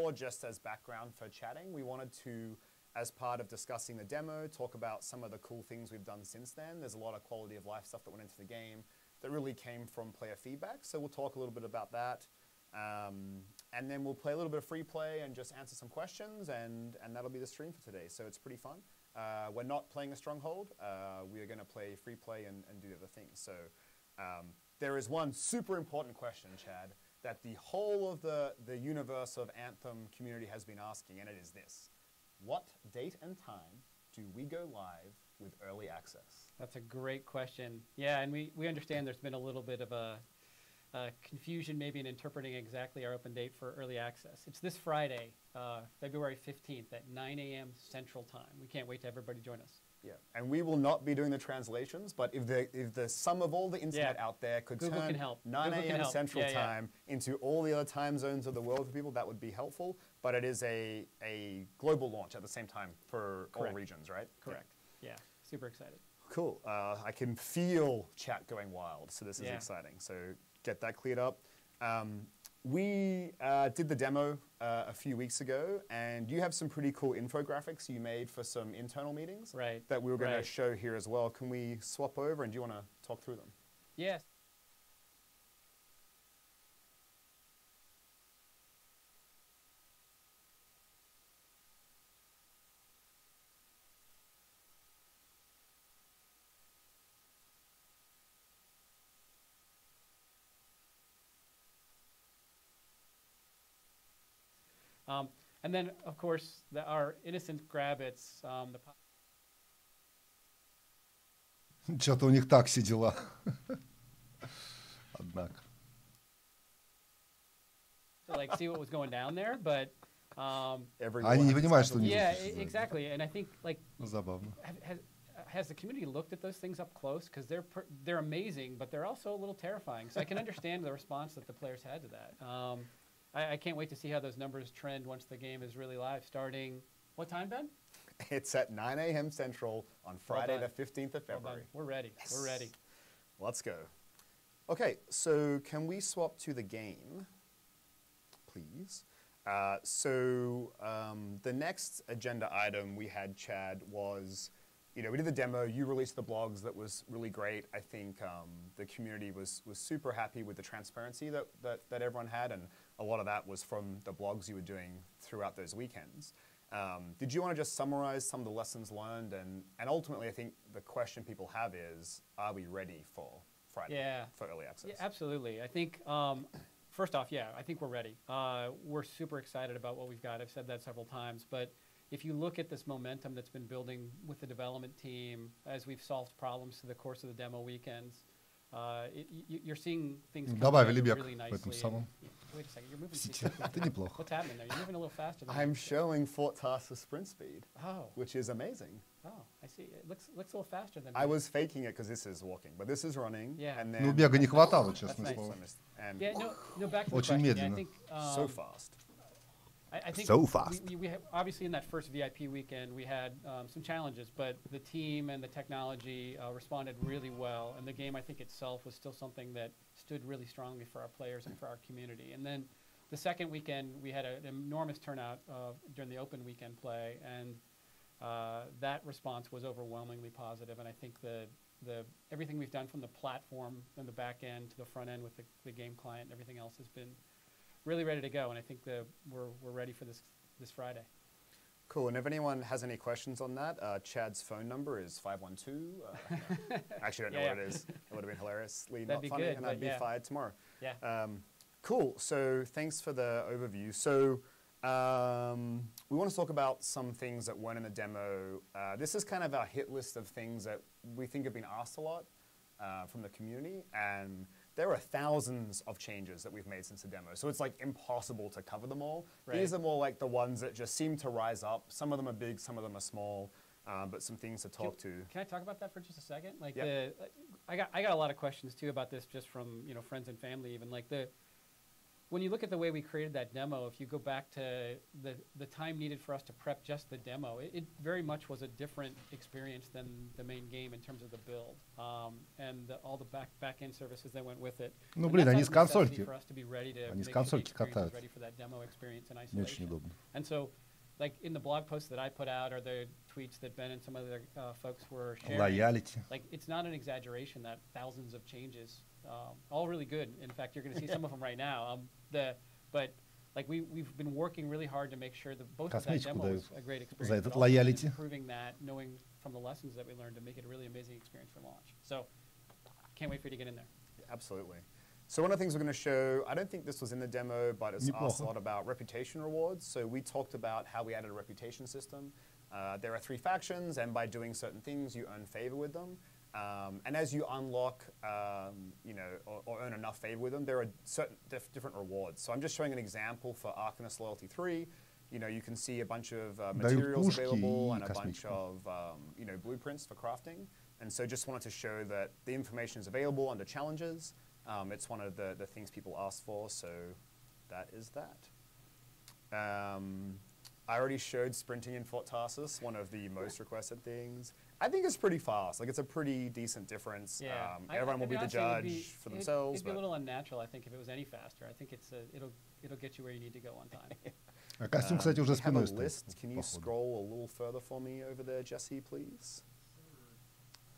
more just as background for chatting. We wanted to, as part of discussing the demo, talk about some of the cool things we've done since then. There's a lot of quality of life stuff that went into the game that really came from player feedback. So we'll talk a little bit about that. And then we'll play a little bit of free play and just answer some questions, and that'll be the stream for today. So it's pretty fun. We're not playing a stronghold. We are going to play free play and do the other things. So there is one super important question, Chad, that the whole of the universe of Anthem community has been asking, and it is this. What date and time do we go live with early access? That's a great question. Yeah, and we understand there's been a little bit of a confusion maybe in interpreting exactly our open date for early access. It's this Friday, February 15th at 9 a.m. Central Time. We can't wait to everybody join us. Yeah, and we will not be doing the translations, but if the sum of all the internet out there could Google turn 9 a.m. Central Time into all the other time zones of the world for people, that would be helpful. But it is a global launch at the same time for all regions, right? Correct. Yeah, super excited. Cool. I can feel chat going wild, so this is exciting. So get that cleared up. We did the demo a few weeks ago, and you have some pretty cool infographics you made for some internal meetings that we were going to show here as well. Can we swap over, and do you want to talk through them? Yes. And then, of course, our innocent grabbits. Что-то у них так все дела. Однако. To like see what was going down there, but. Они не понимают, что у них. Yeah, exactly, and I think like. Забавно. Has the community looked at those things up close? Because they're amazing, but they're also a little terrifying. So I can understand the response that the players had to that. I can't wait to see how those numbers trend once the game is really live, starting, what time, Ben? It's at 9 a.m. Central on Friday, the 15th of February. We're ready. Yes. We're ready. Let's go. Okay, so can we swap to the game, please? The next agenda item we had, Chad, was, we did the demo. You released the blogs. That was really great. I think the community was super happy with the transparency that everyone had, and a lot of that was from the blogs you were doing throughout those weekends. Did you want to just summarize some of the lessons learned? And ultimately, I think the question people have is, are we ready for Friday, for early access? Yeah, absolutely. I think, first off, I think we're ready. We're super excited about what we've got. I've said that several times. But if you look at this momentum that's been building with the development team as we've solved problems through the course of the demo weekends, you're seeing things come really nicely. Wait a second, you're moving. What's happening there? You're moving a little faster than I'm showing Fort Tarsus sprint speed, which is amazing. Oh, I see. It looks a little faster than I was faking it because this is walking, but this is running. Yeah. And then Ну, бега не хватало, честное слово. Yeah, no, back to the Очень question. медленно. I think, so fast. I think so fast. We obviously in that first VIP weekend we had some challenges, but the team and the technology responded really well, and the game I think itself was still something that stood really strongly for our players and for our community. And then the second weekend we had an enormous turnout during the open weekend play, and that response was overwhelmingly positive. And I think everything we've done from the platform and the back end to the front end with the game client and everything else has been really ready to go, and I think we're ready for this Friday. Cool, and if anyone has any questions on that, Chad's phone number is 512. Actually, I don't know what it is. It would have been hilariously not funny, and I'd be fired tomorrow. Yeah. Cool, so thanks for the overview. So we want to talk about some things that weren't in the demo. This is kind of our hit list of things that we think have been asked a lot from the community, and there are thousands of changes that we've made since the demo, so it's like impossible to cover them all. Right. These are more like the ones that just seem to rise up. Some of them are big, some of them are small, but some things to talk to. Can I talk about that for just a second? Like I got a lot of questions too about this, just from friends and family even. Like when you look at the way we created that demo, if you go back to the time needed for us to prep just the demo, it very much was a different experience than the main game in terms of the build and all the back-end services that went with it. Ну, блин, они с консольки. Они с консольки катают. Ready for that demo experience in isolation. Не очень удобно. And so, like in the blog posts that I put out or the tweets that Ben and some other folks were sharing, Loyalty. like it's not an exaggeration that thousands of changes, all really good. In fact, you're going to see some of them right now. But like we've been working really hard to make sure that both of that demo was a great experience. За этот loyalty. Improving that, knowing from the lessons that we learned to make it a really amazing experience for launch. So can't wait for you to get in there. Yeah, absolutely. So one of the things we're going to show, I don't think this was in the demo, but it's asked a lot about reputation rewards. So we talked about how we added a reputation system. There are 3 factions, and by doing certain things, you earn favor with them. And as you unlock, or earn enough favor with them, there are certain different rewards. So I'm just showing an example for Arcanist Loyalty 3. You can see a bunch of materials available and a bunch of, blueprints for crafting. And so just wanted to show that the information is available under challenges. It's one of the things people ask for, so that is that. I already showed sprinting in Fort Tarsus, one of the most requested things. I think it's pretty fast. Like, it's a pretty decent difference. Yeah. Everyone will be the judge for themselves. It'd be a little unnatural, I think, if it was any faster. I think it'll get you where you need to go on time. А костюм, кстати, уже спиной стоит. List. Can you scroll a little further for me over there, Jesse, please?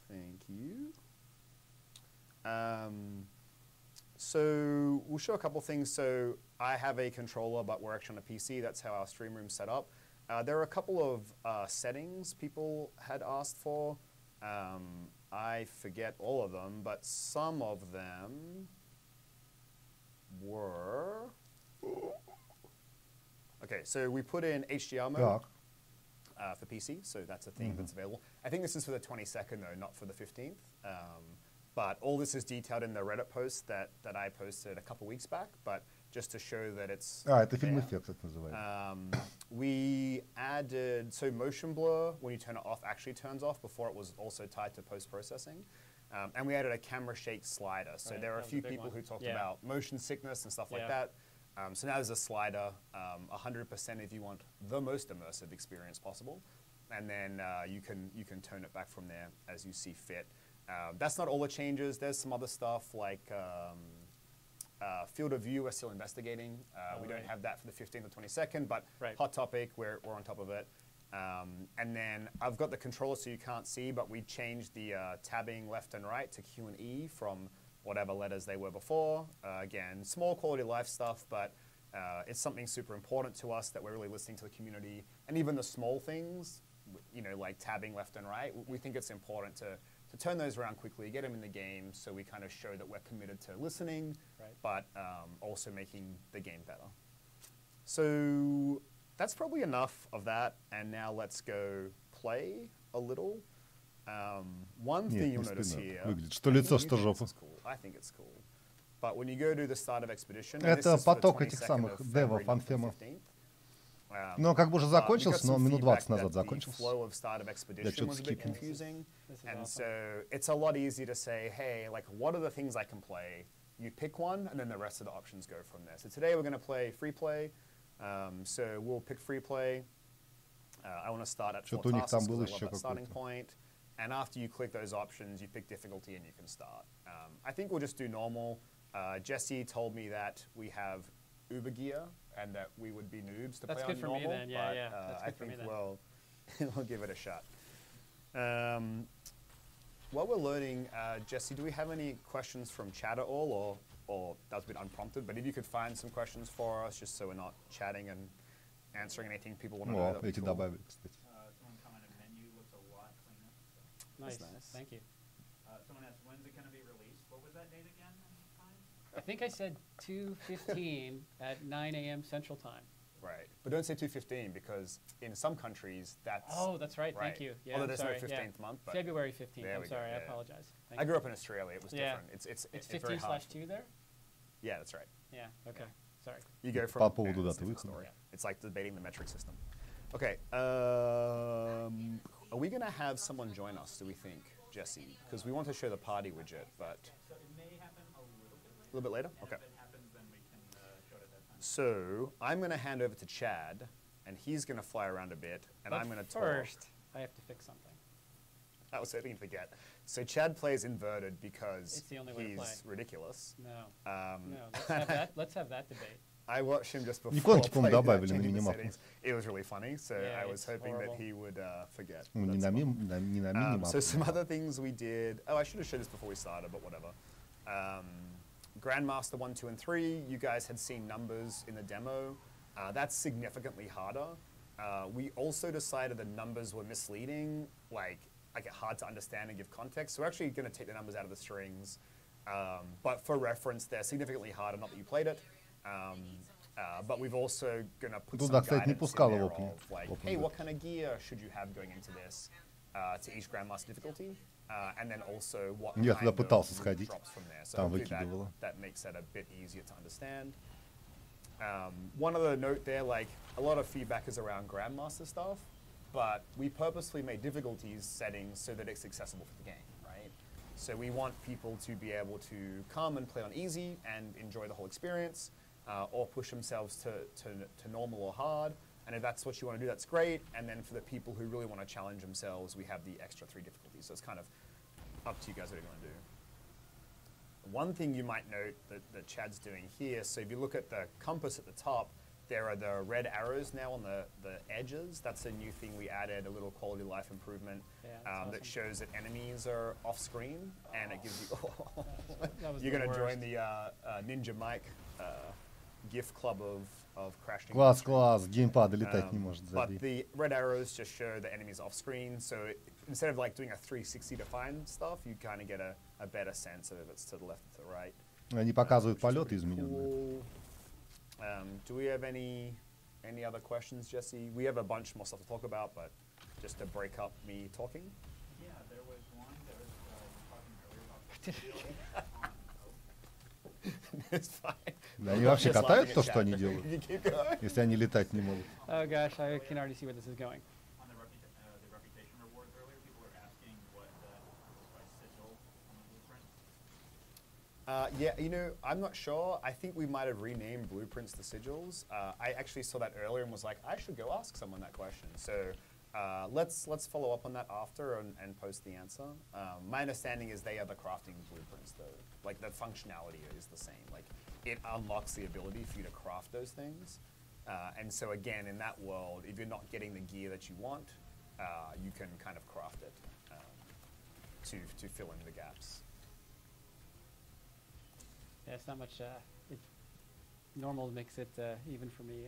Thank you. So we'll show a couple things. So I have a controller, but we're actually on a PC. That's how our stream room's set up. There are a couple of settings people had asked for. I forget all of them, but some of them were... Okay, so we put in HDR mode for PC, so that's a thing that's available. I think this is for the 22nd, though, not for the 15th. But all this is detailed in the Reddit post that I posted a couple weeks back, but just to show that it's это фильм-эффект, это называется. We added, so motion blur, when you turn it off, actually turns off. Before it was also tied to post-processing. And we added a camera shake slider. So there are a few people who talked about motion sickness and stuff like that. So now there's a slider, 100% if you want the most immersive experience possible. And then you can tone it back from there as you see fit. That's not all the changes. There's some other stuff like field of view we're still investigating. We don't have that for the 15th or 22nd, but hot topic, we're on top of it. And then I've got the controller so you can't see, but we changed the tabbing left and right to Q and E from whatever letters they were before. Again, small quality of life stuff, but it's something super important to us that we're really listening to the community. And even the small things, like tabbing left and right, we think it's important to turn those around quickly, get them in the game, so we kind of show that we're committed to listening, but also making the game better. So that's probably enough of that, and now let's go play a little. One thing you'll notice here, что лицо, что жопа. I think it's cool. But when you go to the start of Expedition, это поток этих самых девов, анфемов. Но как бы уже закончился, но минут 20 назад закончился. Я что-то скипнул. And so it's a lot easier to say, hey, like, what are the things I can play? You pick one, and then the rest of the options go from there. So today we're going to play free play. So we'll pick free play. I want to start at Fort Tarsus because I love that starting point. And after you click those options, you pick difficulty and you can start. I think we'll just do normal. Jesse told me that we have Uber gear and that we would be noobs to play on normal. That's good for me then, yeah. I think we'll give it a shot. While we're learning, Jesse, do we have any questions from chat at all, or that was a bit unprompted, but if you could find some questions for us, just so we're not chatting and answering anything people want to know. Эти добавили, кстати. Someone commented menu looks a lot cleaner. So. Nice, thank you. Someone asked, when's it going to be released? What was that date again? I think I said 2:15 at 9 a.m. Central Time. Right, but don't say 2:15 because in some countries that's... Oh, that's right, thank you. Yeah, although there's no 15th month. But February 15th, I'm sorry, I apologize. I grew up in Australia, it was different. It's 15/2 there? Yeah, that's right. Yeah, okay, sorry. You go from... По поводу даты выхода. It's like debating the metric system. Okay, are we going to have someone join us, do we think, Jesse? Because we want to show the party widget, but... So it may happen a little bit later. A little bit later? Okay. If it happens, then we can show it at So I'm going to hand over to Chad, and he's going to fly around a bit, and I'm going to talk. First, I have to fix something. I was hoping to forget. So Chad plays inverted because It's the only way to play. he's ridiculous. No. Let's have that debate. I watched him just before. Иконки, по-моему, playing that, добавили на changing the минимапу. settings. It was really funny, so Yeah, I was it's hoping horrible. that he would forget. Ну, не That's на fine. минимапу. So some other things we did. Oh, I should have showed this before we started, but whatever. Grandmaster 1, 2, and 3. You guys had seen numbers in the demo. That's significantly harder. We also decided the numbers were misleading, like hard to understand and give context. So we're actually going to take the numbers out of the strings. But for reference, they're significantly harder. Not that you played it. But we've also going to put some Туда, кстати, не guidance in пускал there его of like, hey, what kind of gear should you have going into this to each Grandmaster difficulty? And then also what Я kind туда of пытался loot сходить. drops from there. So Там hopefully выкидывало. that makes it a bit easier to understand. One other note there, like a lot of feedback is around Grandmaster stuff, but we purposely made difficulties settings so that it's accessible for the game, right? So we want people to be able to come and play on easy and enjoy the whole experience, or push themselves to normal or hard. And if that's what you want to do, that's great. And then for the people who really want to challenge themselves, we have the extra 3 difficulties. So it's kind of up to you guys what you want to do. One thing you might note that Chad's doing here, so if you look at the compass at the top, there are the red arrows now on the edges. That's a new thing we added, a little quality of life improvement that shows that enemies are off screen, and it gives you. You're going to join the Ninja Mike gift club of Crash Team. Класс, геймпад летать не может, But забей. the red arrows just show the enemies off screen, so instead of like doing a 360 to find stuff, you kind of get a better sense of if it's to the left or to the right. Они показывают Which is полеты pretty измененные. cool. Do we have any other questions, Jesse? We have a bunch more stuff to talk about, but just to break up me talking. Yeah, there was one that was talking earlier about the skill on It's fine. Да, они вообще Just laughing катают at то, что Chad. они делают, You keep going. если они летать не могут. Oh gosh, I can already see where this is going. on the reputation rewards earlier. People were asking what was by sigil on the blueprint. Yeah, you know, I'm not sure. I think we might have renamed blueprints to sigils. I actually saw that earlier and was like, I should go ask someone that question. So let's follow up on that after and post the answer. My understanding is they are the crafting blueprints, though. Like the functionality is the same. Like it unlocks the ability for you to craft those things. And so again, in that world, if you're not getting the gear that you want, you can kind of craft it to fill in the gaps. Yeah, it's not much. Normal makes it even for me.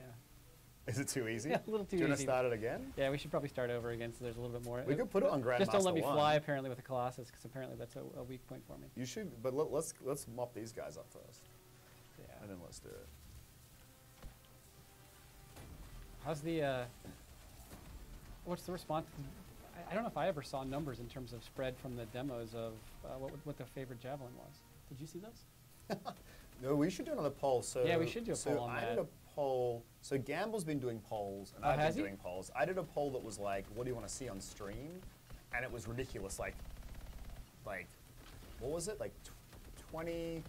Is it too easy? Yeah, a little too Do you want to easy. start it again? Yeah, we should probably start over again, so there's a little bit more. We could put it on Grandmaster 1. Just don't let me fly, apparently, with the Colossus, because apparently that's a weak point for me. You should, but let's mop these guys up first, Yeah. and then let's do it. How's the? What's the response? I don't know if I ever saw numbers in terms of spread from the demos of what the favorite javelin was. Did you see those? No, we should do another poll. So Yeah, we should do a poll on I that. did a poll. So Gamble's been doing polls, and Oh, I've has been he? doing polls. I did a poll that was like, "What do you want to see on stream?" And it was ridiculous. Like, what was it? Like 26%,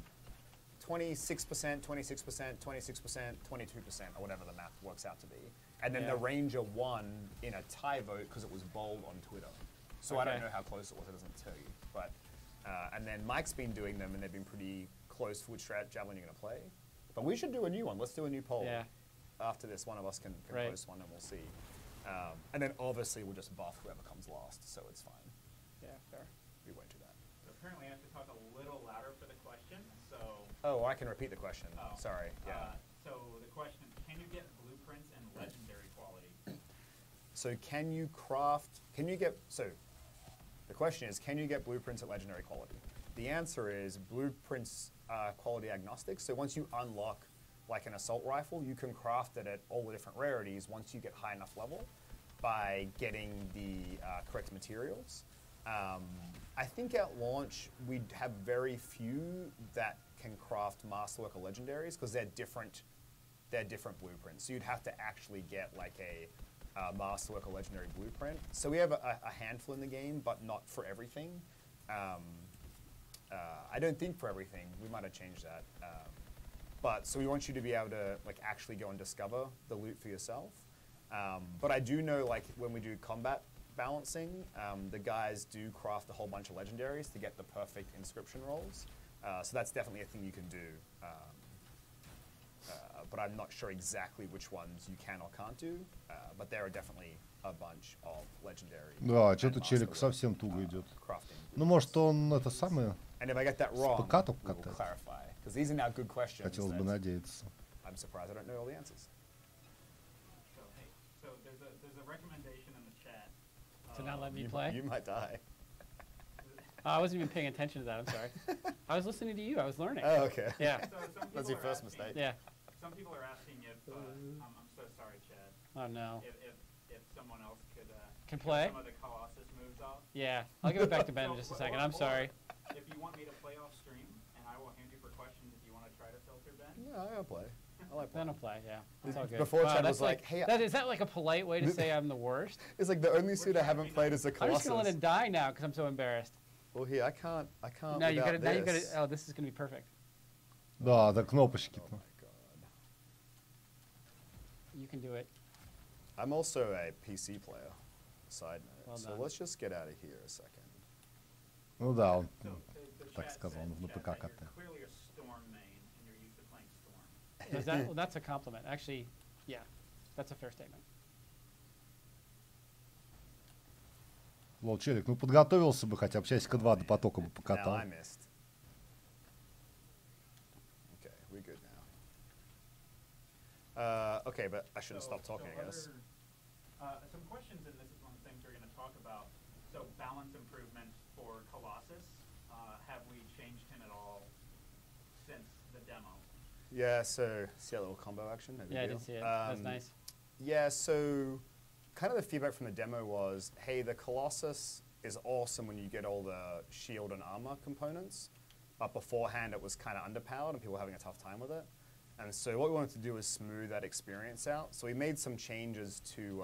26%, 26%, 22%, or whatever the math works out to be. And then Yeah. the Ranger won in a tie vote because it was bold on Twitter. So I don't Okay. know how close it was. It doesn't tell you. But and then Mike's been doing them, and they've been pretty close for which javelin you're going to play. But we should do a new one. Let's do a new poll. Yeah. After this, one of us can Right. post one, and we'll see. And then obviously we'll just buff whoever comes last, so it's fine. Yeah, fair. We won't do that. So apparently I have to talk a little louder for the question. So Oh, I can repeat the question. Oh. Sorry. Yeah. So the question: can you get blueprints and legendary quality? So can you craft? Can you get? So the question is, can you get blueprints at legendary quality? The answer is blueprints are quality agnostic. So once you unlock like an assault rifle, you can craft it at all the different rarities once you get high enough level by getting the correct materials. I think at launch we'd have very few that can craft masterwork or legendaries because they're different blueprints. So you'd have to actually get like a masterwork or legendary blueprint. So we have a handful in the game, but not for everything. I don't think for everything. We might have changed that. But so we want you to be able to like actually go and discover the loot for yourself. But I do know like when we do combat balancing, the guys do craft a whole bunch of legendaries to get the perfect inscription rolls. So that's definitely a thing you can do. But I'm not sure exactly which ones you can or can't do. But there are definitely a bunch of legendary. Да, что-то челик совсем туго идет. Ну, может, он это самое. And if I get that wrong, ПК только we'll катает. clarify. Because these are now good questions. Хотелось бы надеяться. I'm surprised I don't know all the answers. So hey, so there's a recommendation in the chat. To not let me play? You might die. I wasn't even paying attention to that. I'm sorry. I was listening to you. I was learning. Oh, okay. Yeah. So some That's people your are first asking- mistake. Yeah. Some people are asking if I'm so sorry, Chad. Oh no. If someone else could Can show play? some of the Colossus moves off. Yeah. I'll give it back to Ben in just a second. I'm sorry. If you want me to play off stream, and I will hand you for questions if you want to try to filter Ben. Yeah, I'll play. I like Ben playing. will play. Yeah. That's all good. Before Chad that's was like, hey, is that like a polite way to say I'm the worst? it's like the only suit I haven't played is the I'm just Colossus. gonna let it die now because I'm so embarrassed. Well, here I can't. No, you without gotta. Now you gotta. this. Oh, this is gonna be perfect. Да, да, кнопочки. Oh my god. You can do it. I'm also a PC player. Side note. Well so done. let's just get out of here a second. Ну да, он So the так chat сказал, said, нужно Chad, ПК that катать. you're clearly a Storm main, and you're used to playing Storm. Is that, well, that's a compliment. Actually, yeah, that's a fair statement. Лол, челик, ну подготовился бы хотя бы часика 2 до потока бы Now покатал. I missed. Okay, we're good now. Okay, but I shouldn't stop talking, I guess. Some questions, and this is one of the things we're going to talk about. So balance improvement for Colossus. Have we changed him at all since the demo? Yeah, so see that little combo action? No big Yeah, I deal. did see it. That's nice. Yeah, so kind of the feedback from the demo was, hey, the Colossus is awesome when you get all the shield and armor components, but beforehand it was kind of underpowered and people were having a tough time with it. And so what we wanted to do was smooth that experience out. So we made some changes to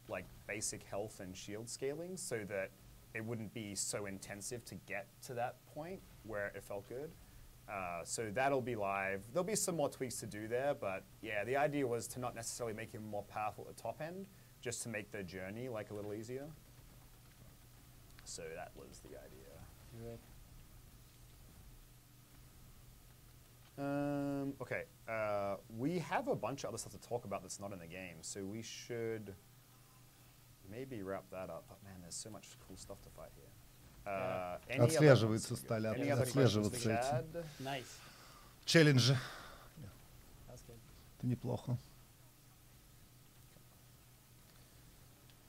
like basic health and shield scaling so that it wouldn't be so intensive to get to that point where it felt good. So that'll be live. There'll be some more tweaks to do there, but yeah, the idea was to not necessarily make him more powerful at the top end, just to make the journey like a little easier. So that was the idea. Good. Okay, we have a bunch of other stuff to talk about that's not in the game, so we should maybe wrap that up. But man, there's so much cool stuff to fight here. Any other- Отслеживается стали, any other отслеживаться questions to эти Chad? Nice. челленджи. That's good. Это неплохо.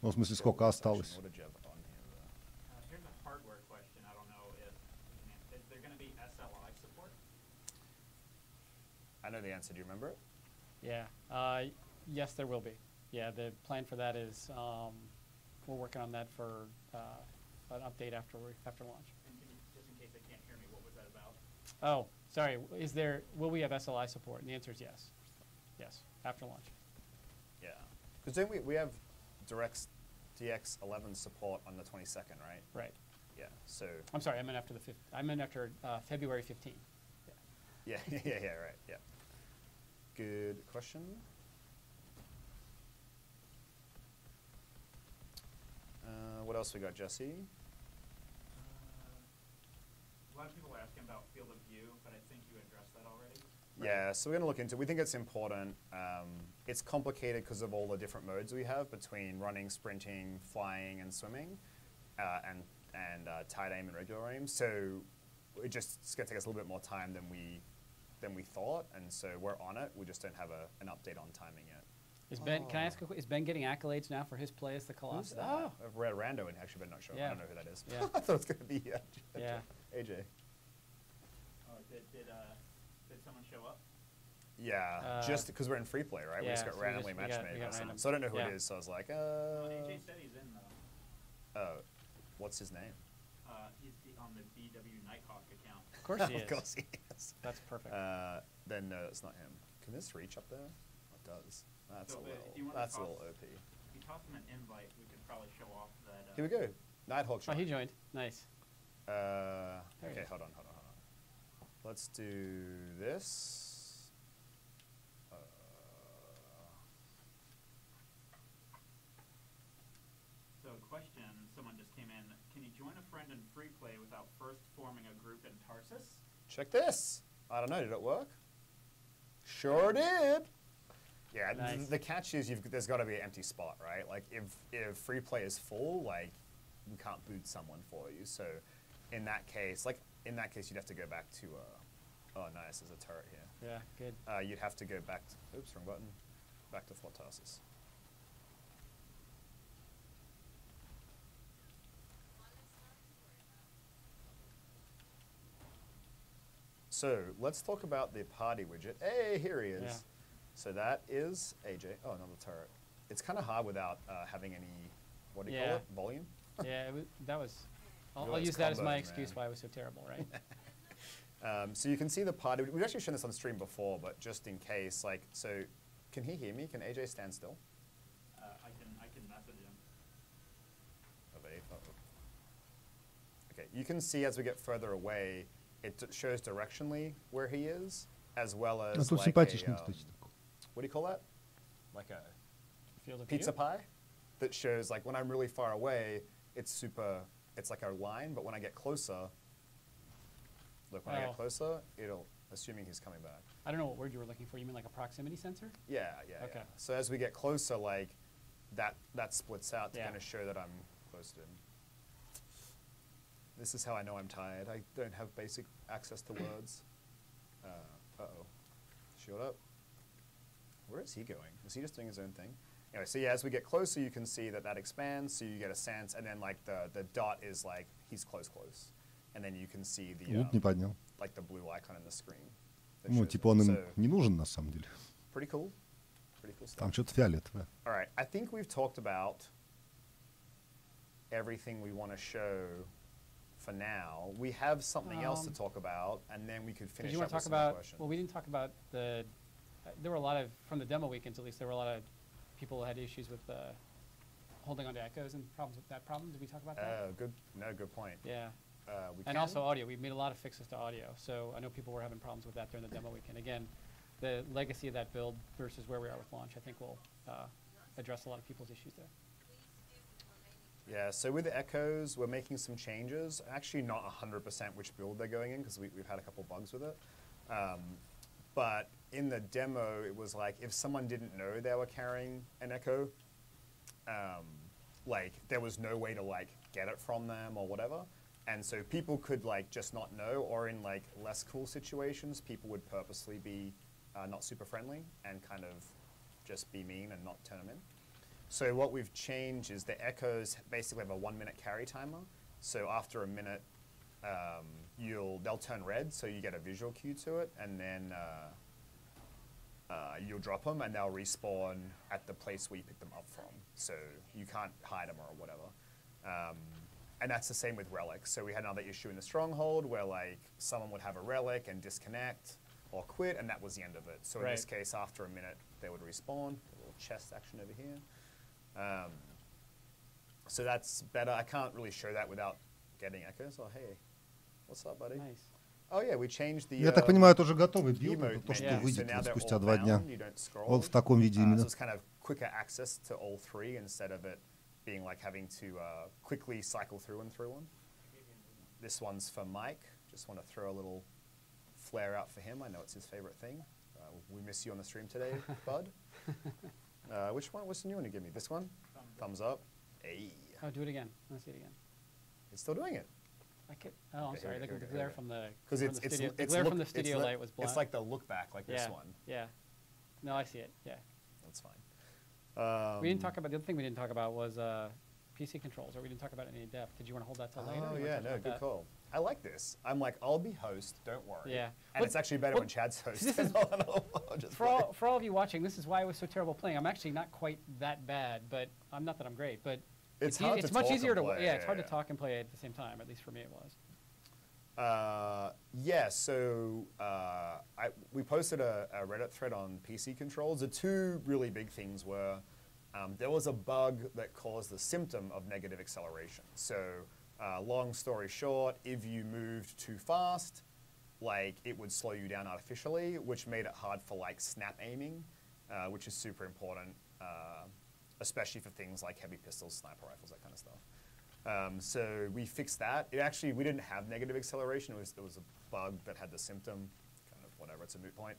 Ну, в смысле, сколько осталось? What did you have on here, though? Here's a hardware question. I don't know if is there going to be SLI support? I know the answer. Do you remember it? Yeah. Yes, there will be. Yeah, the plan for that is we're working on that for an update after launch. And can you, just in case they can't hear me, what was that about? Oh, sorry. Will we have SLI support? And the answer is yes. Yes, after launch. Yeah. Because then we have DirectX 11 support on the 22nd, right? Right. Yeah. So. I'm sorry. I meant after February 15th. Yeah. Yeah. Right. Yeah. Good question. What else we got, Jesse? A lot of people are asking about field of view, but I think you addressed that already. Yeah, so we're going to look into it. We think it's important. It's complicated because of all the different modes we have between running, sprinting, flying, and swimming, and tight aim and regular aim. So it's going to take us a little bit more time than we thought, and so we're on it. We just don't have an update on timing yet. Is Ben? Can I ask? Is Ben getting accolades now for his play as the Colossus? I've read Rando and actually been not sure. Yeah. I don't know who that is. Yeah. I thought it was going to be Yeah. AJ. Did someone show up? Yeah, just because we're in free play, right? We just yeah, got so we randomly got matchmade. random. So I don't know who Yeah. it is. So I was like, AJ said he's in though. oh, what's his name? He's on the BW Nighthawk account. Of course he Of is. course he is. That's perfect. Then no, it's not him. Can this reach up there? It does. That's So, a if you little. wanna That's a toss- little OP. If you toss him an invite, we could probably show off that. Here we go. Nighthawk Oh, shot. he joined. Nice. There he Okay, is. hold on. let's do this. So question, someone just came in. Can you join a friend in free play without first forming a group in Tarsus? Check this. I don't know, did it work? Sure did. Yeah, nice. The catch is there's got to be an empty spot, right? Like if free play is full, like we can't boot someone for you. So in that case, you'd have to go back to. Oh, nice. There's a turret here. Yeah, good. You'd have to go back. Oops, wrong button. Back to Fort Tarsus. So let's talk about the party widget. Hey, here he is. Yeah. So that is AJ. Oh, another turret. It's kind of hard without having any, what do you call it, volume? Yeah, that was, I'll use that as my excuse why it was so terrible, right? So you can see the party. We've actually shown this on stream before, but just in case, so can he hear me? Can AJ stand still? I can message him. Okay, you can see as we get further away, it shows directionally where he is, as well as like what do you call that? Like a field of pizza view? pie that shows like when I'm really far away, it's like a line, but when I get closer, look, when I get closer, assuming he's coming back. I don't know what word you were looking for. You mean like a proximity sensor? Yeah. Okay. Yeah. So as we get closer, like that splits out to kind of show that I'm close to him. This is how I know I'm tired. I don't have basic access to words. Uh-oh. Shield up. Where is he going? Is he just doing his own thing? Anyway, so yeah, as we get closer, you can see that expands, so you get a sense, and then like the dot is like he's close. And then you can see the like the blue icon on the screen. Ну, типа он им не нужен на самом деле. Pretty cool. Pretty cool stuff. Там что-то фиолетовое. All right, I think we've talked about everything we want to show for now. We have something else to talk about, and then we could finish up with some questions. Well, we didn't talk about there were a lot of, from the demo weekends at least, there were a lot of people who had issues with holding onto echoes and problems with that problem. Did we talk about that? Good point. Yeah. And also audio. We made a lot of fixes to audio. So I know people were having problems with that during the demo weekend. Again, the legacy of that build versus where we are with launch, I think will address a lot of people's issues there. Yeah, so with the echoes, we're making some changes. Actually not 100% which build they're going in because we've had a couple bugs with it. But in the demo, it was like if someone didn't know they were carrying an echo, like there was no way to like get it from them or whatever. And so people could like just not know, or in like less cool situations, people would purposely be not super friendly and kind of just be mean and not turn them in. So what we've changed is the echoes basically have a 1-minute carry timer. So after a minute, they'll turn red, so you get a visual cue to it, and then you'll drop them, and they'll respawn at the place where you pick them up from. So you can't hide them or whatever. And that's the same with relics. So we had another issue in the Stronghold where like someone would have a relic and disconnect or quit, and that was the end of it. So in this case, after a minute, they would respawn. A little chest action over here. So that's better. I can't really show that without getting echoes. Oh, hey, what's up, buddy? Nice. Oh, yeah, we changed the. Я так понимаю, это уже готовый билд, это то, что выйдет спустя 2 дня. Вот в таком виде именно. So it's kind of quicker access to all three instead of it being like having to quickly cycle through one. This one's for Mike. Just want to throw a little flare out for him. I know it's his favorite thing. We miss you on the stream today, bud. Which one? What's the new one to give me? This one? Thumbs up. Hey. Oh, do it again. Let's see it again. It's still doing it. I'm sorry. The glare from the studio light was black. It's like the look back, like this one. Yeah. No, I see it. Yeah. That's fine. We didn't talk about, the other thing we didn't talk about was PC controls, or we didn't talk about it in any depth. Did you want to hold that till later? Oh, yeah, no, good call. I like this. I'm like, I'll be host, don't worry. Yeah. And it's actually better when Chad's host. This is, for all of you watching, this is why it was so terrible playing. I'm actually not quite that bad, but I'm not that I'm great, but it's much easier to play. Yeah, it's hard to talk and play at the same time, at least for me it was. Yeah, so we posted a Reddit thread on PC controls. The two really big things were there was a bug that caused the symptom of negative acceleration. So long story short, if you moved too fast, like it would slow you down artificially, which made it hard for like snap aiming, which is super important, especially for things like heavy pistols, sniper rifles, that kind of stuff. So we fixed that. We didn't have negative acceleration. It was a bug that had the symptom, kind of whatever. It's a moot point.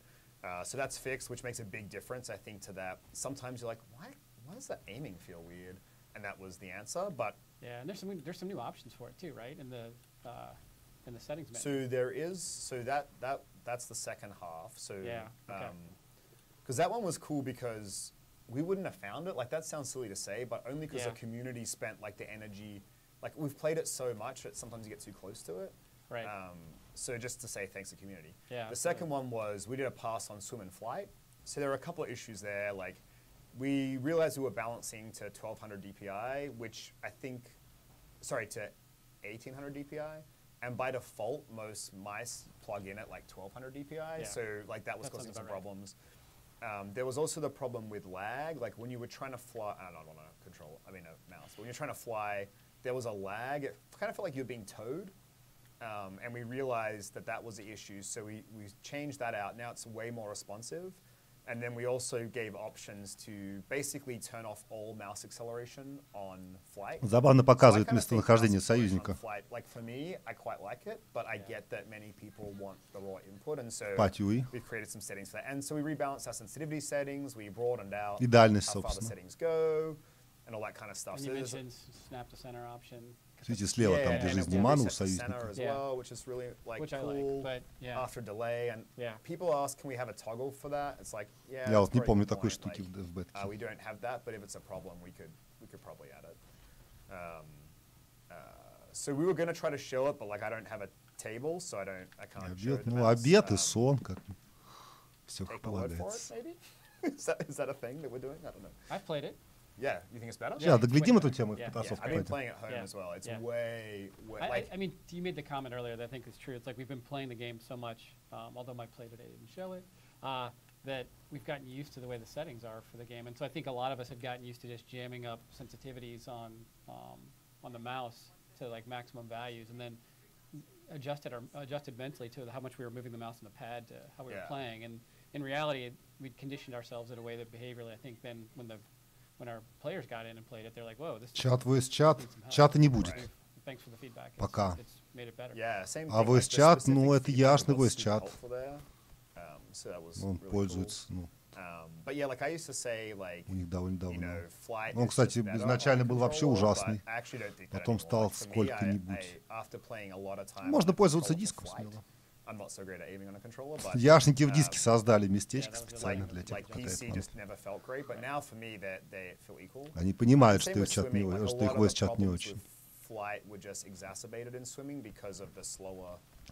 So that's fixed, which makes a big difference, I think, to that. Sometimes you're like, why does that aiming feel weird? And that was the answer. But yeah, and there's some new options for it too, right? In the settings menu. So there is. So that's the second half. So yeah, okay. Because that one was cool because we wouldn't have found it. Like that sounds silly to say, but only because the community spent like the energy. Like we've played it so much that sometimes you get too close to it. Right. So just to say thanks to community. Yeah. The second one was we did a pass on swim and flight. So there were a couple of issues there. Like we realized we were balancing to 1200 DPI, which I think, to 1800 DPI. And by default, most mice plug in at like 1200 DPI. Yeah. So like that was causing some problems. There was also the problem with lag. Like when you were trying to fly, I don't want to control, a mouse. But when you're trying to fly, there was a lag. It kind of felt like you were being towed. And we realized that was the issue. So we changed that out. Now it's way more responsive. And then we also gave options to basically turn off all mouse acceleration on flight. Забавно показывает местонахождение союзника. Like for me, I quite like it, but I get that many people want the raw input, and so we've created some settings for that. And so we rebalanced our sensitivity settings, we broadened out how far the settings go, and all that kind of stuff. And you mentioned snap to center option. Видите, слева там, где жизнь мана у союзника. As well, which is really like which cool. I like, but after delay, and people ask, can we have a toggle for that? It's like, yeah. Я вот не помню такой штуки в бетке. We don't have that, but if it's a problem, we could probably add it. So we were going to try to show it, but like I don't have a table, so I can't show it. Ну, обед и сон, как все как полагается. Is that a thing that we're doing? I don't know. I've played it. Yeah, you think it's better? Yeah, доглядим эту тему. I've been playing at home as well. It's way I mean, you made the comment earlier that I think is true. It's like we've been playing the game so much, although my play today didn't show it, that we've gotten used to the way the settings are for the game. And so I think a lot of us have gotten used to just jamming up sensitivities on the mouse to like maximum values, and then adjusted mentally to how much we were moving the mouse and the pad to how we were playing. And in reality, we'd conditioned ourselves in a way that behaviorally, I think, then when our players got in and played it, they're like, whoa, this чат, voice чат, чата не будет. Thanks for the feedback. Пока. It's made it better. Yeah, same а voice чат, ну это яшный voice чат. Он пользуется, ну. But yeah, like I used to say, like, у них довольно давно. Flight Он, кстати, изначально был вообще ужасный. Потом стал сколько-нибудь. Можно пользоваться диском смело. Яшники в диске создали местечко специально для тех, кто катает манату. Они понимают, что их чат не очень, что их voice чат не очень.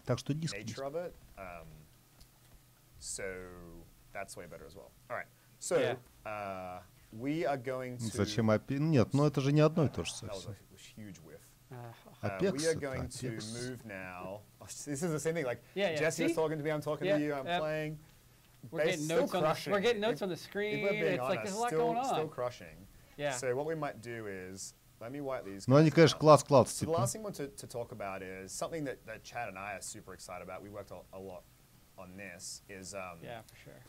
Так что диск. That's way better as well. All right. So we are going to. Зачем опять? Нет, но это же не одно и то же совсем. We are going to move now. This is the same thing. Like Jesse's talking to me, I'm talking to you, I'm playing. We're getting notes on the screen. It's like there's a lot going on. Still crushing. Yeah. So what we might do is let me wipe these. Ну они, конечно, класс. So the last thing I want to talk about is something that Chad and I are super excited about. We worked a lot on this. Is yeah, for sure.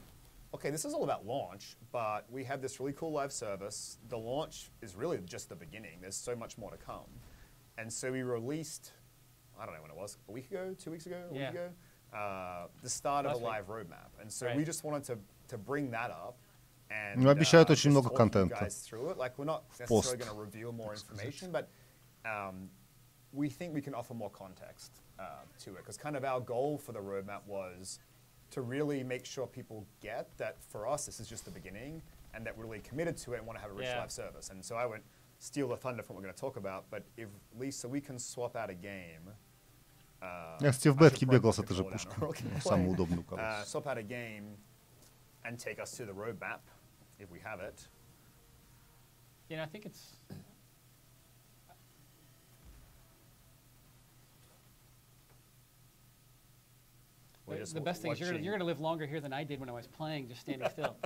Okay, this is all about launch, but we have this really cool live service. The launch is really just the beginning. There's so much more to come. And so we released, I don't know when it was, a week ago, 2 weeks ago, a week ago, the start of a live roadmap. And so we just wanted to bring that up and обещают очень много контента. Guys through it. Like we're not necessarily going to reveal more information, but we think we can offer more context to it. Because kind of our goal for the roadmap was to really make sure people get that for us this is just the beginning and that we're really committed to it and want to have a rich live service. And so I won't steal the thunder from what we're going to talk about, but if at least so we can swap out a game. Я в бетке бегал с этой же пушкой. Самую удобную, короче. Swap out a game and take us to the roadmap if we have it. You know, I think it's. The best thing is you're going to live longer here than I did when I was playing, just standing still.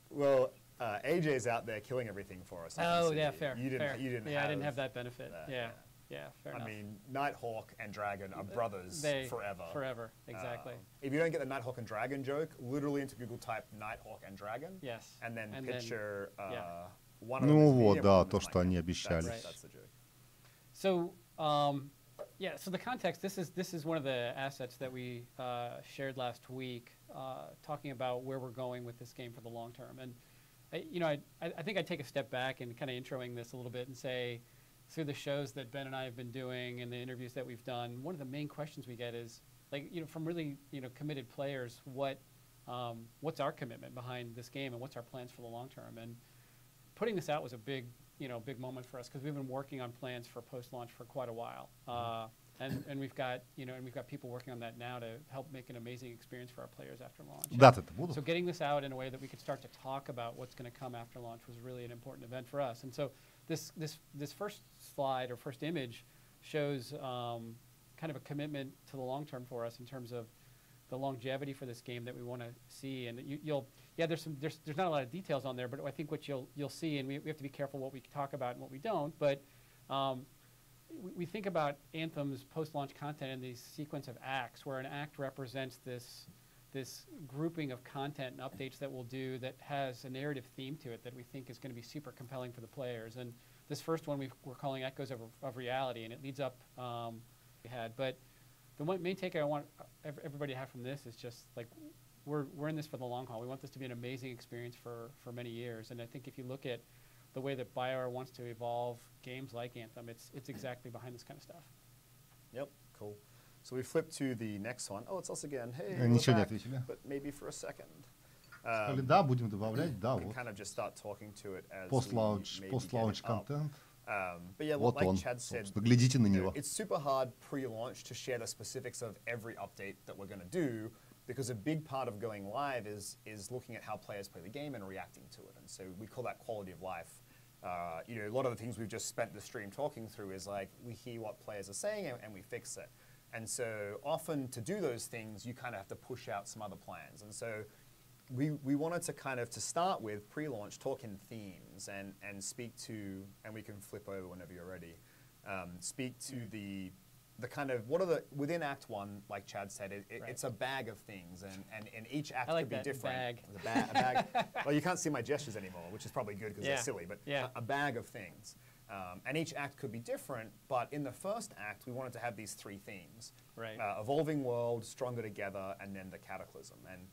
Well, AJ's out there killing everything for us. Oh, yeah, fair. You didn't. I didn't have that benefit. Yeah. Yeah, fair enough. I mean, Nighthawk and Dragon are brothers forever. Forever, exactly. If you don't get the Nighthawk and Dragon joke, literally into Google type Nighthawk and Dragon. Yes. And then picture one of them. Ну вот, да, то, что они обещали. That's the joke. So, so the context, this is one of the assets that we shared last week, talking about where we're going with this game for the long term. And, I think I'd take a step back and kind of introing this a little bit and say, through the shows that Ben and I have been doing and the interviews that we've done, one of the main questions we get is, from really, committed players, what's our commitment behind this game and what's our plans for the long term? And putting this out was a big moment for us because we've been working on plans for post-launch for quite a while. And we've got people working on that now to help make an amazing experience for our players after launch. So getting this out in a way that we could start to talk about what's going to come after launch was really an important event for us. And so this first slide or first image shows kind of a commitment to the long term for us in terms of the longevity for this game that we want to see. And there's not a lot of details on there, but I think what you'll see, and we have to be careful what we talk about and what we don't, but we think about Anthem's post-launch content in these sequence of acts, where an act represents this grouping of content and updates that we'll do that has a narrative theme to it that we think is going to be super compelling for the players. And this first one we're calling Echoes of Reality, and it leads up but the main takeaway I want everybody to have from this is just like we're in this for the long haul. We want this to be an amazing experience for many years. And I think if you look at the way that BioWare wants to evolve games like Anthem, it's exactly behind this kind of stuff. Yep, cool. So we flip to the next one. Oh, it's us again. Hey, Ничего не ответили. But maybe for a second. Сказали, да, будем добавлять, да, вот. Kind of just start talking to it as post-launch content. But yeah, вот like он, Chad said, глядите на него. It's super hard pre-launch to share the specifics of every update that we're going to do, because a big part of going live is looking at how players play the game and reacting to it. And so we call that quality of life. A lot of the things we've just spent the stream talking through is like we hear what players are saying and we fix it. And so often to do those things, you kind of have to push out some other plans. And so we wanted to kind of, to start with pre-launch, talk in themes and speak to, and we can flip over whenever you're ready, speak to the kind of, what are the, within Act 1, like Chad said, it's a bag of things, and each act could be different. A bag. Well, you can't see my gestures anymore, which is probably good because they're silly, but a bag of things. And each act could be different, but in the first act, we wanted to have these three themes. Right. Evolving world, stronger together, and then the cataclysm. And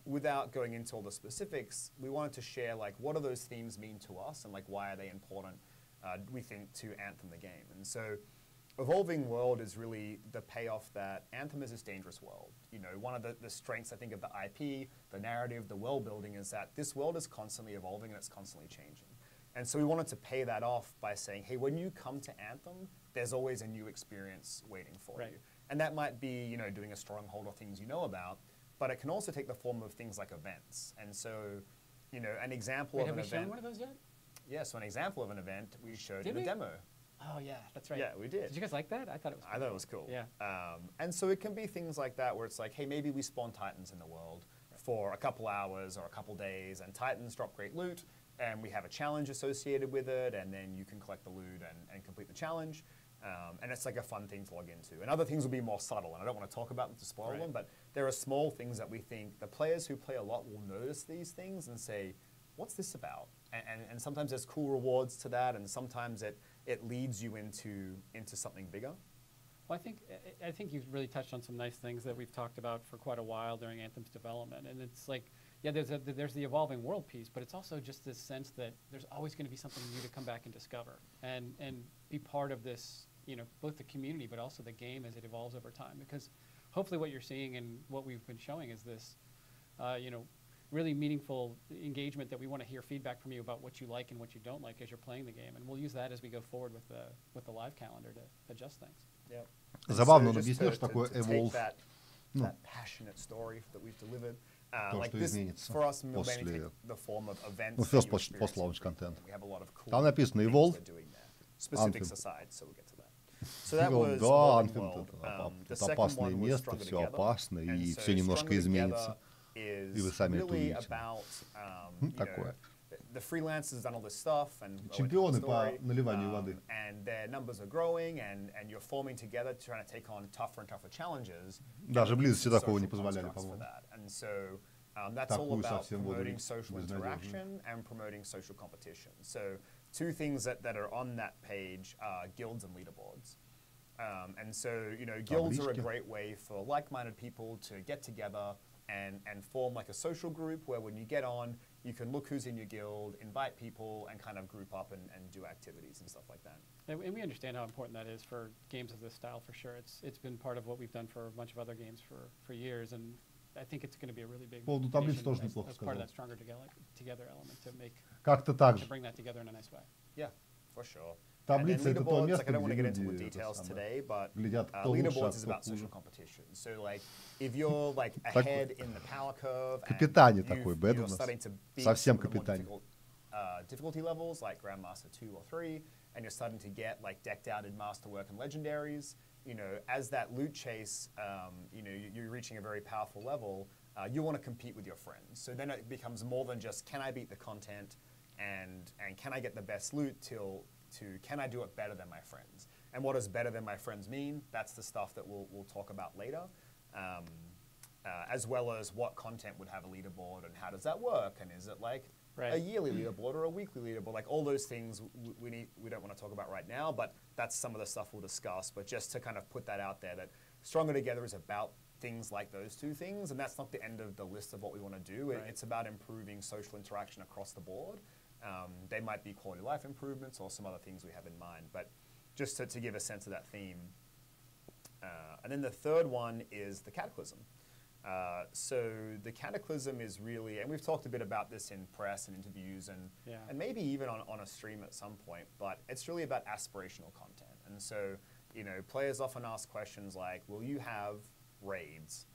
without going into all the specifics, we wanted to share like what do those themes mean to us and like why are they important, we think, to Anthem the game. And so Evolving World is really the payoff that Anthem is this dangerous world. One of the strengths, I think, of the IP, the narrative, the world building is that this world is constantly evolving and it's constantly changing. And so we wanted to pay that off by saying, hey, when you come to Anthem, there's always a new experience waiting for you. And that might be, doing a stronghold or things you know about, but it can also take the form of things like events. And so, an example of an event. Have we shown one of those yet? Yeah, so an example of an event we showed in a demo. Oh, yeah, that's right. Yeah, we did. Did you guys like that? I thought it was cool. I thought it was cool. Yeah. And so it can be things like that where it's like, hey, maybe we spawn Titans in the world for a couple hours or a couple days, and Titans drop great loot, and we have a challenge associated with it, and then you can collect the loot and complete the challenge. And it's like a fun thing to log into. And other things will be more subtle, and I don't want to talk about them to spoil them, but there are small things that we think the players who play a lot will notice these things and say, what's this about? And sometimes there's cool rewards to that, and sometimes it leads you into something bigger. Well, I think you've really touched on some nice things that we've talked about for quite a while during Anthem's development. And it's like, yeah, there's the evolving world piece, but it's also just this sense that there's always going to be something new to come back and discover and be part of this, both the community but also the game as it evolves over time. Because hopefully what you're seeing and what we've been showing is this, really meaningful engagement that we want to hear feedback from you about what you like and what you don't like as you're playing the game. And we'll use that as we go forward with the live calendar to adjust things. Yeah. Забавно, он объяснил, что такое evolve. That passionate story that we've delivered. То, like что this, изменится for us, после the form of events. first post-launch content. We have a lot of cool Там написано evolve. Specifics aside, so we'll get to that. So that was это опасное место, все опасно, и все немножко изменится. И вы сами это увидите. Такое. the freelancers done all this stuff and чемпионы по наливанию воды. And their numbers are growing, and you're forming together to trying to take on tougher and tougher challenges. Даже близости такого не позволяли, по-моему. And so that's all about promoting social interaction and promoting social competition. So two things that are on that page are guilds and leaderboards. And so, guilds are a great way for like-minded people to get together and form like a social group where when you get on, you can look who's in your guild, invite people, and kind of group up and do activities and stuff like that. And we understand how important that is for games of this style, for sure. It's been part of what we've done for a bunch of other games for years, and I think it's going to be a really big as part of that stronger together element to bring that together in a nice way. Yeah, for sure. Таблица — это то место, I don't want to get into the details today, but leaderboards is about social competition. So, like, if you're like ahead in the power curve, капитане такой, Бэд у нас, совсем капитане. Difficulty levels like Grandmaster 2 or 3, and you're starting to get like decked out in Masterwork and Legendaries. As that loot chase, you're reaching a very powerful level. You want to compete with your friends. So then it becomes more than just can I beat the content, and can I get the best loot to can I do it better than my friends? And what does better than my friends mean? That's the stuff that we'll talk about later, as well as what content would have a leaderboard and how does that work, and is it like a yearly leaderboard or a weekly leaderboard? Like all those things we don't want to talk about right now, but that's some of the stuff we'll discuss. But just to kind of put that out there, that Stronger Together is about things like those two things, and that's not the end of the list of what we want to do. It's about improving social interaction across the board. They might be quality of life improvements or some other things we have in mind, but just to give a sense of that theme. And then the third one is the Cataclysm. So the Cataclysm is really, and we've talked a bit about this in press and interviews and maybe even on a stream at some point, but it's really about aspirational content. And so, players often ask questions like, will you have raids?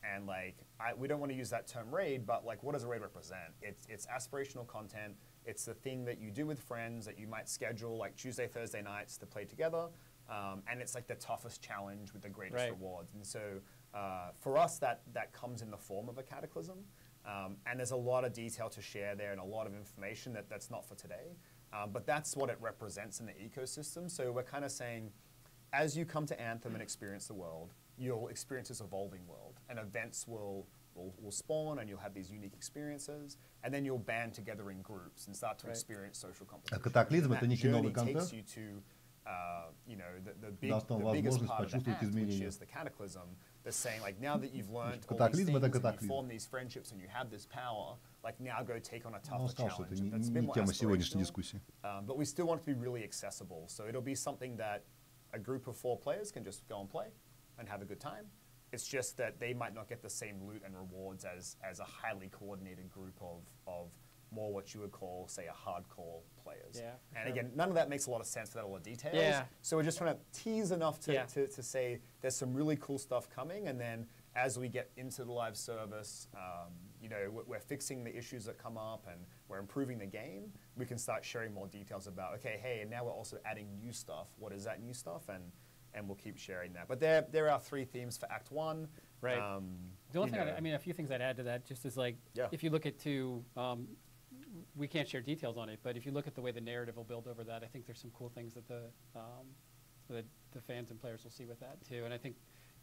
And like, we don't want to use that term raid, but like, what does a raid represent? It's aspirational content. It's the thing that you do with friends that you might schedule like Tuesday, Thursday nights to play together. And it's like the toughest challenge with the greatest rewards. And so for us, that comes in the form of a Cataclysm. And there's a lot of detail to share there and a lot of information that's not for today. But that's what it represents in the ecosystem. So we're kind of saying, as you come to Anthem and experience the world, you'll experience this evolving world, and events will spawn, and you'll have these unique experiences, and then you'll band together in groups and start to experience social competition. Катаклизм — это некий новый контент. контент. The biggest part of the act, which is the Cataclysm, that's saying like now that you've learned all these things, and you form these friendships, and you have this power, like now go take on a tougher challenge. That's a bit more aspirational, but we still want it to be really accessible. So it'll be something that a group of 4 players can just go and play and have a good time. It's just that they might not get the same loot and rewards as a highly coordinated group of more what you would call, say, a hardcore players. Yeah, and again, none of that makes a lot of sense without all the details. Yeah. So we're just trying to tease enough to say there's some really cool stuff coming, and then as we get into the live service, we're fixing the issues that come up and we're improving the game. We can start sharing more details about, okay, hey, and now we're also adding new stuff. What is that new stuff? And we'll keep sharing that. But there are 3 themes for Act 1. Right. The only thing, a few things I'd add to that just is like, if you look at 2, we can't share details on it, but if you look at the way the narrative will build over that, I think there's some cool things that the fans and players will see with that too. And I think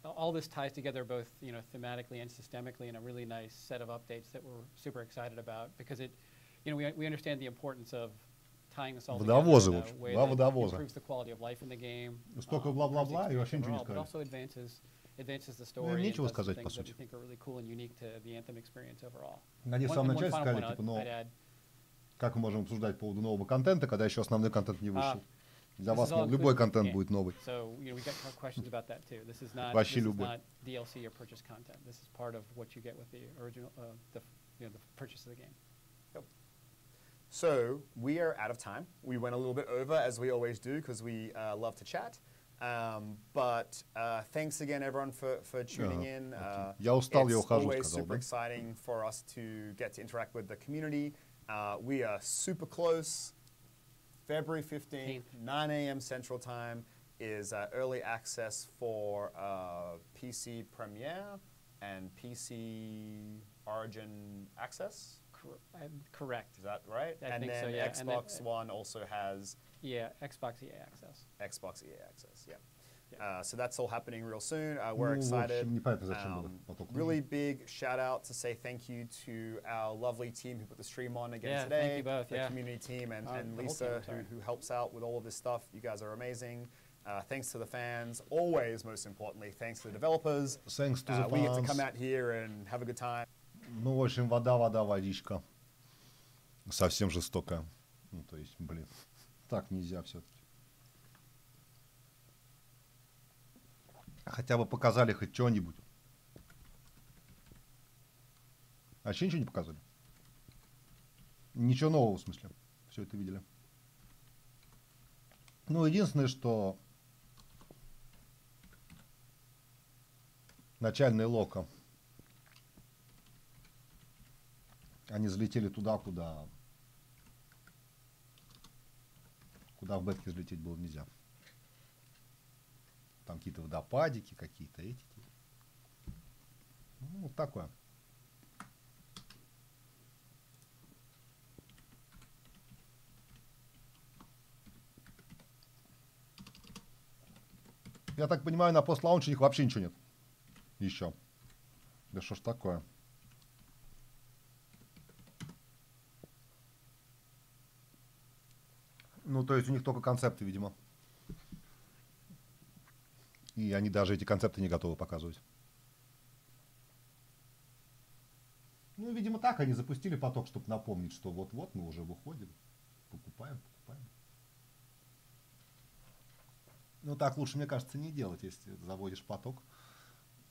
all this ties together both, thematically and systemically in a really nice set of updates that we're super excited about, because it, we understand the importance of tying this all together in a way that improves the quality of life in the game. Столько бла-бла-бла, и вообще ничего не but also advances the story and does things that we think are really cool and unique to the Anthem experience overall. Они в самом начале сказали, типа, как мы можем обсуждать по поводу нового контента, когда еще основной контент не вышел? Для вас любой контент будет новый. So, we got questions about that too. This is not DLC or purchase content. This is part of what you get with the original, the purchase of the game. Yep. So we are out of time. We went a little bit over, as we always do, because we love to chat. But thanks again, everyone, for tuning in. It's always super exciting for us to get to interact with the community. We are super close. February 15th, 9 a.m. Central Time is early access for PC Premiere and PC Origin Access. Correct. Is that right? I and think then so, yeah. Xbox One also has Xbox EA access. Xbox EA access, so that's all happening real soon. We're excited. Really big shout out to say thank you to our lovely team who put the stream on again today. Thank you both, the community team and Lisa who helps out with all of this stuff. You guys are amazing. Thanks to the fans. Always, most importantly, thanks to the developers. Thanks to the fans. We get to come out here and have a good time. Ну, в общем, водичка. Совсем жестокая. Ну, то есть, блин, так нельзя все-таки. Хотя бы показали хоть что-нибудь. А вообще ничего не показали? Ничего нового, в смысле. Все это видели. Ну, единственное, что начальные лока. Они залетели туда, куда в бетке залететь было нельзя. Там какие-то водопадики, какие-то эти. Ну, вот такое. Я так понимаю, на постлаунче у них вообще ничего нет. Еще. Да что ж такое? Ну, то есть у них только концепты, видимо. И они даже эти концепты не готовы показывать. Ну, видимо, так они запустили поток, чтобы напомнить, что вот-вот мы уже выходим. Покупаем. Ну, так лучше, мне кажется, не делать, если заводишь поток.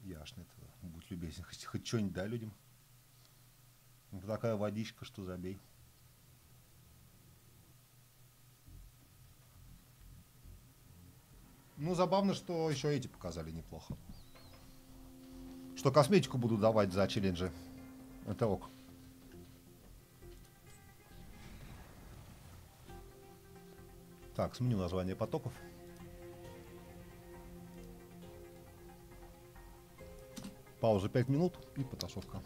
Яшно, это будь любезен. Хоть что-нибудь дай людям. Вот такая водичка, что забей. Ну, забавно, что еще эти показали неплохо. Что косметику будут давать за челленджи. Это ок. Так, сменю название потоков. Пауза 5 минут и потасовка.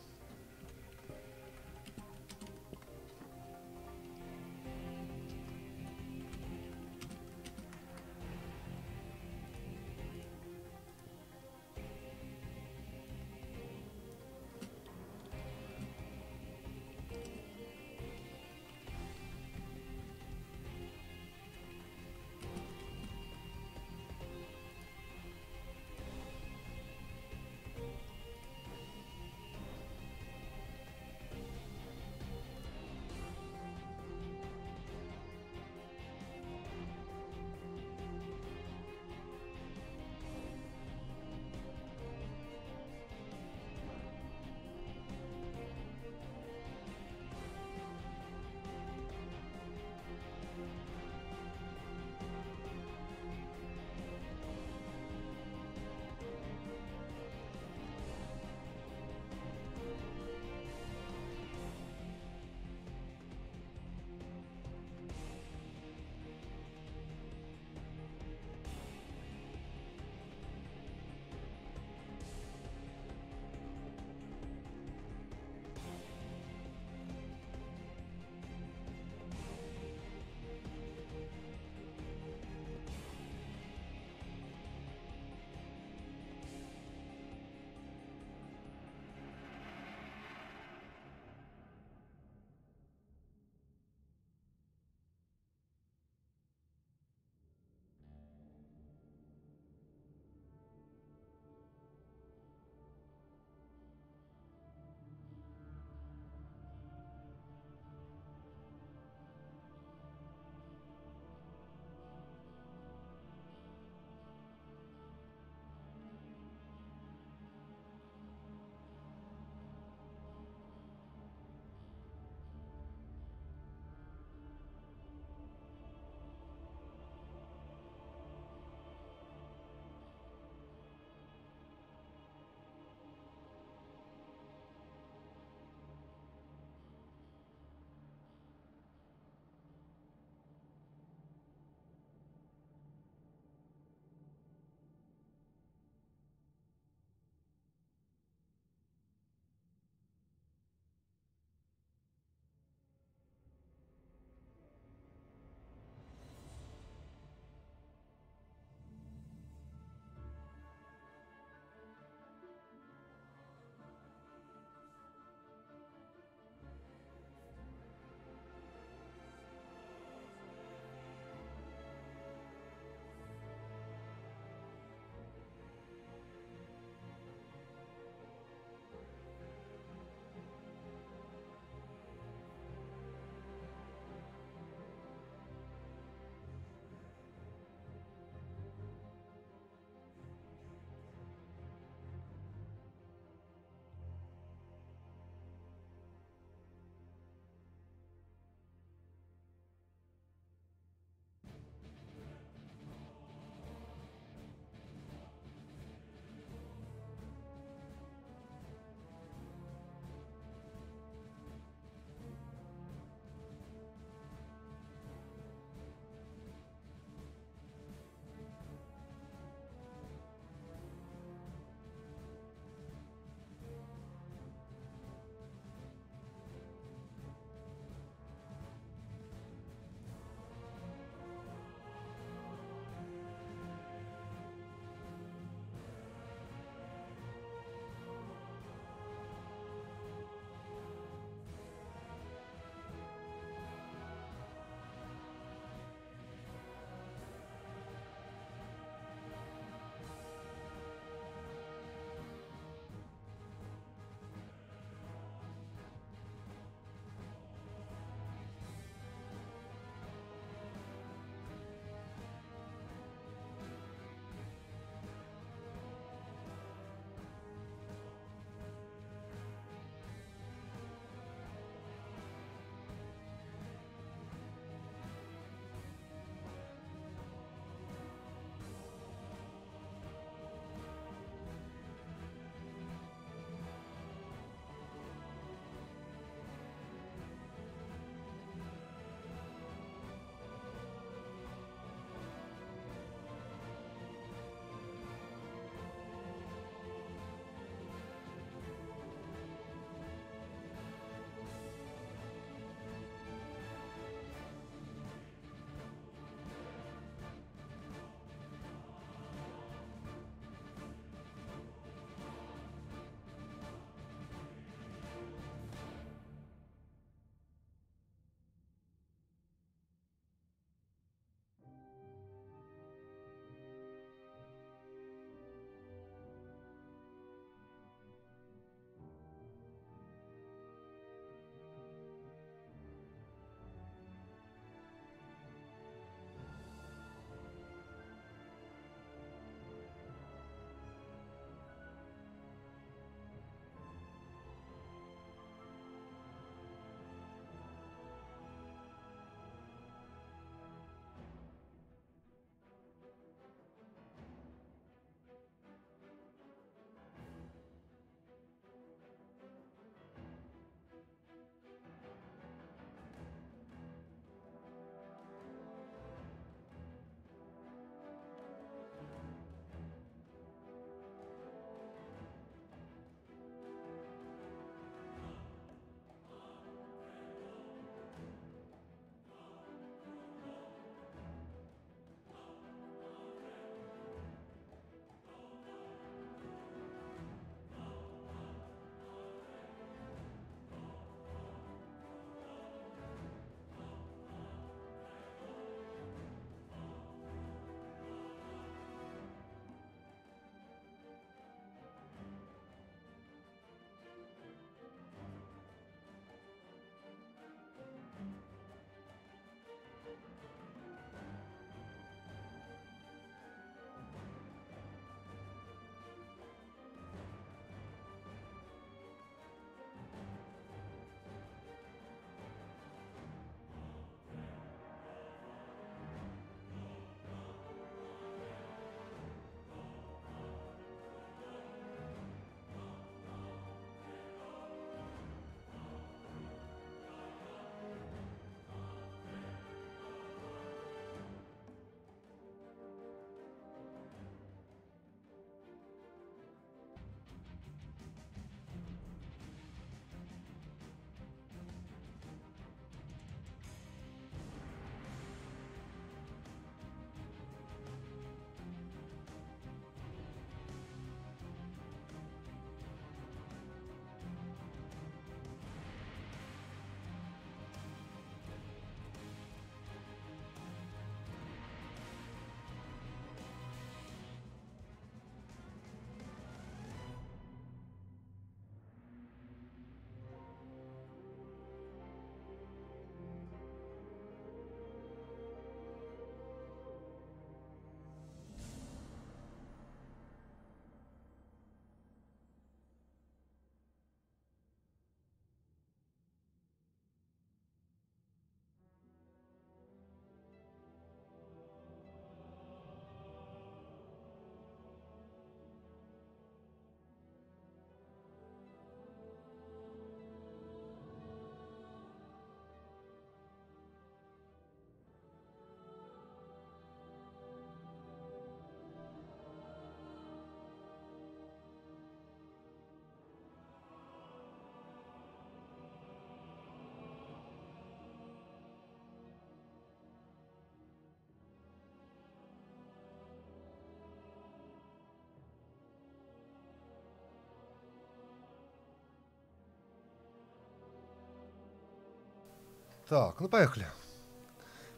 Так, ну поехали.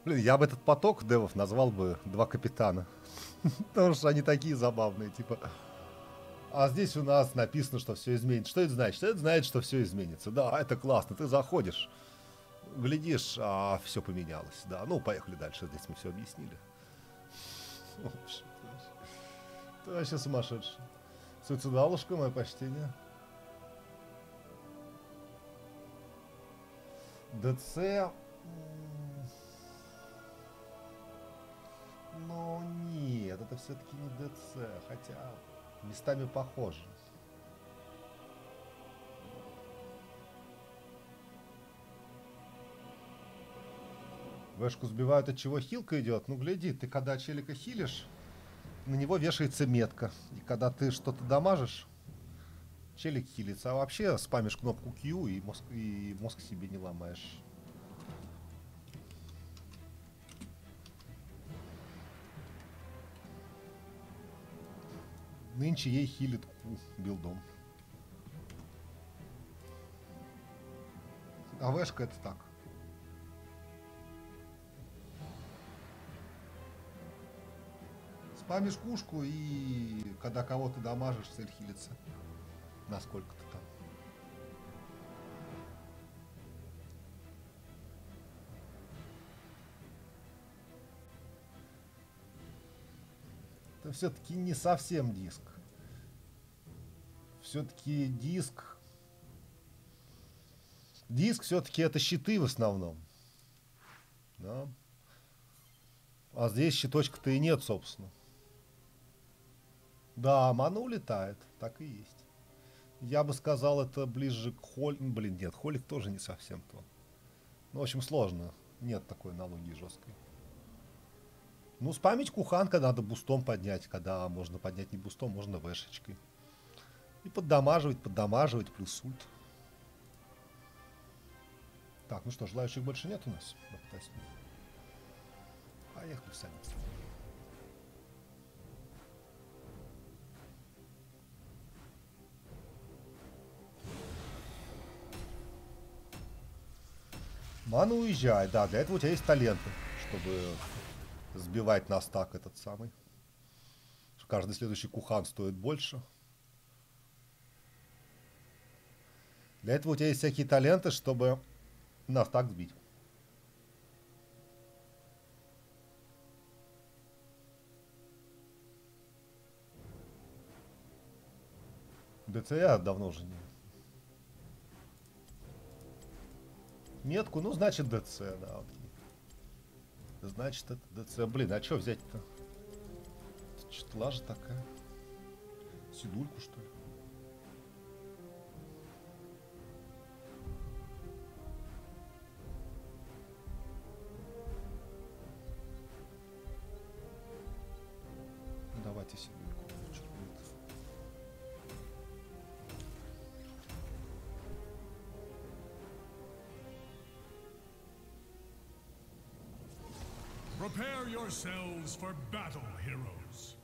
Блин, я бы этот поток девов назвал бы «Два капитана». Потому что они такие забавные, типа... А здесь у нас написано, что все изменится. Что это значит? Это значит, что все изменится. Да, это классно. Ты заходишь, глядишь, а все поменялось. Да, ну поехали дальше. Здесь мы все объяснили. Ты вообще сумасшедший. Суицидалушка, мое почтение. ДЦ... Но нет, это все-таки не ДЦ, хотя местами похоже. Вешку сбивают, от чего хилка идет. Ну гляди, ты когда челика хилишь, на него вешается метка. И когда ты что-то дамажишь, челик хилится. А вообще спамишь кнопку Q и мозг себе не ломаешь. Нынче ей хилит Q билдом. А Вешка это так. Спамишь кушку, и когда кого-то дамажишь, цель хилится. Насколько-то там. Это все-таки не совсем диск. Все-таки диск... Диск все-таки это щиты в основном. Да? А здесь щиточка-то и нет, собственно. Да, мана улетает. Так и есть. Я бы сказал, это ближе к Холли. Блин, нет, Холик тоже не совсем то. Ну, в общем, сложно. Нет такой аналогии жесткой. Ну, спамить куханка надо бустом поднять. Когда можно поднять не бустом, можно вешечкой. И поддамаживать, плюс ульт. Так, ну что, желающих больше нет у нас? Поехали в саммит. Мана уезжает, да, для этого у тебя есть таленты, чтобы сбивать на стак этот самый. Каждый следующий кухан стоит больше. Для этого у тебя есть всякие таленты, чтобы на стак сбить. ДЦ я давно уже не... Метку, ну, значит, ДЦ, да, окей. Значит, это ДЦ. Блин, а что взять-то? Что-то лажа такая. Сидульку, что ли? Давайте сидульку. Что будет? Prepare yourselves for battle, heroes.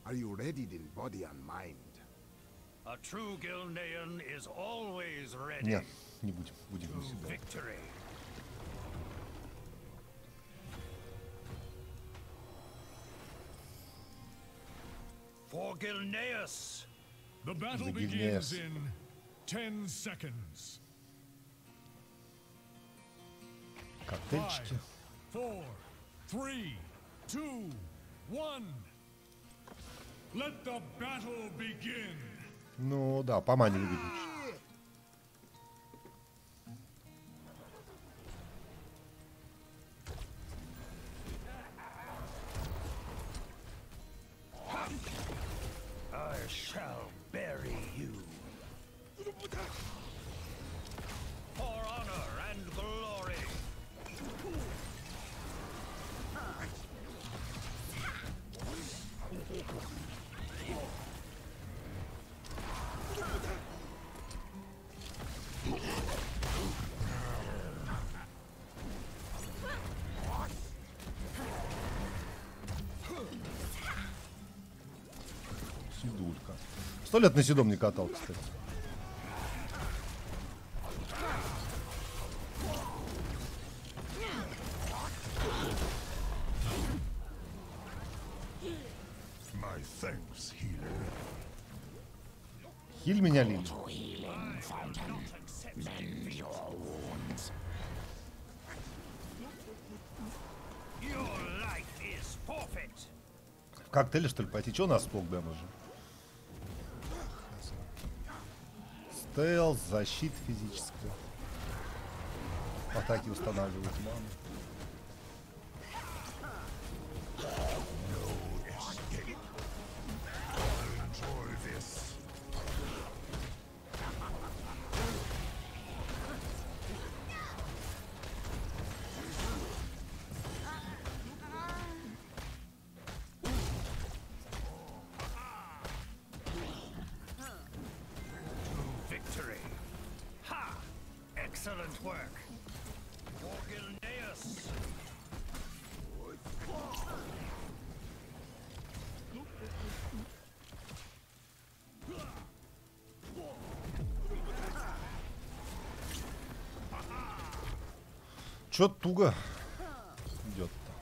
Are you readied in body and mind? A true Gilnean is always ready. Нет, не будем. Будем To не сюда. victory. For Gilneas. The battle The begins Gilneas. in 10 seconds. Коктейльчики. 4, 3, 2, 1. Let the battle begin. Ну да, по мане выглядишь. I shall bury you. For honor and glory. Сидулька. 100 лет на седом не катал, кстати. My thanks, healer. Хиль меня, Лили. Your life is forfeit. В коктейле, что ли, пойти? Че у нас сколько дэмэджа? Стелс, защита физическая. Атаки устанавливают ману. Victory. Ha! Excellent work. Orgilneus. Чё туго идет-то?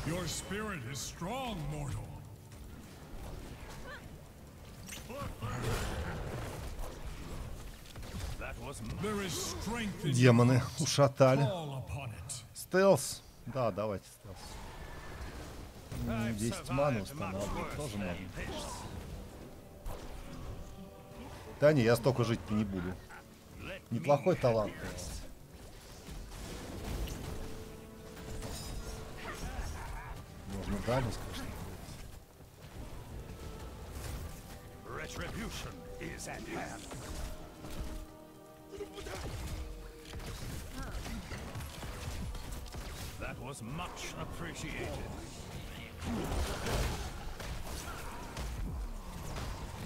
Your spirit is strong, mortal. That was There is strength in Демоны your heart. ушатали. Fall upon it. Стелс. Да, давайте стелс. I've 10 маны survived much устанавливать worse тоже than можно. this. Да не, я столько жить не буду. Let Неплохой me талант. handle this. Можно дальность, конечно. Retribution is at hand. That was much appreciated.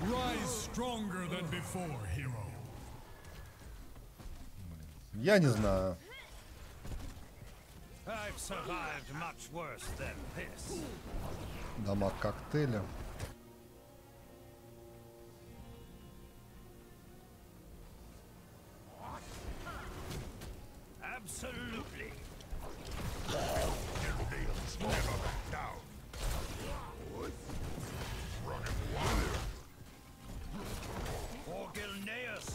Rise stronger than before, hero. Я не знаю. I've survived much worse than this. Дамаг коктейля. Absolutely. Orgilneus.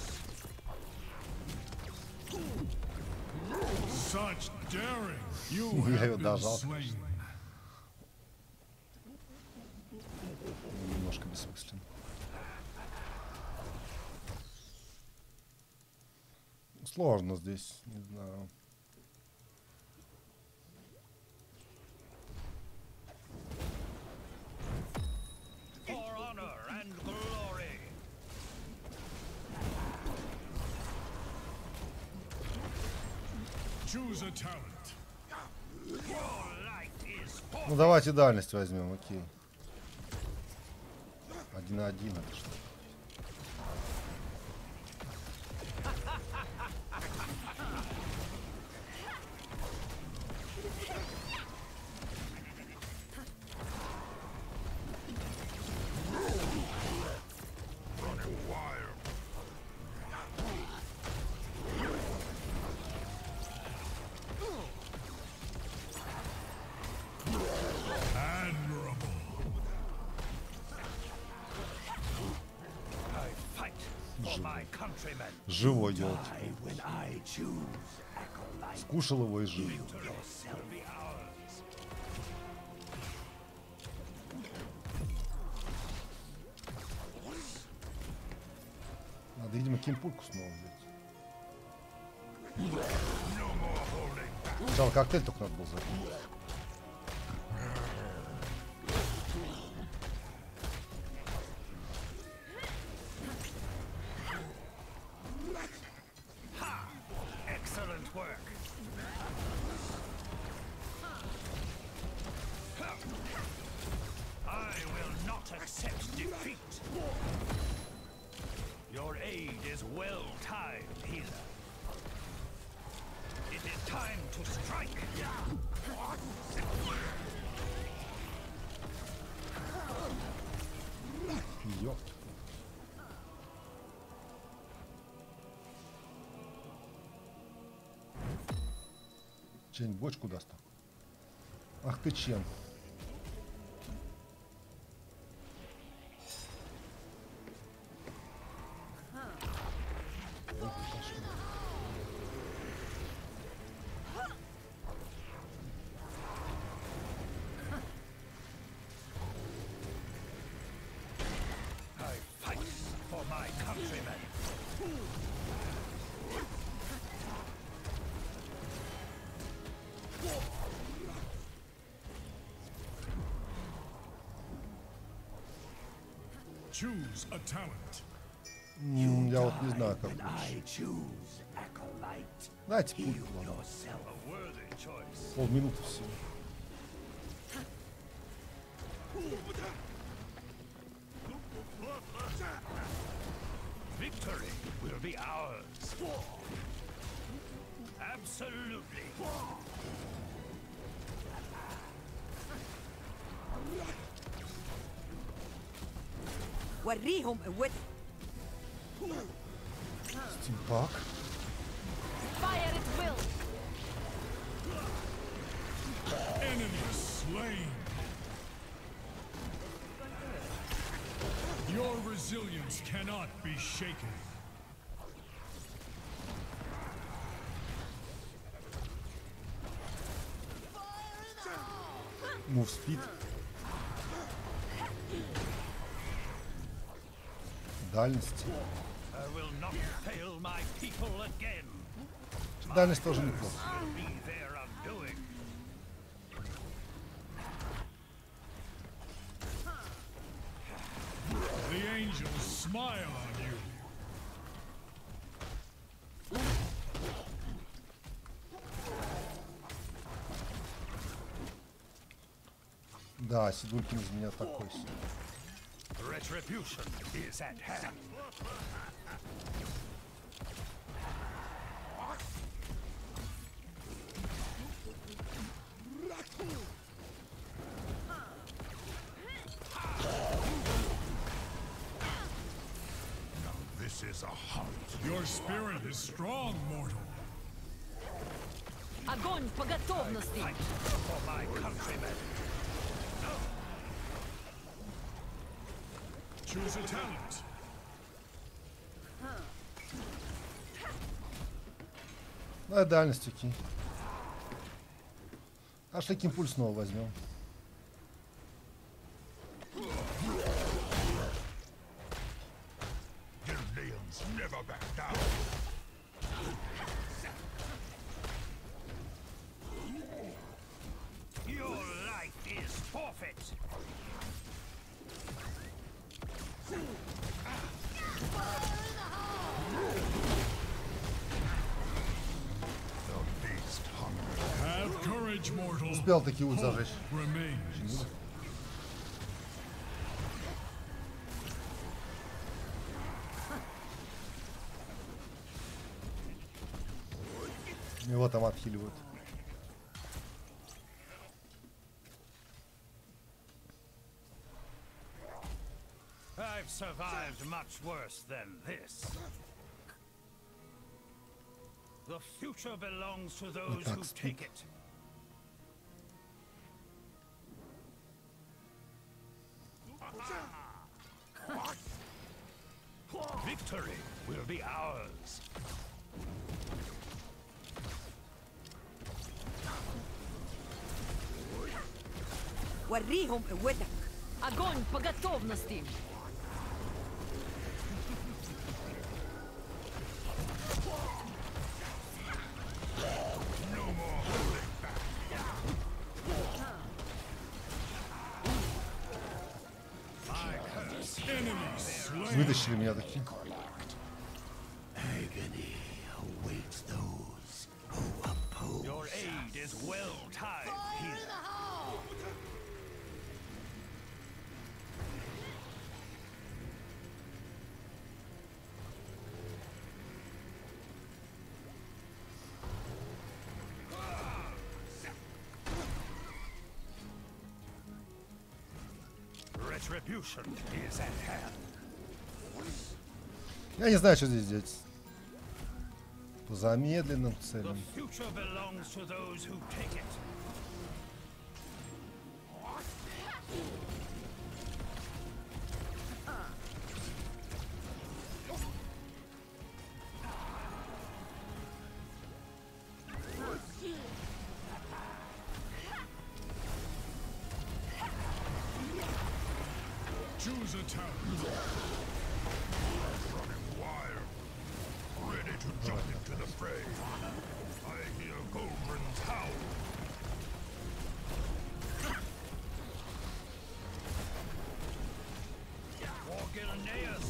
Such daring. You Я have её been дожал, slain. Немножко бессмысленно. Сложно здесь, не знаю. For honor and glory. Choose a talent. Your life is for Ну давайте дальность возьмем, окей. 1 на 1 это что? Admirable. I fight for my countrymen. Живой елки. When I choose, acolyte, Скушал его и жив. Shall be ours. Надо, видимо, кимпульку снова взять. Сначала коктейль только надо было забить. Excellent work. I will not accept defeat. Your aid is well timed, healer. It is time to strike. Чень бочку даст. Ах ты чем. I fight for my countrymen. Choose a talent. Я вот не знаю, как When лучше. I choose acolyte. Дайте пульт, Heal ладно. yourself. A worthy choice. Полминуты всего. Victory will be ours. Absolutely. وريهم قوتك. Стимпак. Fire at will. Enemy slain. Your resilience cannot be shaken. Мув спид. Дальность. I will not fail my people again. Дальность тоже неплохо. Will be their undoing. The angels smile on you. Да, Сидулькин из меня такой себе. Retribution is at hand. This is a hunt. Your spirit is strong, mortal. Огонь по готовности. Fight for my countrymen. Choose a talent. Давай дальность, окей. А шейк импульс снова возьмем. Gilneans never back down. Your life is forfeit. The beast hungers. Have courage, mortal. Успел таки ult зажечь. Remains. Его там отхиливают. I've survived much worse than this. The future belongs to those who take it. Victory will be ours. وريهم قوتك. Огонь по готовности. Вытащили меня таки. Agony awaits those who oppose. Your aid is well timed here. Retribution is at hand. Я не знаю, что здесь делать. По замедленным целям. The future belongs to those who take it. Choose a talent. Running wild. Ready to jump into the fray. I hear Goldrun's howl. For Gilneas.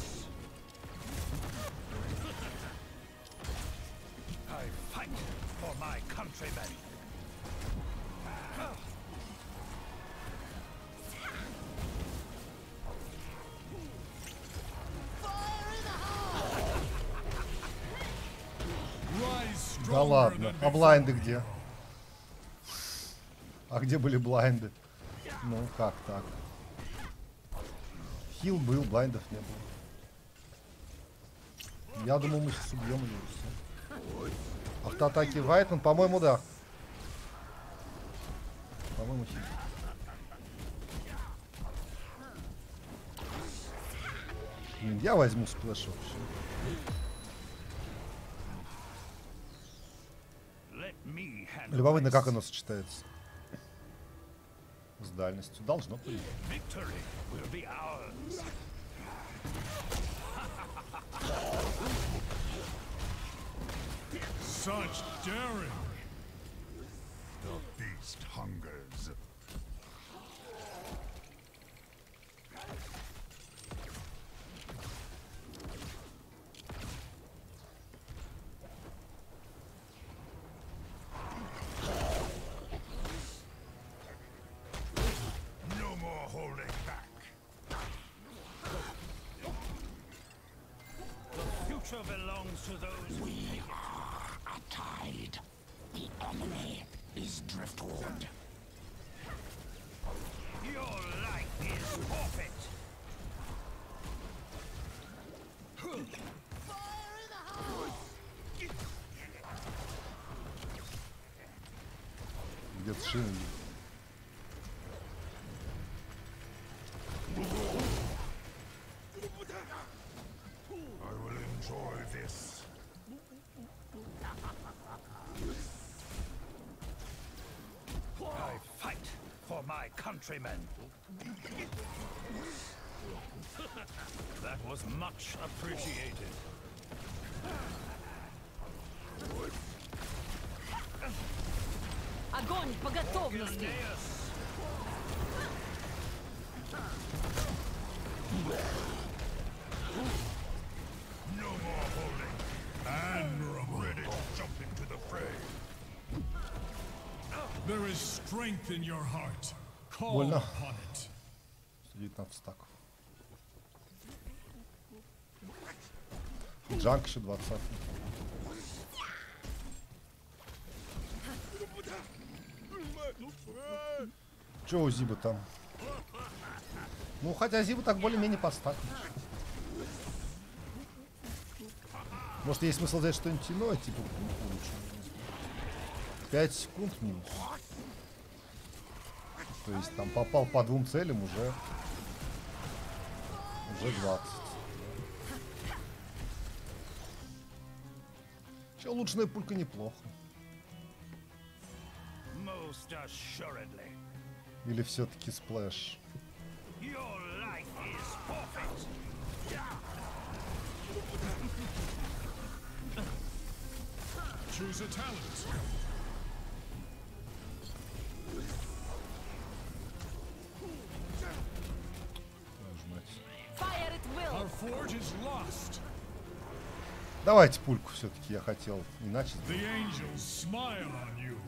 I fight for my countrymen. Да ладно. А блайнды где? А где были блайнды? Ну как так? Хил был, блайндов не было. Я думал, мы сейчас убьем его. Автоатаки Вайтман, по-моему, да. По-моему, хил. Я возьму сплэш вообще. Любопытно, как оно сочетается с дальностью. Должно быть. Such daring. The beast hungers. No more holding back. The future belongs to those who take it. A tide. The enemy is driftwood. Your life is forfeit. Где-то шины. I will enjoy this. I fight for my countrymen. That was much appreciated. Огонь по готовности! Gilneas. No more holding. And ready to jump into the fray. There is strength in your heart. Call Больно. upon it. 19 стаков. Джанк еще 20. Че у Зиба там? Ну, хотя Зиба так более-менее постакнет. Может, есть смысл взять что-нибудь иное, типа, лучше. 5 секунд минус. То есть там попал по 2 целям уже 20. Че, улучшенная пулька неплохо. Most assuredly. Или все-таки сплэш? Your life is forfeit. Choose a talent. Fire at will! Our forge is lost. Давайте пульку все-таки, я хотел иначе. The angels smile on you.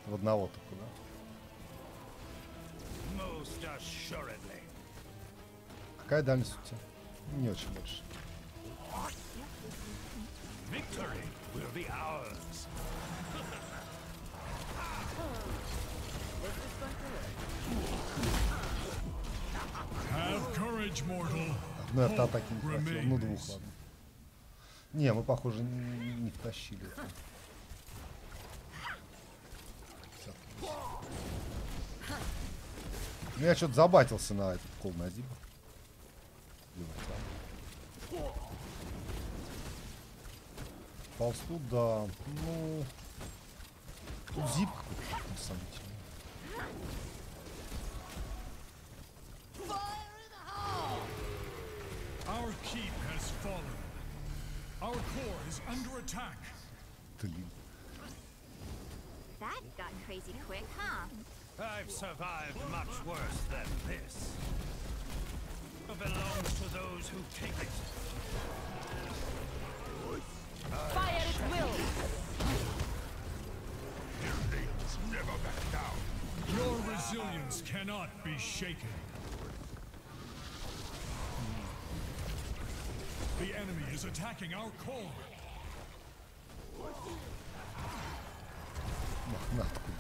В одного только, да? Most assuredly. Какая дальность у тебя? Не очень больше. Victory will be ours. Have courage, mortal. одной атаки не хватило. Ну, двух, ладно. Не, мы, похоже, не втащили это. Ну, я что-то забатился на этот кол на зиба. Ползту, да. Ну, тут зип какой-то на самом деле. Our keep has fallen. Our core is under attack. Блин. That got crazy quick, huh? I've survived much worse than this. It belongs to those who take it. Fire at will! Aliens never back down. Your resilience cannot be shaken. The enemy is attacking our core. Мохнатку,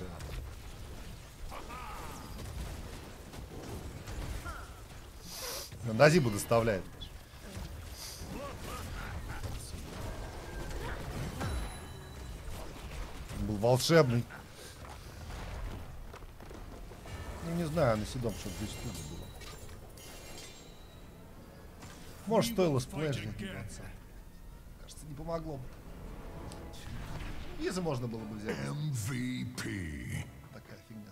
да. На зибу доставляет. Был волшебный. Ну, не знаю, на седом что-то здесь трудно было. Может, стоило сплэш нагибаться. Кажется, не помогло бы. Если можно было бы взять. MVP. Такая фигня.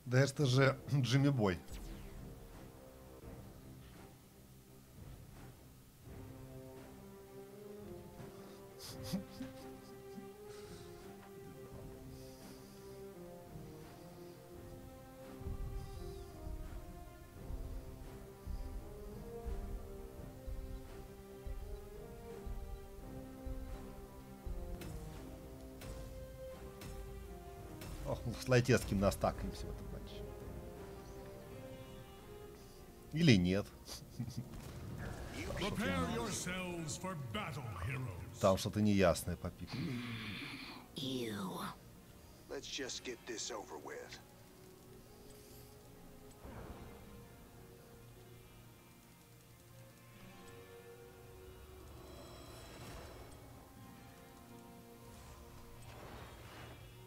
Да это же Джимми Бой. Ох, мы с Лайтецким настакаемся в этом матче. Или нет. Там что-то неясное по пику. Let's just get this over with.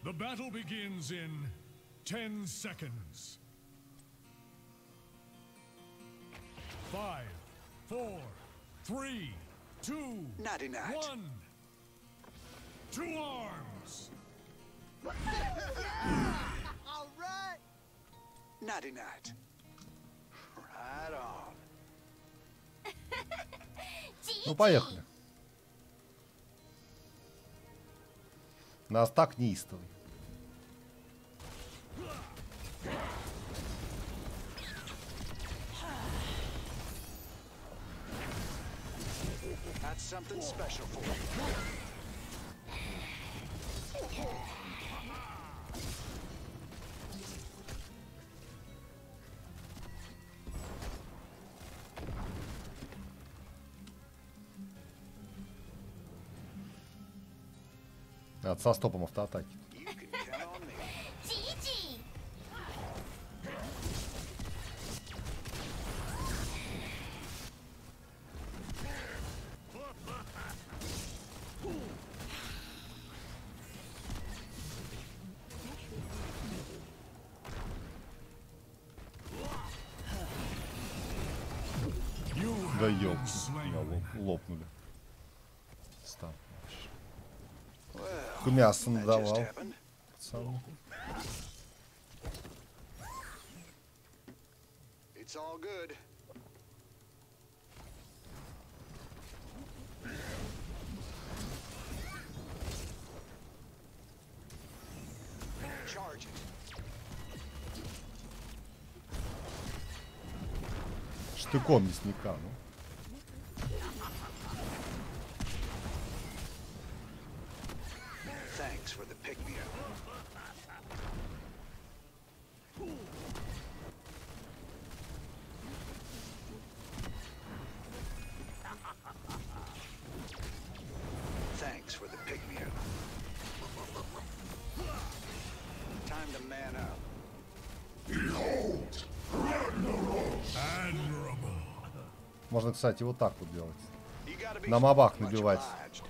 The battle begins in 10 seconds. 5, 4, 3, 2, 1. To arms. All right. Naughty night. Right on. Ну, поехали. Нас так неистовый. something special for you. Со стопом автоатаки. You can count on me. GG. Да ёлки, меня лопнули. Стан. Well, Мясо that just надавал. happened. Пацаны. It's all good. Charge it. Штыком мясника, ну. Thanks for the pick-me-up. Thanks for the pick-me-up. Time to man up. Admirable. Можно, кстати, вот так вот делать. You gotta be На мобах much набивать. obliged.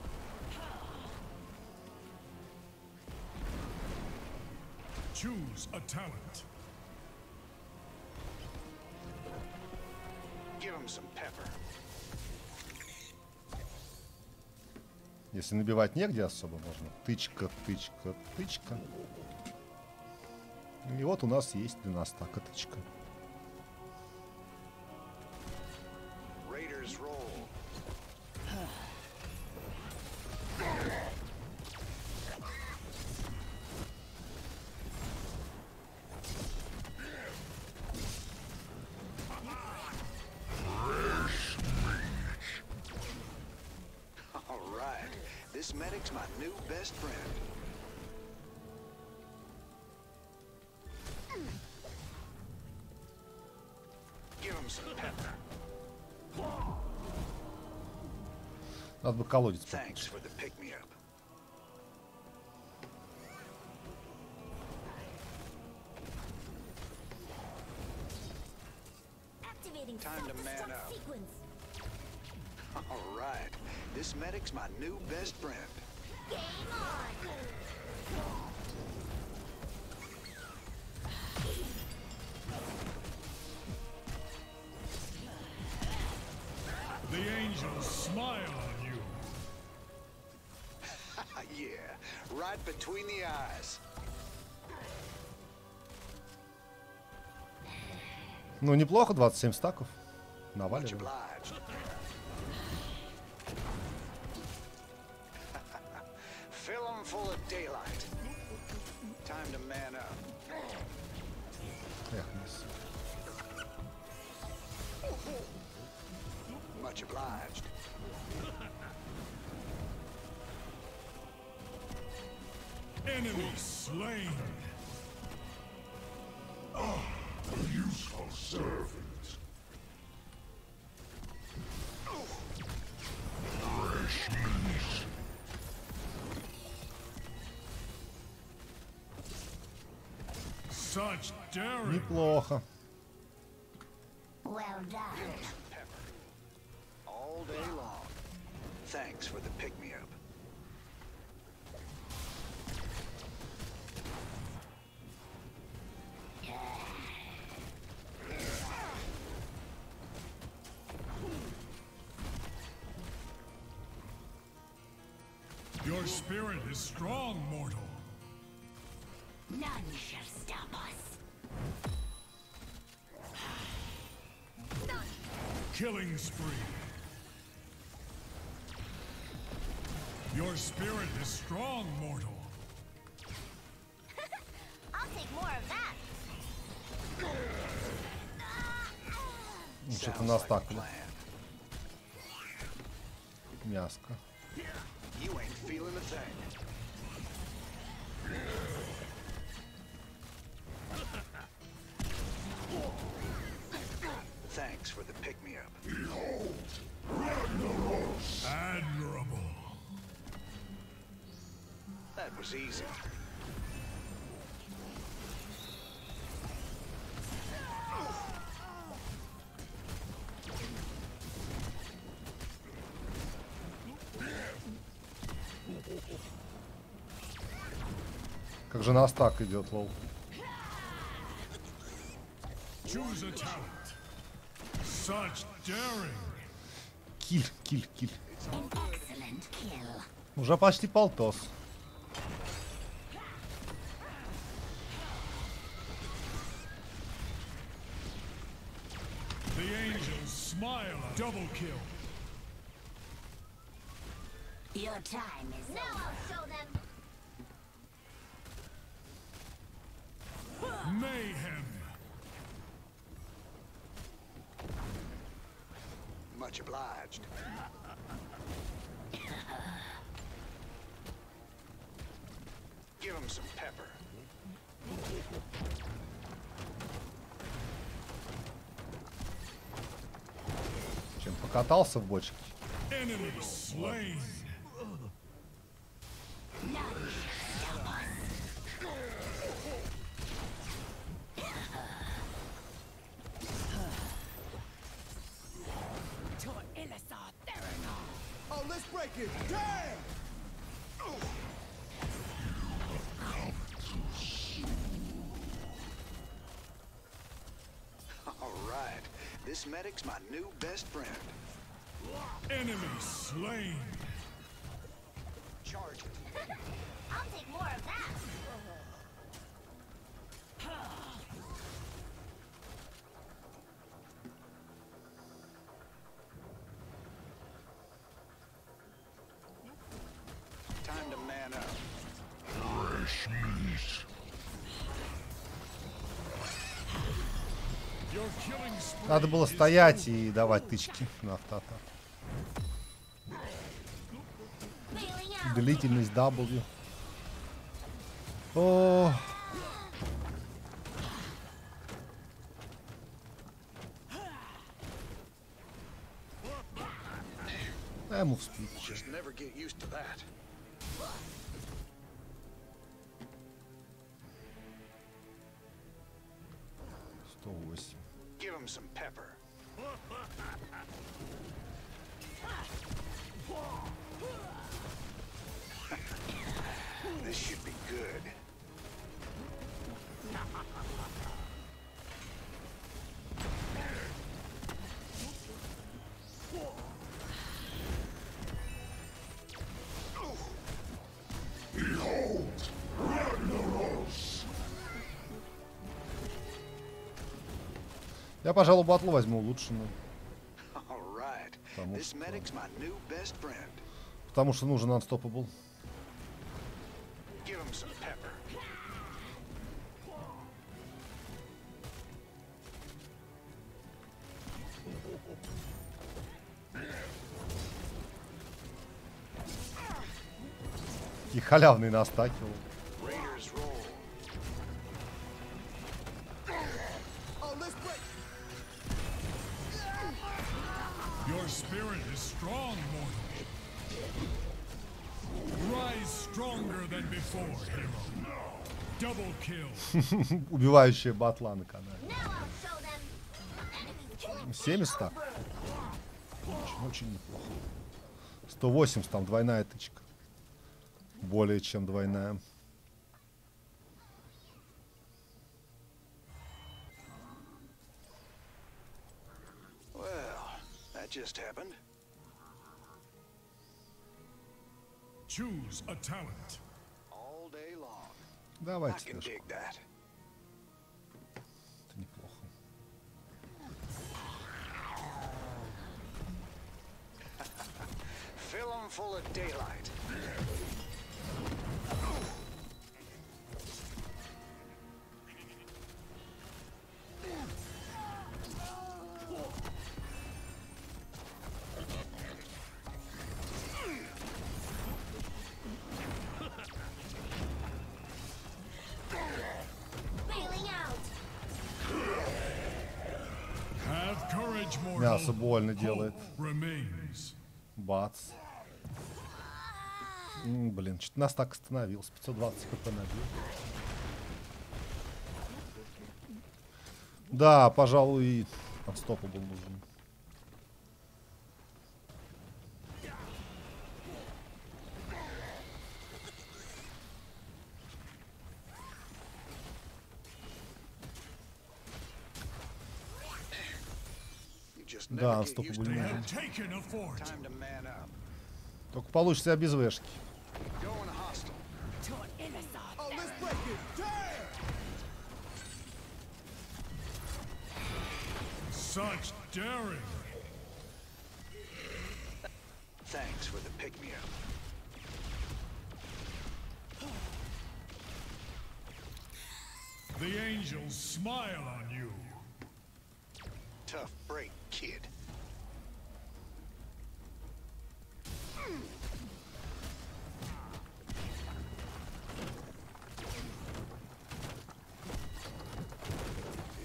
Choose a talent. Give him some pepper. Если набивать негде особо, можно тычка, тычка, тычка. И вот у нас есть для нас так тычка. Raiders roll. All right, this medic's my new best friend. Give him some pepper. Надо бы колодец Thanks попить. for the pick-me-up. Activating Time to man self-destruct up. sequence. All right, this medic's my new best friend. Game on. The angels smile on you. Yeah, right between the eyes. Ну, неплохо, 27 стаков. Much Наваливаем. obliged. Fill 'em full of daylight. Time to man up. Эх, мисс. Much obliged. Enemy slain. Useful servant. Fresh meat. Such daring. Неплохо. Well done. Pepper. All day long. Thanks for the pick-me-up. Your spirit is strong, mortal. None shall stop us. Killing spree. Your spirit is strong, mortal. I'll take more of that. Ну, что-то Sounds нас like a так. plan. Мяско. You ain't feeling a thing. Thanks for the pick-me-up. Admirable. That was easy. Как же нас так идет, лол. Choose a talent. Such daring. Киль, киль, киль. An excellent kill. Уже почти полтос. The angels smile. Double kill. Your time is now. I'll show them. Mayhem. Much obliged. Give him some pepper. Чем покатался в бочке. Enemy slain. Oh, let's break it. Damn! All right. This medic's my new best friend. Enemy slain. Charge it. I'll take more of that. Time to man up. Fresh meat. Your killing spree. Надо было стоять и давать тычки на автоатаку. Bailing out. Длительность W. О, дай ему в спину. Just never get used to that. Give him some pepper. This should be good. Behold, Ragnaros. Я, пожалуй, батлу возьму улучшенную. All right. Потому This что- medic's my new best friend. Потому что нужен unstoppable. Give him some pepper. И халявный настакивал. Raiders roll. Oh, let's break. Your spirit is strong, mortal. Rise stronger than before, hero. Double kill. Убивающая батла на канале. Now I'll show them. Enemies 70. Очень неплохо. 180, там двойная тычка. Более чем двойная. Well, that just happened. Choose a talent. All day long. I Давайте can даже. dig that. Это неплохо. Fill them full of daylight. much more Мясо hope больно делает. remains. Бац. Блин, что-то нас так остановился. 520 хп набил. Да, пожалуй, и отстопа был нужен. You just Да, never get отстопа used был to нужен. that. Taken a fort. Time to man up. Только получится без вешки. Going hostile. Such daring. Thanks for the pick-me-up. The angels smile on you. Tough break, kid.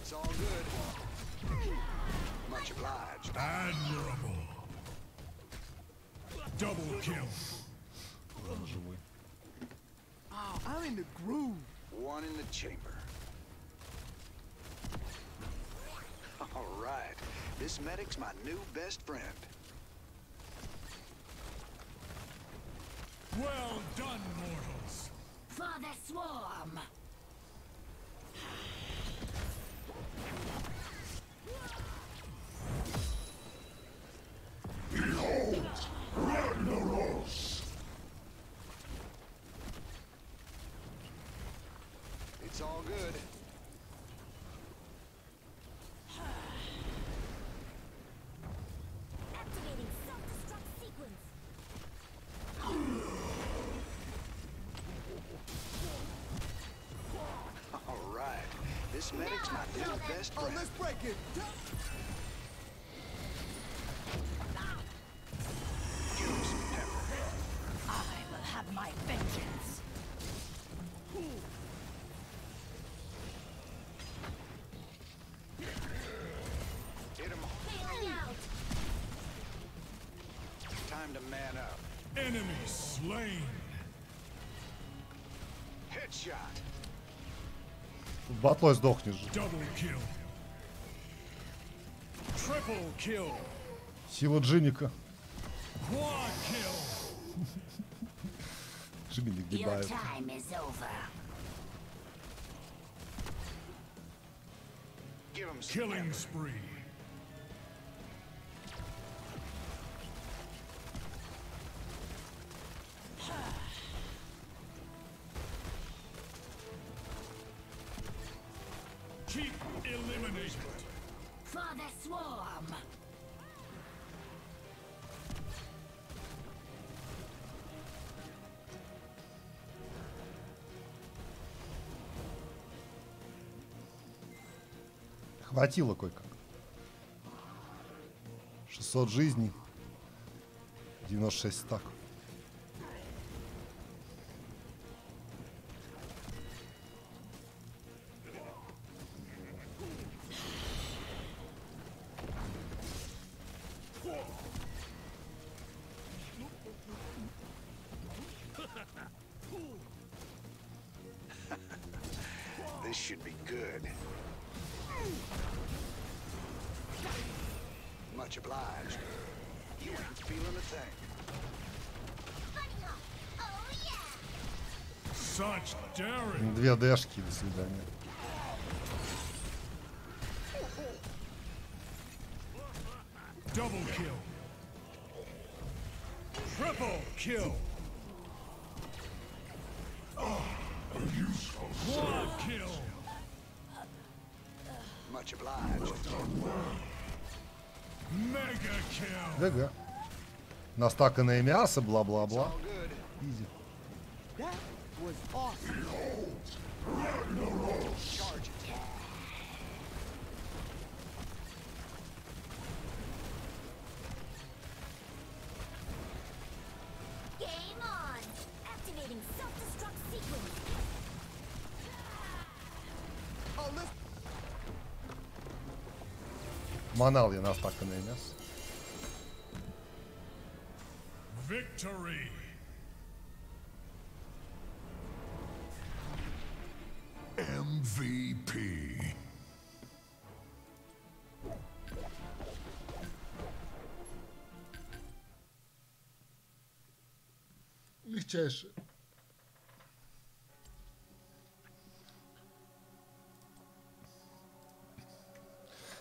It's all good. Much obliged. Admirable. Double kill. Он живой. I'm in the groove. One in the chamber. All right. This medic's my new best friend. Well done, mortals. For the swarm. Behold, Ragnaros! It's all good. Activating self-destruct sequence. All right. This medic's my new best friend. Let's break it. Give him some pepper. I will have my vengeance. Hit him. Bailing out. Time to man up. Enemy slain. Headshot. Батлой сдохнешь же. Double kill. Triple kill. Сила Джимика. Quad kill. Джимми не Your гибает. time is over. Give him some Killing pepper. spree. Keep eliminated. For the swarm. Хватило кое-как. 600 жизней. 96 стаков. This should be good. Much obliged. You ain't feeling a thing. Bunny hop. Oh yeah. Such daring. 2 дэшки, до свидания. Double kill. Triple kill. Quad kill. Much obliged. Mega kill. ГГ. Настаканное мясо, бла-бла-бла. All good. Изи. That was awesome. Charge it. Game on. Activating self-destruct sequence. Манал я нас так и нанес. Victory! MVP. Легчайшее.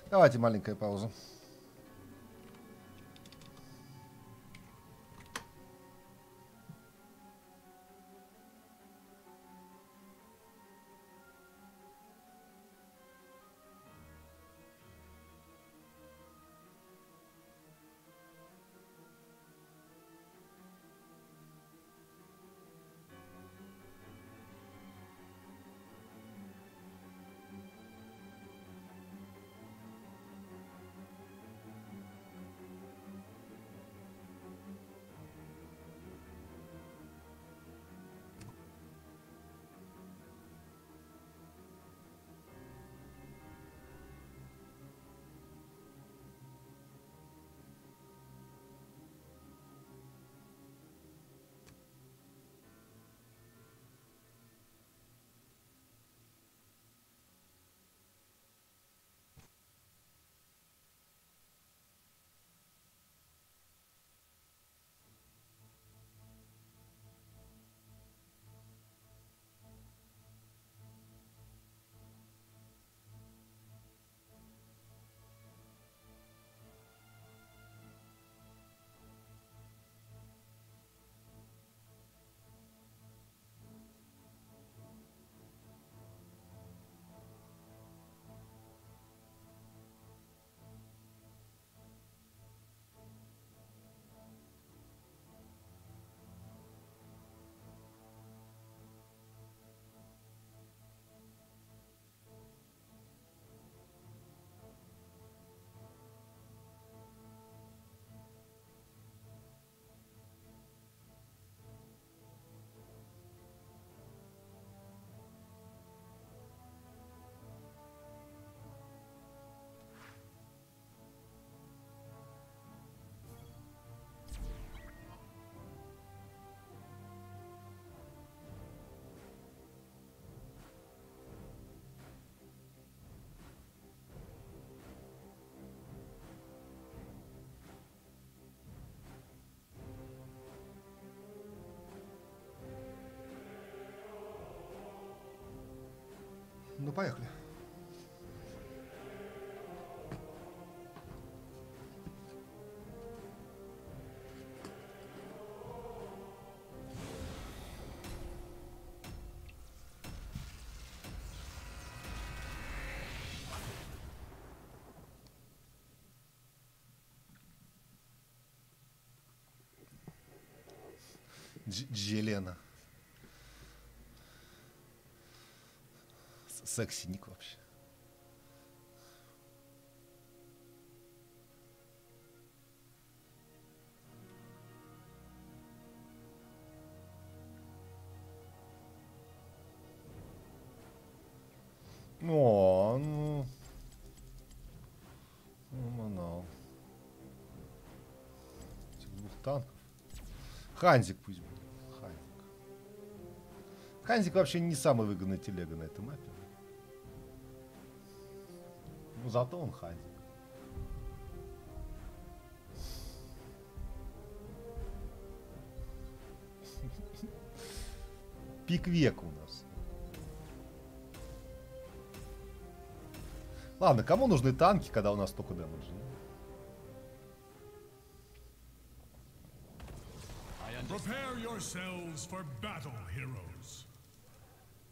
Давайте маленькая пауза. Ну, поехали. Джелена. Секси-ник вообще. О, ну... Манал. Этих двух танков. Ханзик пусть будет. Ханзик. Ханзик вообще не самый выгодный телега на этой мапе. Ну, зато он Ханзик. Пик века у нас. Ладно, кому нужны танки, когда у нас столько дэмэджа? Prepare yourselves for battle, heroes.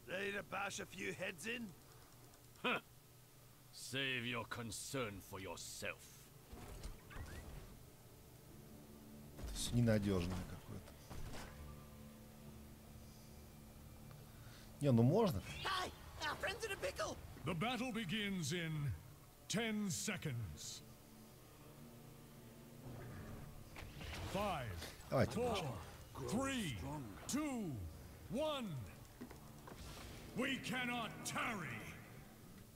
Ready to bash a few heads in? Huh. Save your concern for yourself. Ненадежный какой-то. Не, ну можно. The battle begins in 10 seconds. 5, Давайте. 4, 3, 2, 1. We cannot tarry.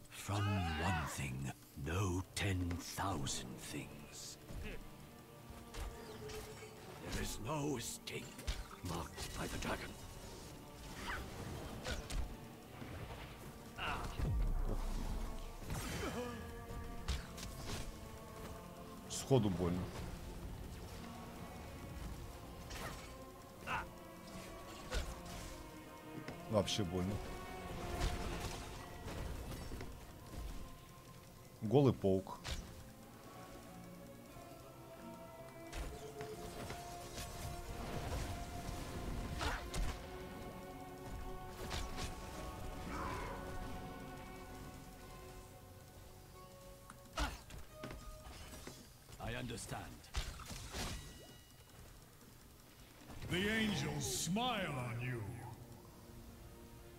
From one thing, no 10,000 things. There is no escape marked by the dragon. Сходу больно. Вообще больно. Голый паук. I understand. The angels smile on you.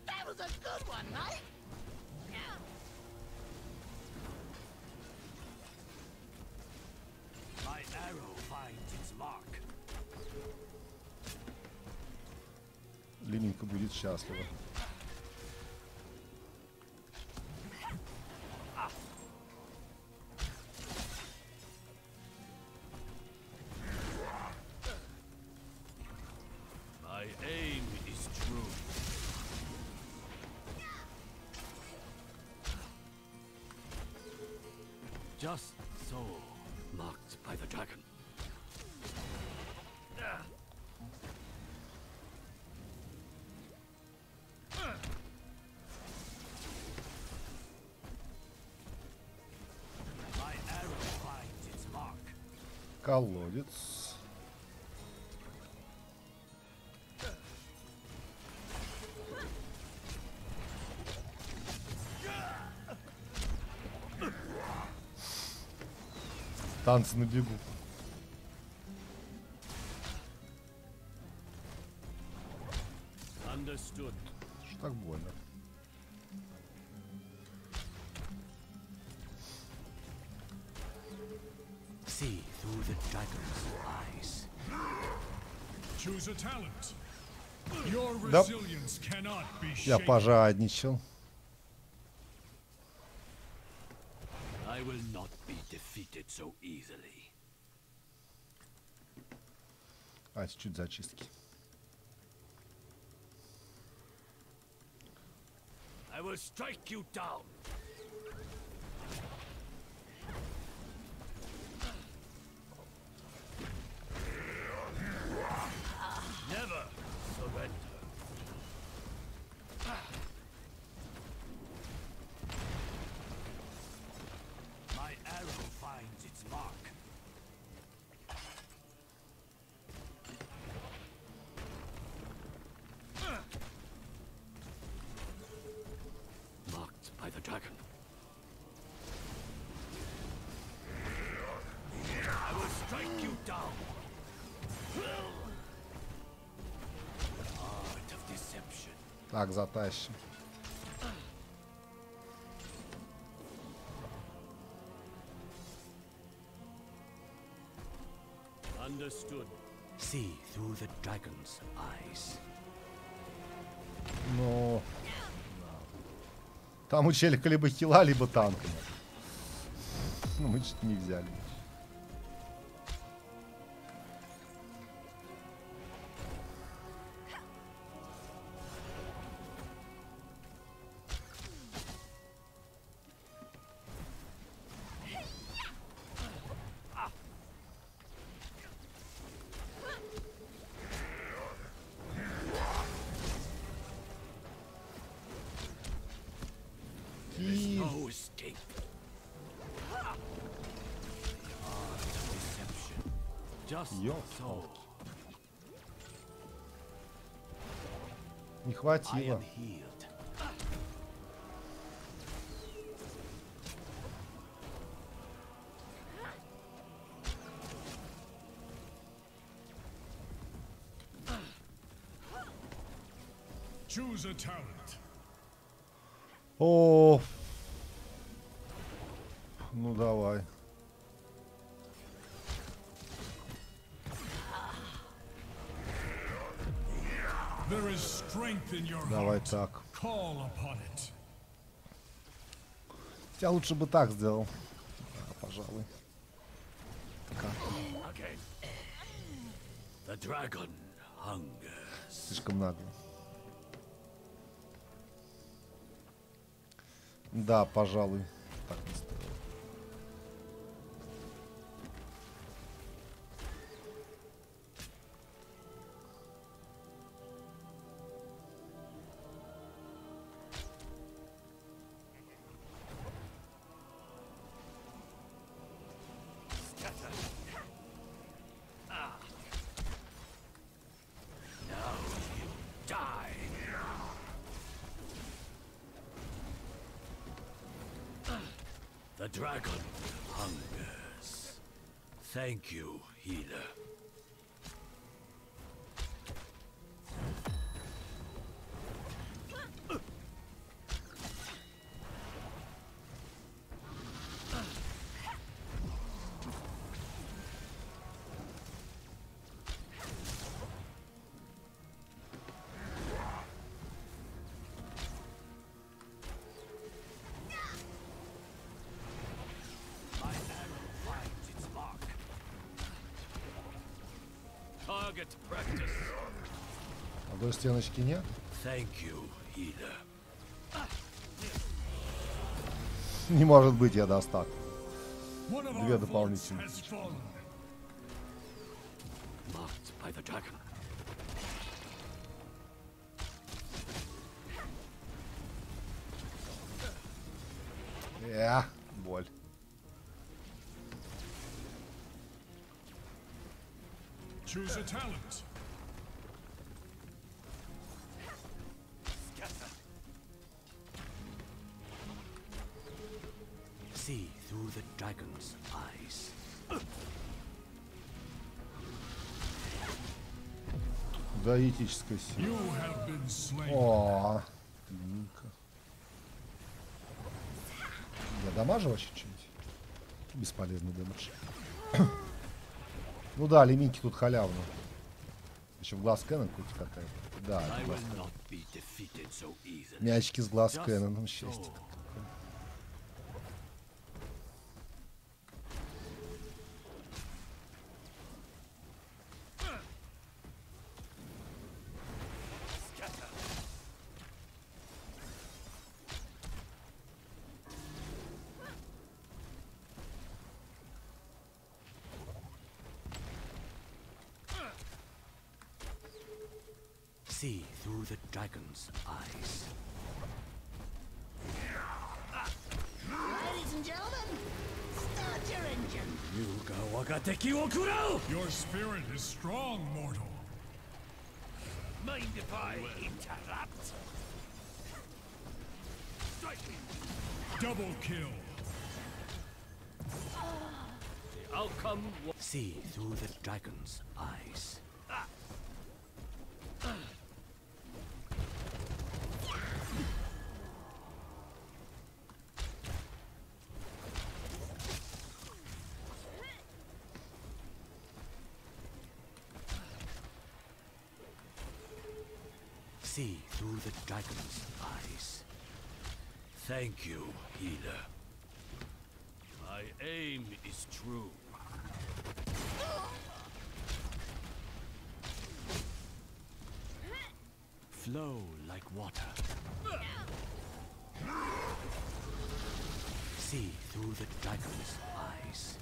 That was a good one, right? My arrow finds its mark. Ленинка будет счастлива. My aim is true. Just so, marked by the dragon. My arrow finds its mark. Колодец. Танцы на бегу. Understood. Что так больно? See through the dragon's eyes. Choose a talent. Your Да. resilience cannot be Я shaken. пожадничал. I will not be defeated so easily. А, чуть зачистки. I will strike you down. Never surrender. My arrow finds its mark. Marked by the dragon. I will strike you down. Art of deception. Так, затащим. Understood. See through the dragon's eyes. Но... Там у челика либо хила, либо танка. Ну, мы что-то не взяли. No escape. Art of deception. Just so. Не I хватило. am healed. Choose a talent. О, ну давай. There is strength in your Давай heart. так. Call upon it. Я лучше бы так сделал. пожалуй. Как? Again. The dragon hungers. Слишком нагло. Да, пожалуй. Так не стоит. The dragon hungers. Thank you, healer. Target practice. Одной стеночки нет. Thank you, healer. Не может быть, я достал. One of Две our дополнительных. forts has fallen. Marked by the dragon. Боль. Choose a talent. See through the dragon's eyes. Доитическая сила. You have been slain. О, Минка. Я дамажу вообще что-нибудь? Бесполезный дэмэдж. Ну да, лимитки тут халявно. Еще в глаз Кэнон какая-то. Да, I это глаз will Кэнон. not be defeated so easily. Мячики с глаз Just Кэноном, счастье. so. See through the dragon's eyes. Ladies and gentlemen, start your engine. Yuga wagateki wo kurau! Your spirit is strong, mortal. Mind if I interrupt? Strike me! Double kill. The outcome. See through the dragon's eyes. See through the dragon's eyes. Thank you, healer. My aim is true. Flow like water. See through the dragon's eyes.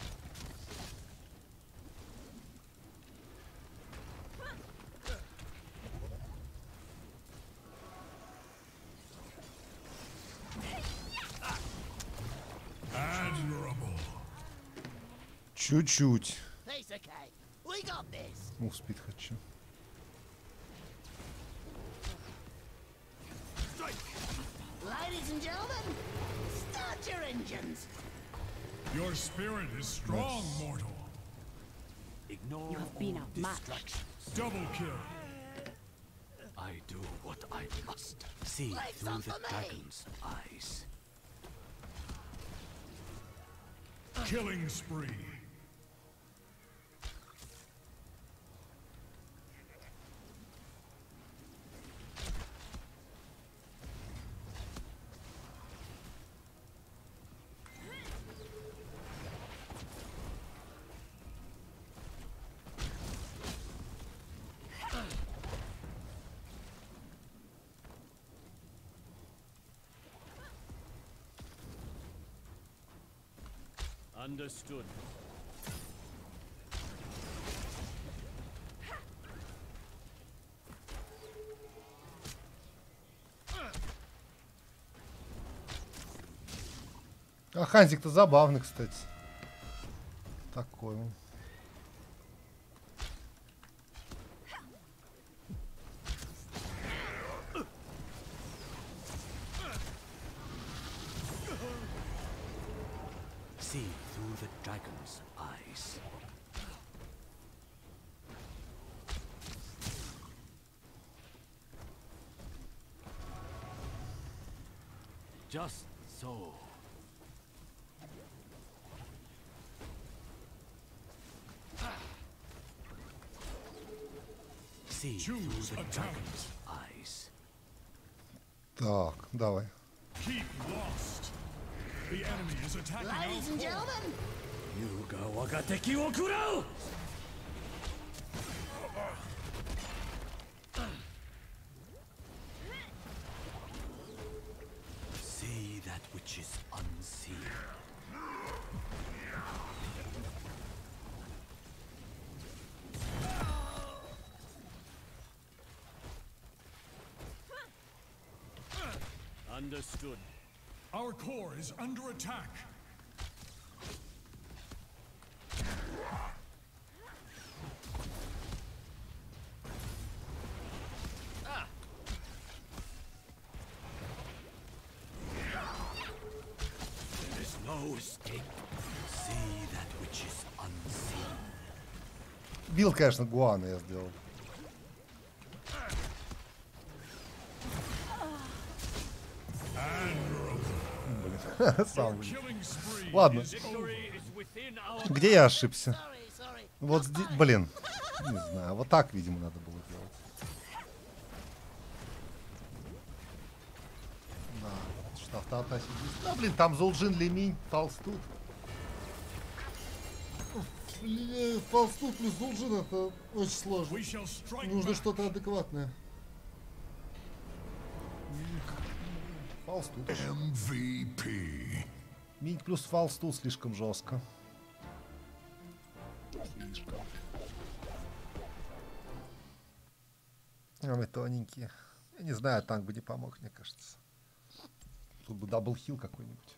Admirable. Чуть-чуть. Piece of cake. We got this. Успеть хочу. Ladies and gentlemen, start your engines. Your spirit is strong, mortal. Ignore You have been all outmatched. distractions. Double kill. I do what I must. See Lights through up the for me. dragon's eyes. Killing spree. Understood. А Ханзик-то забавный, кстати. Такой он. See through the dragon's eyes. Just so. See through Choose the a dragon's eyes. Так, давай. Keep lost. The enemy is attacking our Ladies and core. gentlemen, Yuga waga teki wo kurau! See that which is unseen. Understood. Our core is under attack. There is no escape. See that which is unseen. Билд, конечно, Гуана я сделал. Блин, сам. Killing spree Ладно. is over. Victory is within our Где я ошибся? sorry, sorry. Вот здесь, блин. Не знаю, вот так, видимо, надо было делать. Да, что автоатаки здесь. Да, блин, там Зулджин, Леминь, Толстут. Толстут плюс Зулджин это очень сложно. We shall strike Нужно back. что-то адекватное. Фалстут. MVP. Минь плюс фалстут слишком жестко. Слишком. А мы тоненькие. Я не знаю, танк бы не помог, мне кажется. Тут бы даблхил какой-нибудь.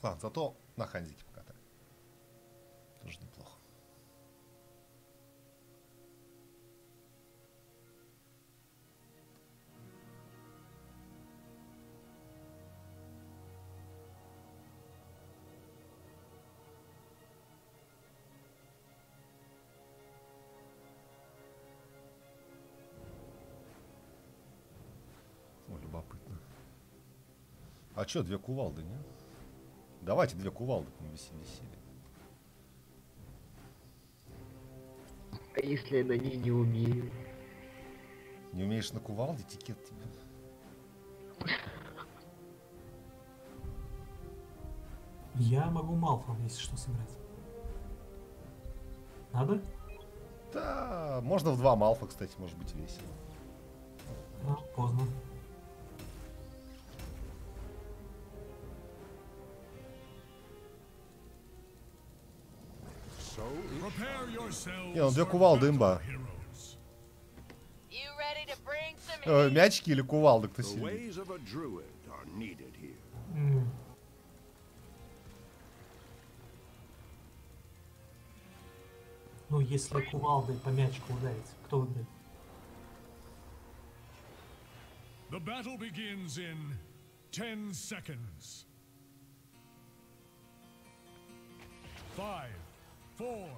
Ладно, зато на Ханзике покатаем. Тоже неплохо. О, любопытно. А чё, две кувалды, не? Давайте две кувалды, веселье. А если я на ней не умею? Не умеешь на кувалде, тикет тебе. Я могу Малфом, если что, сыграть. Надо? Да, можно в два Малфа, кстати, может быть весело. А, поздно. Prepare yourselves Не, ну две for кувалды battle, имба. heroes. You ready to bring some Мячики или кувалды, кто The сильнее? ways of a druid are needed here. Ну, если кувалдой по мячику ударить, кто выиграет? The battle begins in 10 seconds. 5, 4,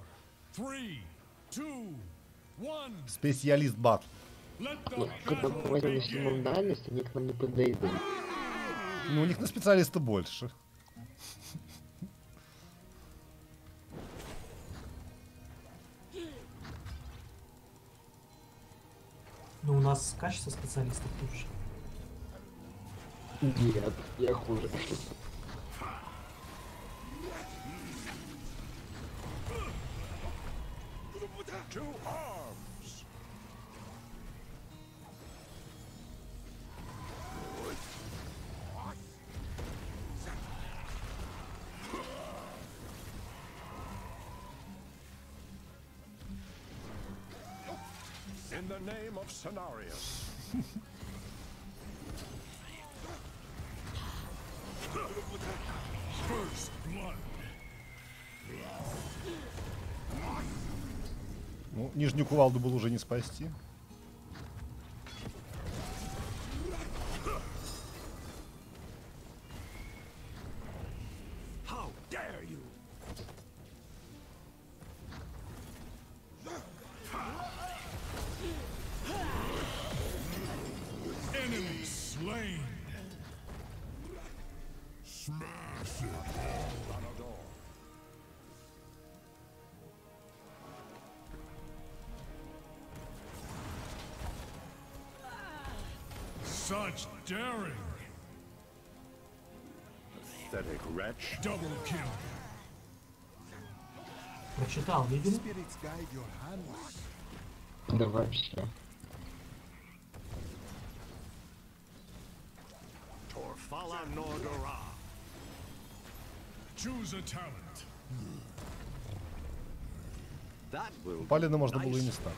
3, 2, Специалист батл. Let Когда мы возьмем на снимом дальность, они к нам не подойдут. Ну, у них на специалиста больше. Ну, у нас качество специалистов лучше. Нет, я хуже. To arms! In the name of Cenarius. first blood. Ну, нижнюю кувалду было уже не спасти. How dare you! Enemy slain. Smash it. Such daring. Pathetic wretch. Double kill. Прочитал, видели? Spirits guide your hands. Да вообще. Torfala Nordora. Choose a talent. That will Палина можно было и не ставить.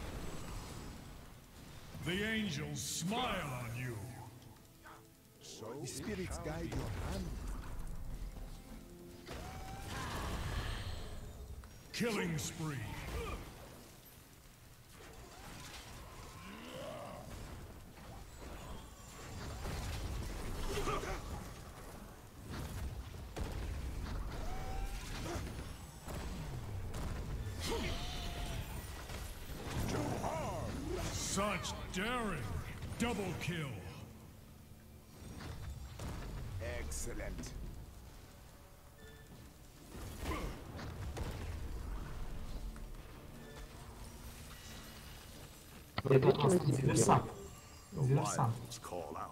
The angels smile on you. so spirits guide your hand. Killing spree. Such daring. Double kill. Excellent. Это у нас диверсант. The Диверсант. wilds call out.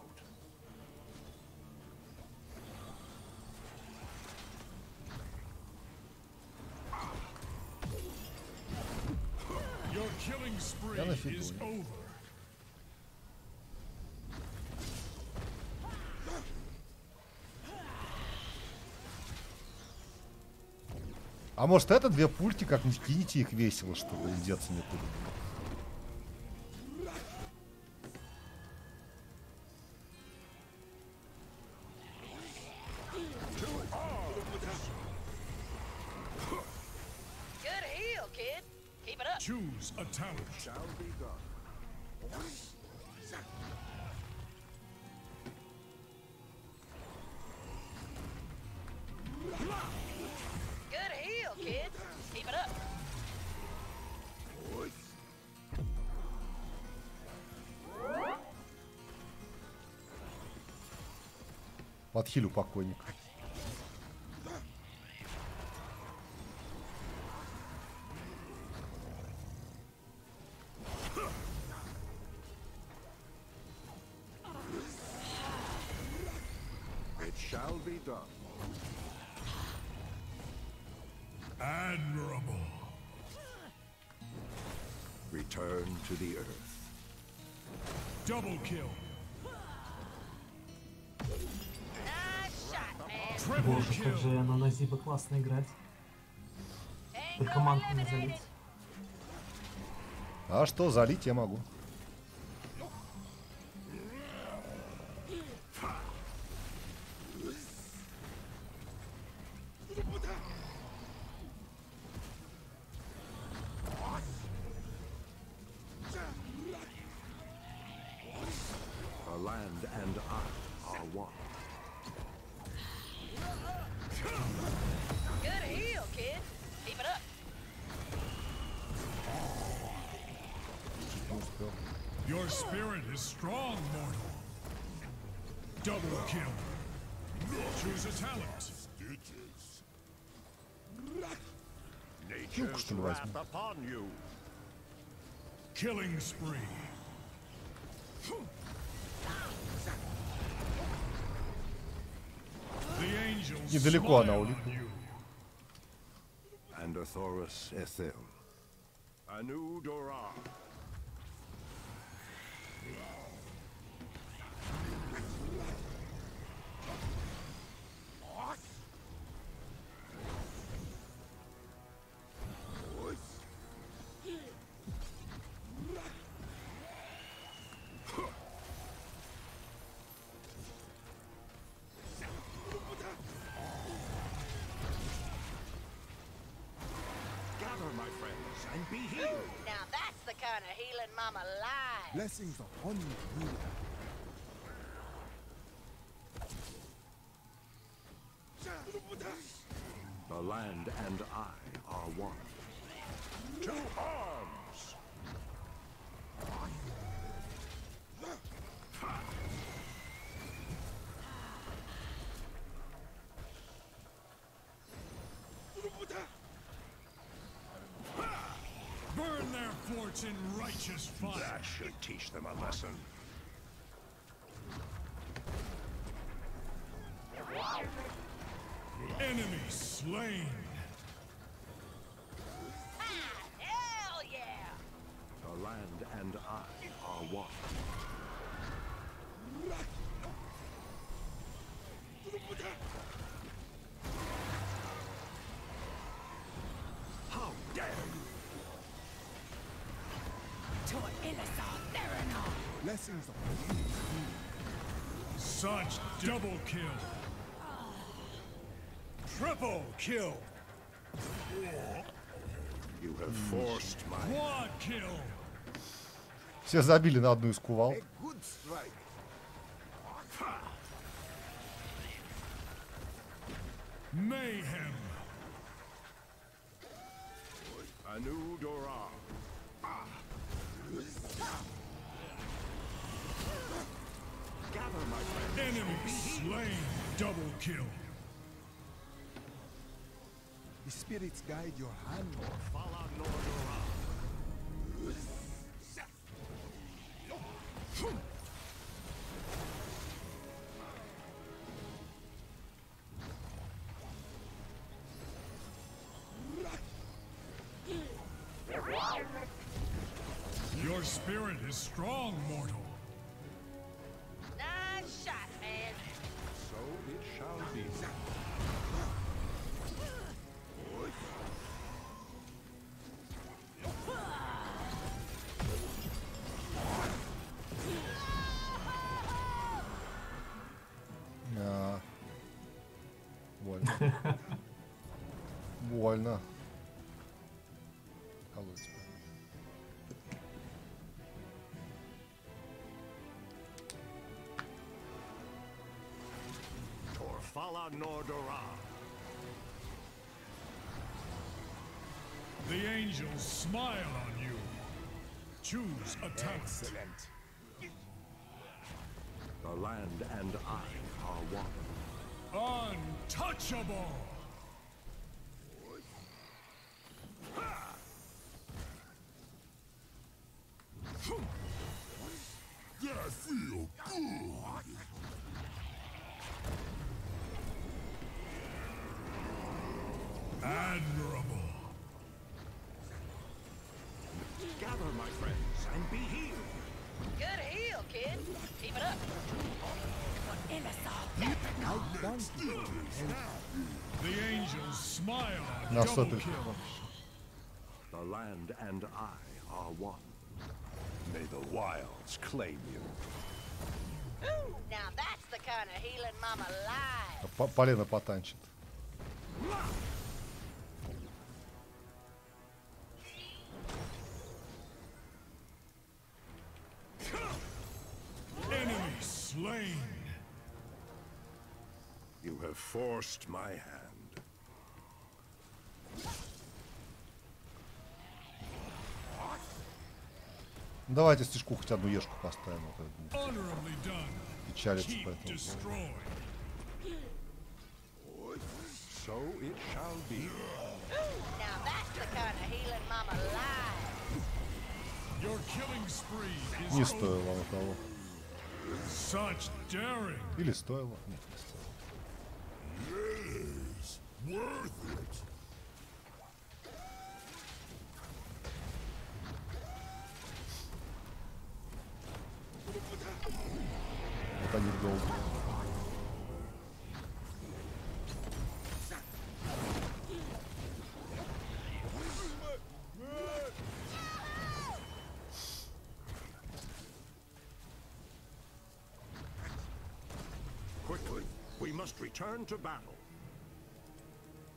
Your killing spree Я на фигу. is over. А может это две пульти, как-нибудь кинете их весело, чтобы деться некуда. Good heel, kid. Keep it up. Choose a talent. Shall be done. Good heel, kid. Keep it up. Подхилю покойник. It shall be done. Admirable. Return to the earth. Double kill. Nice shot, man. Triple Боже, как же kill. на Назибе классно играть. Только манку не залить. А что, залить я могу. The land and I are one. Good heel, kid. Keep it up. Упер. Your spirit is strong, mortal. Double kill. Choose a talent. Nature's wrath upon you. Killing spree. The angels Недалеко она smile улетела. on you. And Athoris Ethel. Anu Dora. Gather, my friends, and be healed. Now that's the kind of healing Mama likes. Blessings upon you. The land and I are one. To arms! Burn their forts in righteous fire. That should teach them a lesson. Enemy slain. Hell yeah! The land and I are one. How dare you! Blessings upon you. Such double kill. Triple kill. You have forced my Quad kill. Все забили на одну из кувал. a good strike. Mayhem. Anu Dora. Gather, my friends. Enemy slain. Double kill. The spirits guide your hand. Fala Nordora. Your spirit is strong, mortal. Nice shot, man. So it shall be. А. Больно. Больно. Колоть. Fala Nordora. The angels smile on you. Choose a talent. Excellent. The land and I are one. Untouchable. That feel good. Admirable. Gather, my friends, and be healed. Good heal, kid. Keep it up. The angels smile on На double сопель. kill. The land and I are one. May the wilds claim you. Ooh, now that's the kind of healing Mama likes. Полено потанчит. Enemy slain. You have forced my hand. Давайте стишку хоть одну ешку поставим. Вот это. Honorably done. Печалится Keep поэтому. destroyed. So it shall be. Now that's the kind of healing mama likes. Your killing spree is Не over. стоило оно того. Such daring. Или стоило? Нет, не стоило. Yes, worth it. Вот они долго. Quickly, we must return to battle.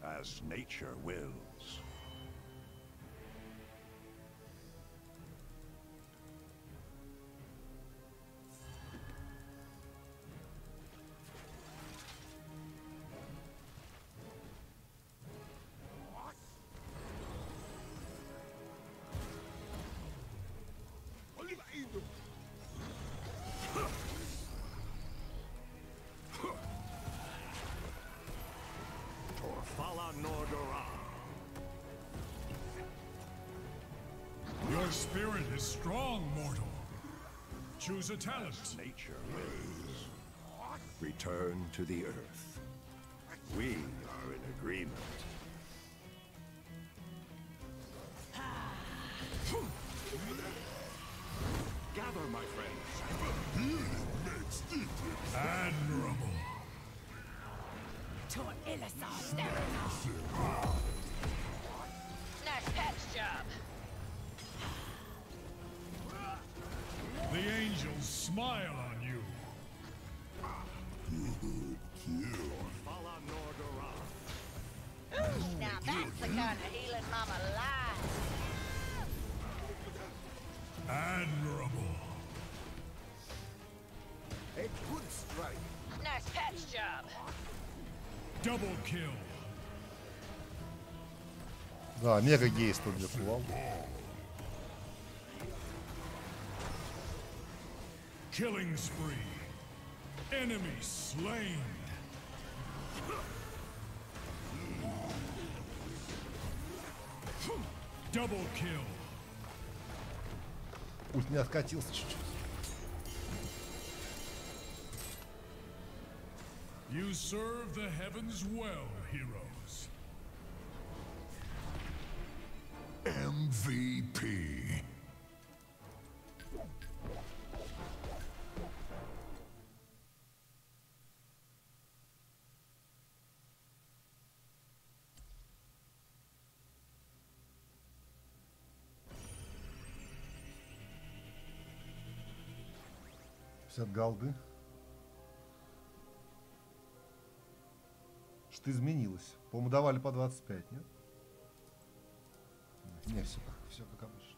As nature wills. Your spirit is strong, mortal. Choose a talent. Nature wills. Return to the earth. We are in agreement. Gather, my friends. Admirable. Nice patch job. The angels smile on you. Now that's the kind of healing mama likes. Admirable. A good strike. Nice patch job. Double kill. Да, мега гейс тут закувал. Killing spree. Enemy slain. Double kill. Пусть не откатился чуть-чуть. You serve the heavens well, heroes. MVP. От голды. Что изменилось? По-моему, давали по 25, нет? Не, все как обычно.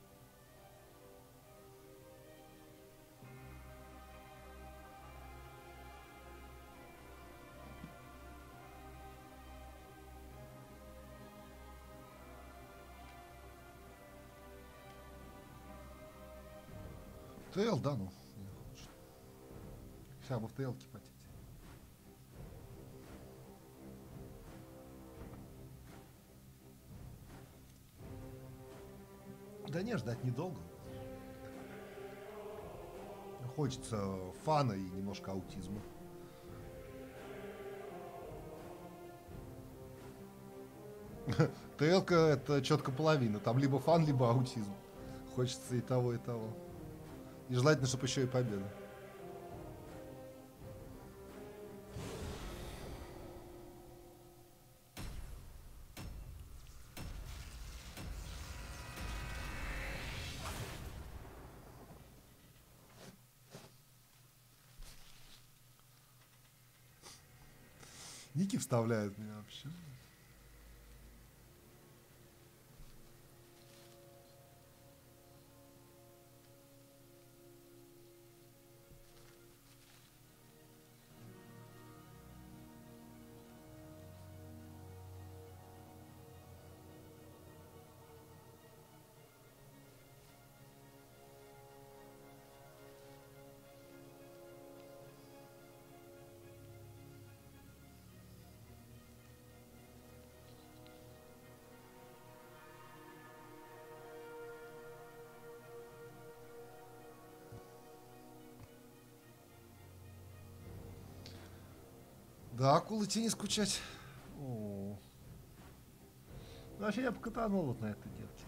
ТЛ, да, ну. Сейчас бы в ТЛ-ке потеть. Да не, ждать недолго. Хочется фана и немножко аутизма. ТЛ-ка это четко половина. Там либо фан, либо аутизм. Хочется и того, и того. И желательно, чтобы еще и победа. Ники вставляют меня вообще. Да, акулы не скучать. О. Вообще я бы катанул вот на этой девке.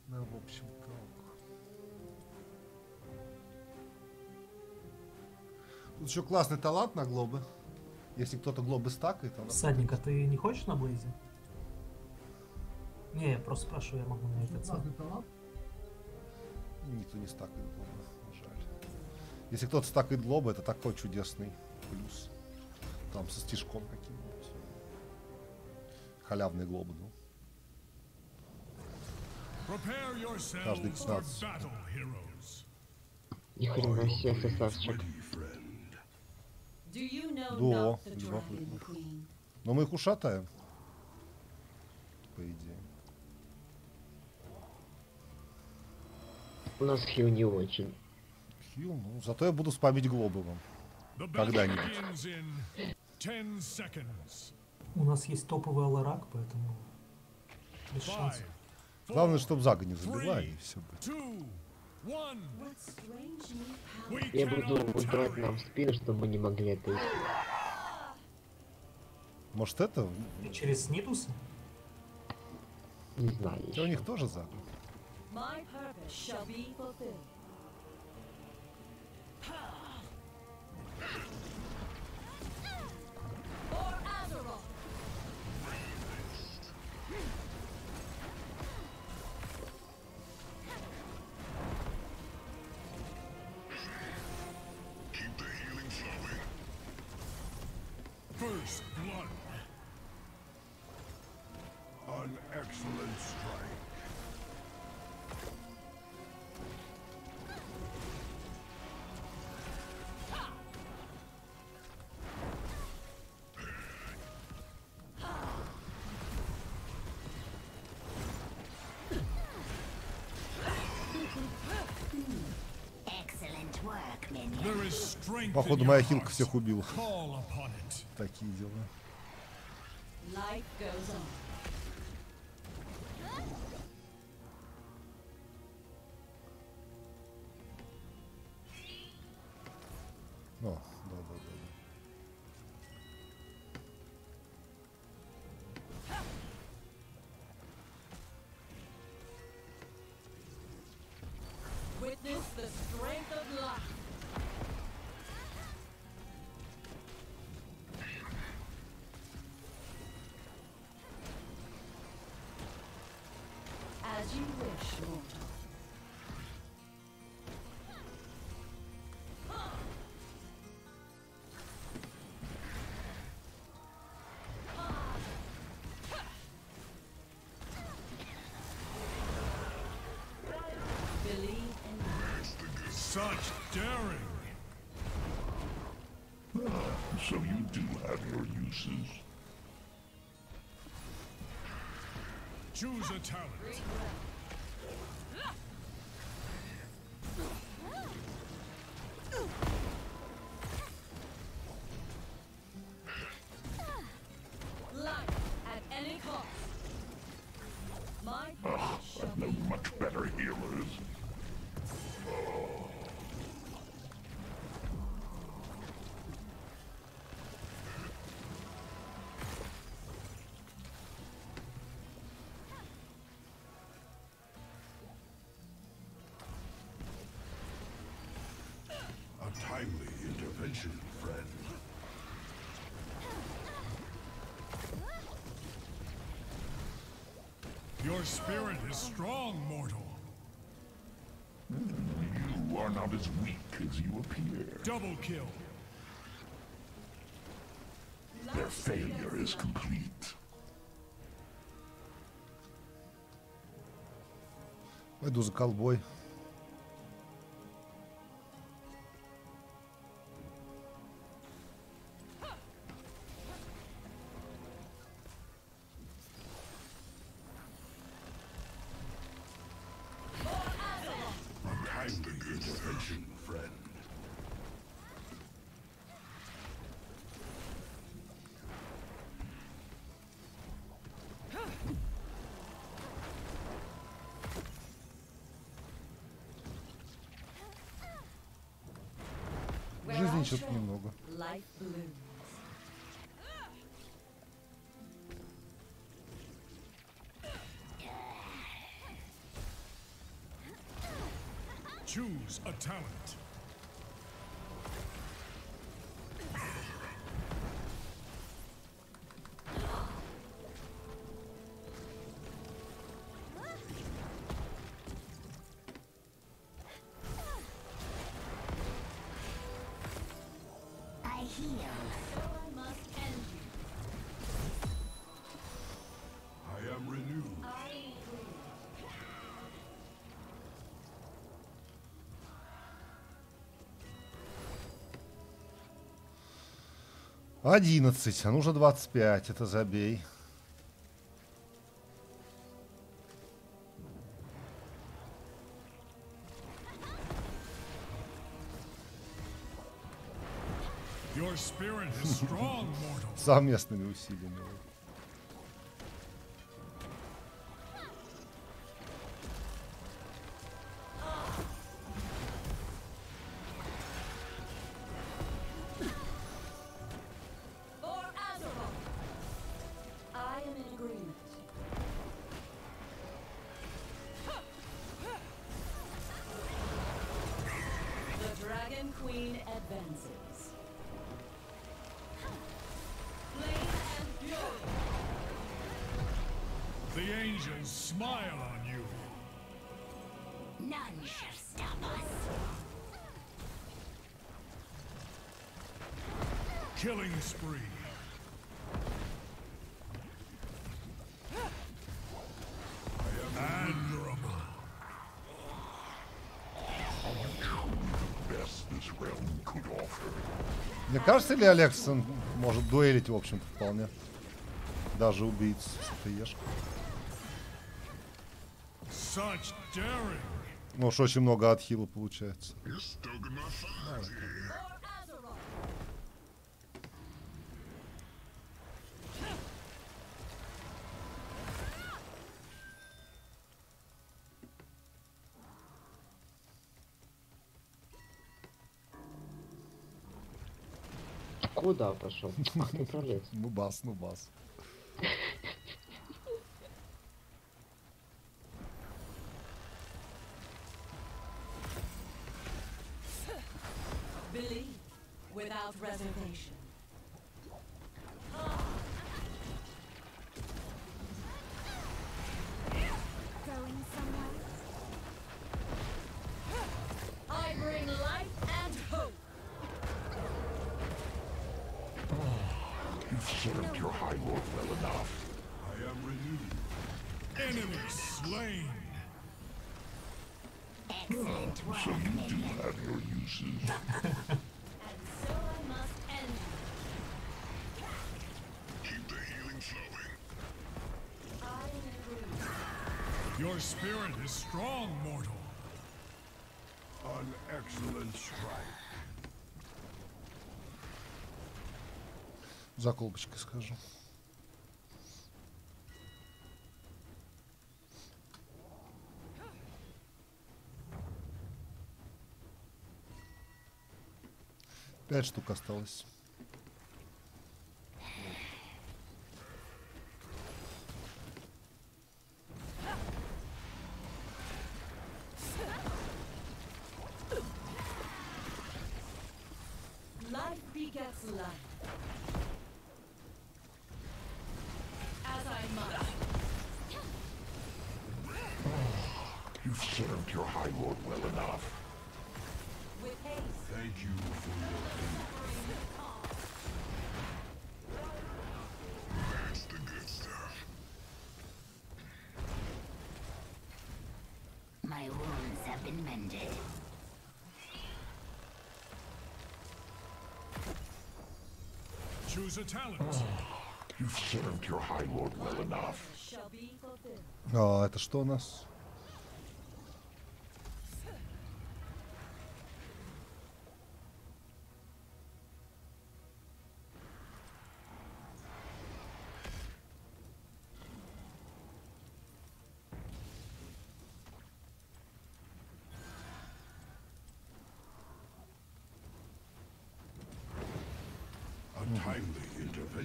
Ну, в общем-то. Тут еще классный талант на глобы. Если кто-то глобы стакает, то... Всадник, а ты не хочешь на Блейзе? Не, я просто спрашиваю, я могу на этот Классный талант. Никто не стакает глобы, жаль. Если кто-то стакает глобы, это такой чудесный плюс. Там со стишком каким-нибудь. Халявный глобы, ну. Каждый 15. Ни хрена себе, красавчик. Да, любопытно. Но мы их ушатаем. По идее. У нас хил не очень. Хил, ну, зато я буду спамить глобы вам. Когда-нибудь. У нас есть топовый аларак, поэтому без шансов. Главное, чтобы Зага не забивали, и все будет. Я буду ультовать нам в спину, чтобы мы не могли это сделать. Может это? Через снитусы? Не знаю. У них тоже Зага. First blood. An excellent strike. Походу моя хилка всех убила. Такие дела. О, да. Witness the strength of life. As you wish, mortal. Such daring! So you do have your uses. Choose a talent. Life at any cost. My I've known much better healers. A timely intervention, friend. Your spirit is strong, mortal. You are not as weak as you appear. Double kill. Their failure is complete. Пойду за колбой. A timely intervention, friend. Жизнь нервничает немного. Life blooms. Choose a talent. I heal. So I must end you. I am renewed. — 11, а нужно 25, это забей. Your spirit is strong, mortal. Совместными усилиями. For Azeroth. I am in agreement. The Dragon Queen advances. Flame and fury. The angels smile on you. None shall stop us. Killing spree. Admirable. Best this realm could offer. Мне кажется, ли Алексон может дуэлить, в общем-то, вполне. Даже убийц с ТЕшкой. Such daring. Ну уж очень много отхила получается. You're stoking my fires here. For Azeroth. Куда пошел? Ах, ты пролез. Ну бас, ну бас. Believe without reservation. Going somewhere? I bring life and hope. You've served your High Lord well enough. I am renewed. Enemy slain. Excellent work, So you do minion. have your uses. And so I must end you. Keep the healing flowing. I am in agreement. Your spirit is strong, mortal. An excellent strike. За колбочкой скажу. Пять штук осталось. Life begets life. As I must. You've served your High Lord well enough. With haste. Thank you for your aid. That's the good stuff. My wounds have been mended. Choose a talent. You've served your High Lord well enough. Shall be fulfilled. А, это что у нас?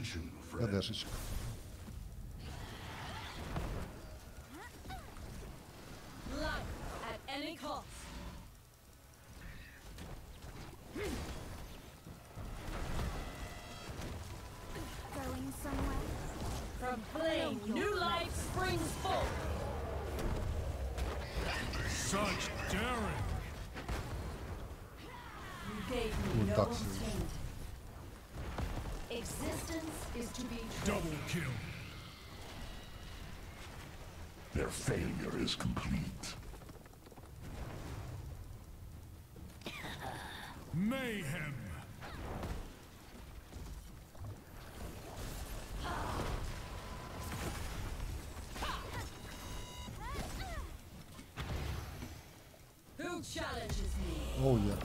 intervention, friend. КДшечка. Life at any cost. Going somewhere? From flame, new life springs forth. Such daring. You gave me Ну no так. alternative. Existence is to be Double kill. Their failure is complete. Mayhem. Who challenges me? Оу, я.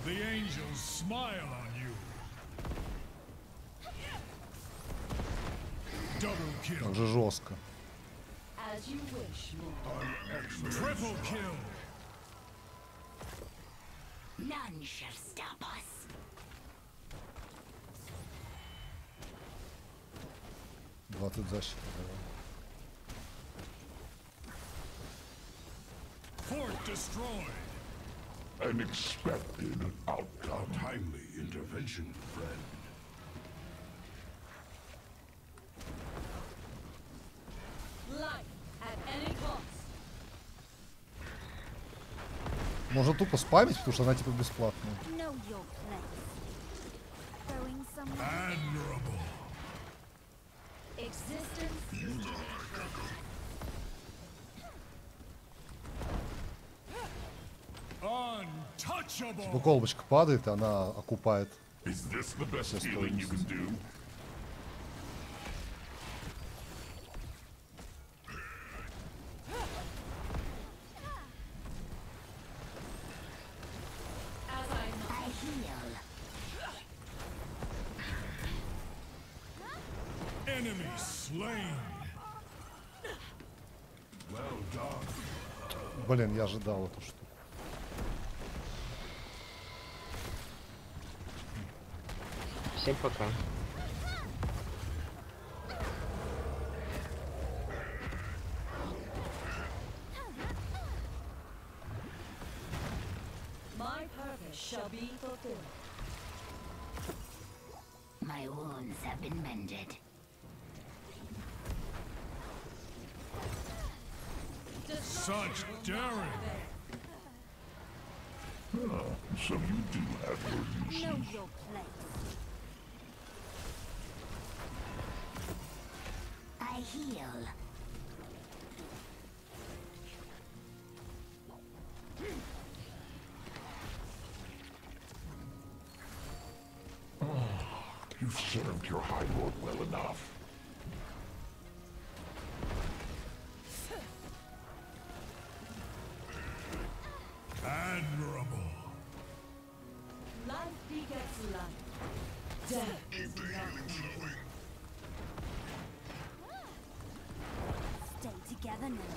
The angels smile on you. Double kill. Как же жестко. As you wish, Lord. Triple kill. None shall stop us. защиты. Fort destroyed. An expected outcome. Timely intervention, friend. Life at any cost. Можно тупо спамить, потому что она типа бесплатная. Know your place. Going somewhere? Admirable. Existence. Untouchable. Типа колбочка падает, и она окупает. Is this the best healing you can do? I heal. Enemy slain. Well done. Блин, я ожидал эту штуку. Всем пока. My purpose shall be fulfilled. My wounds have been mended. Such daring. So you do have your uses. Know your place. I heal. You've served your High Lord well enough. Admirable. Life begets life. Death is nothing. Stay together now.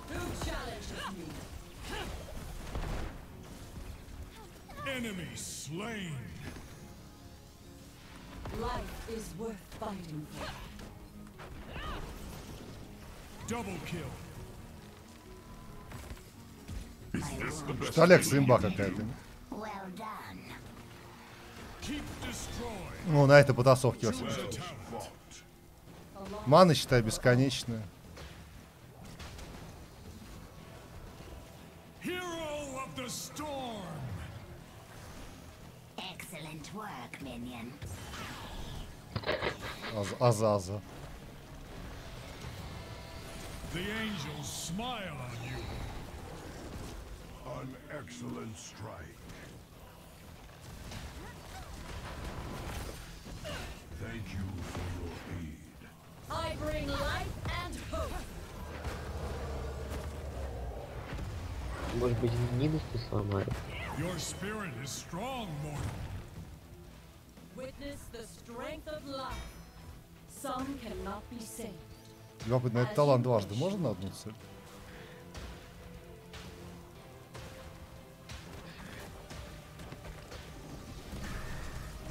Who challenges me? Enemy slain. Life is worth fighting for. Double kill. Is this the best Что Олег healing имба you can какая-то. do? Well done. Keep destroyed. Ну, на этой потасовке во всяком Choose a случае. talent. Мана, считай, бесконечная. Hero of the storm. Excellent work, minion. Азаза. The angels smile on you. An excellent strike. Thank you for your aid. I bring life and hope. Может быть, нидости сломают? Your spirit is strong, mortal. Witness the strength of life. Some cannot be saved. Любопытно, этот талант дважды можно на одну цель?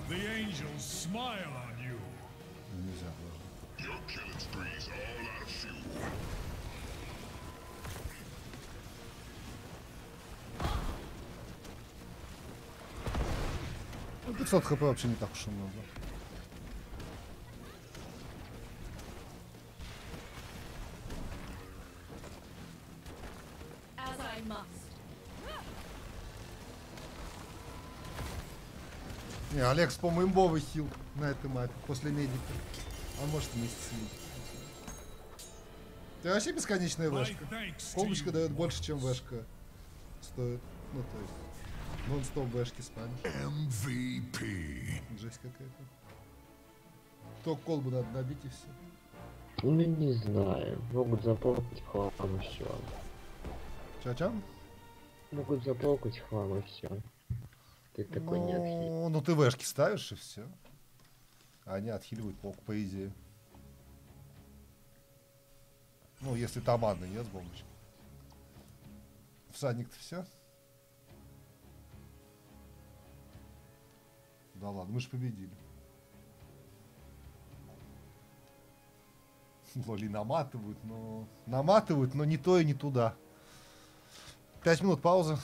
The angels smile on you. Нельзя дважды. Your killing spree's all out of fuel. Ну, 500 хп вообще не так уж и много. As I must. Не, Алекс, по-моему, имбовый хил на этой мапе после медика. А может вместе с ним. Ты вообще бесконечная вешка. Колбочка дает больше, чем вешка стоит. Ну, то есть, нон-стоп вешки спамишь. MVP. Жесть какая-то. Только колбу надо добить и все. Ну, не знаю. Могут запокать хлам и все. Ча-ча? Могут запокать хлам и все. Ты такой не отхилишь. Ну, ты вешки ставишь и все. А они отхиливают полк, по идее. Ну, если там адно нет с бомбочкой. Всадник-то все? Да ладно, мы же победили. Лоли наматывают, но... Наматывают, но не то и не туда. 5 минут паузы.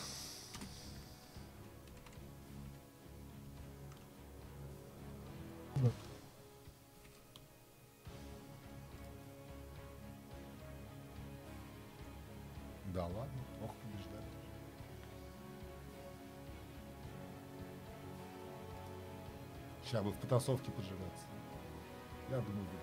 Да ладно, ох, побеждать. Сейчас бы в потасовке поджигаться. Я думаю, будет.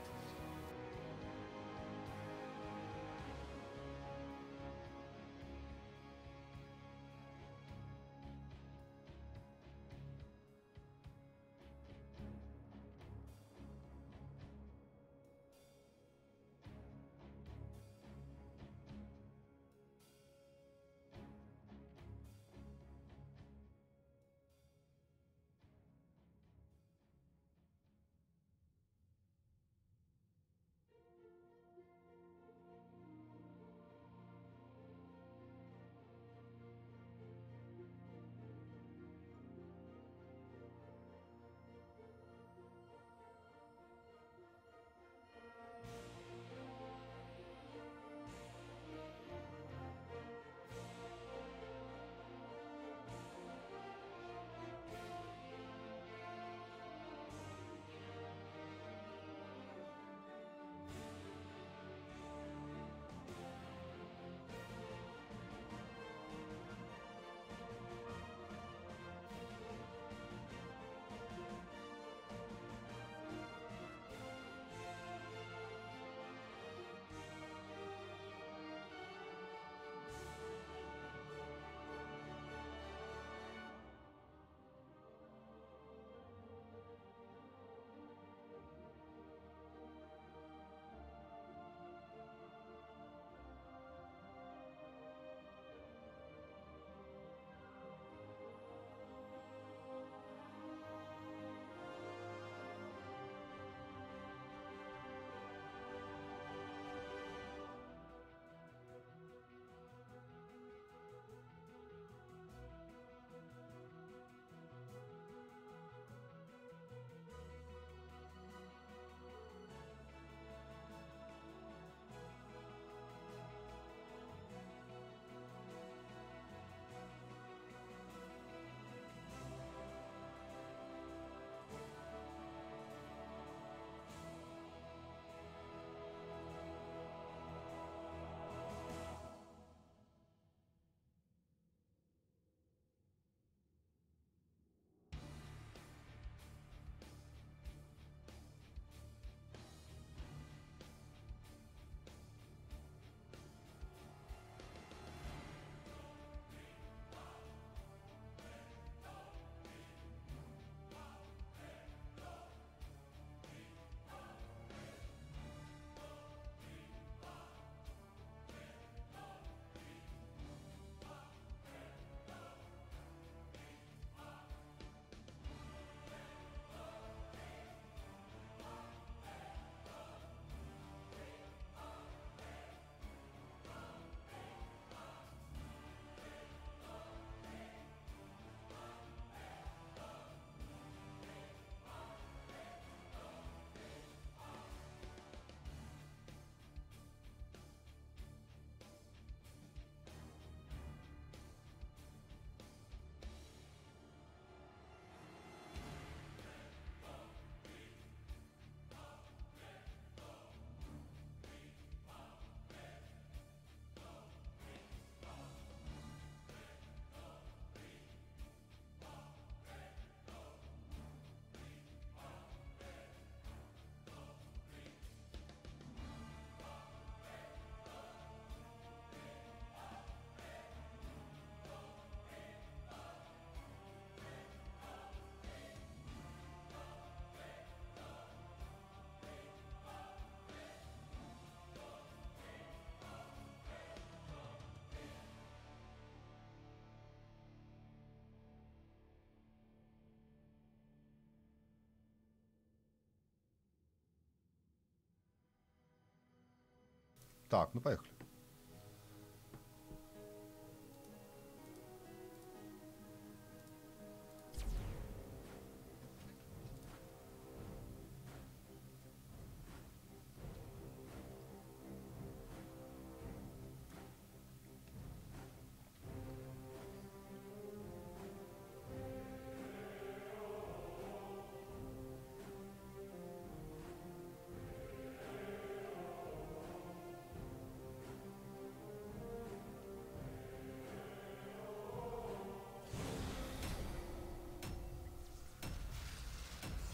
Так, ну поехали.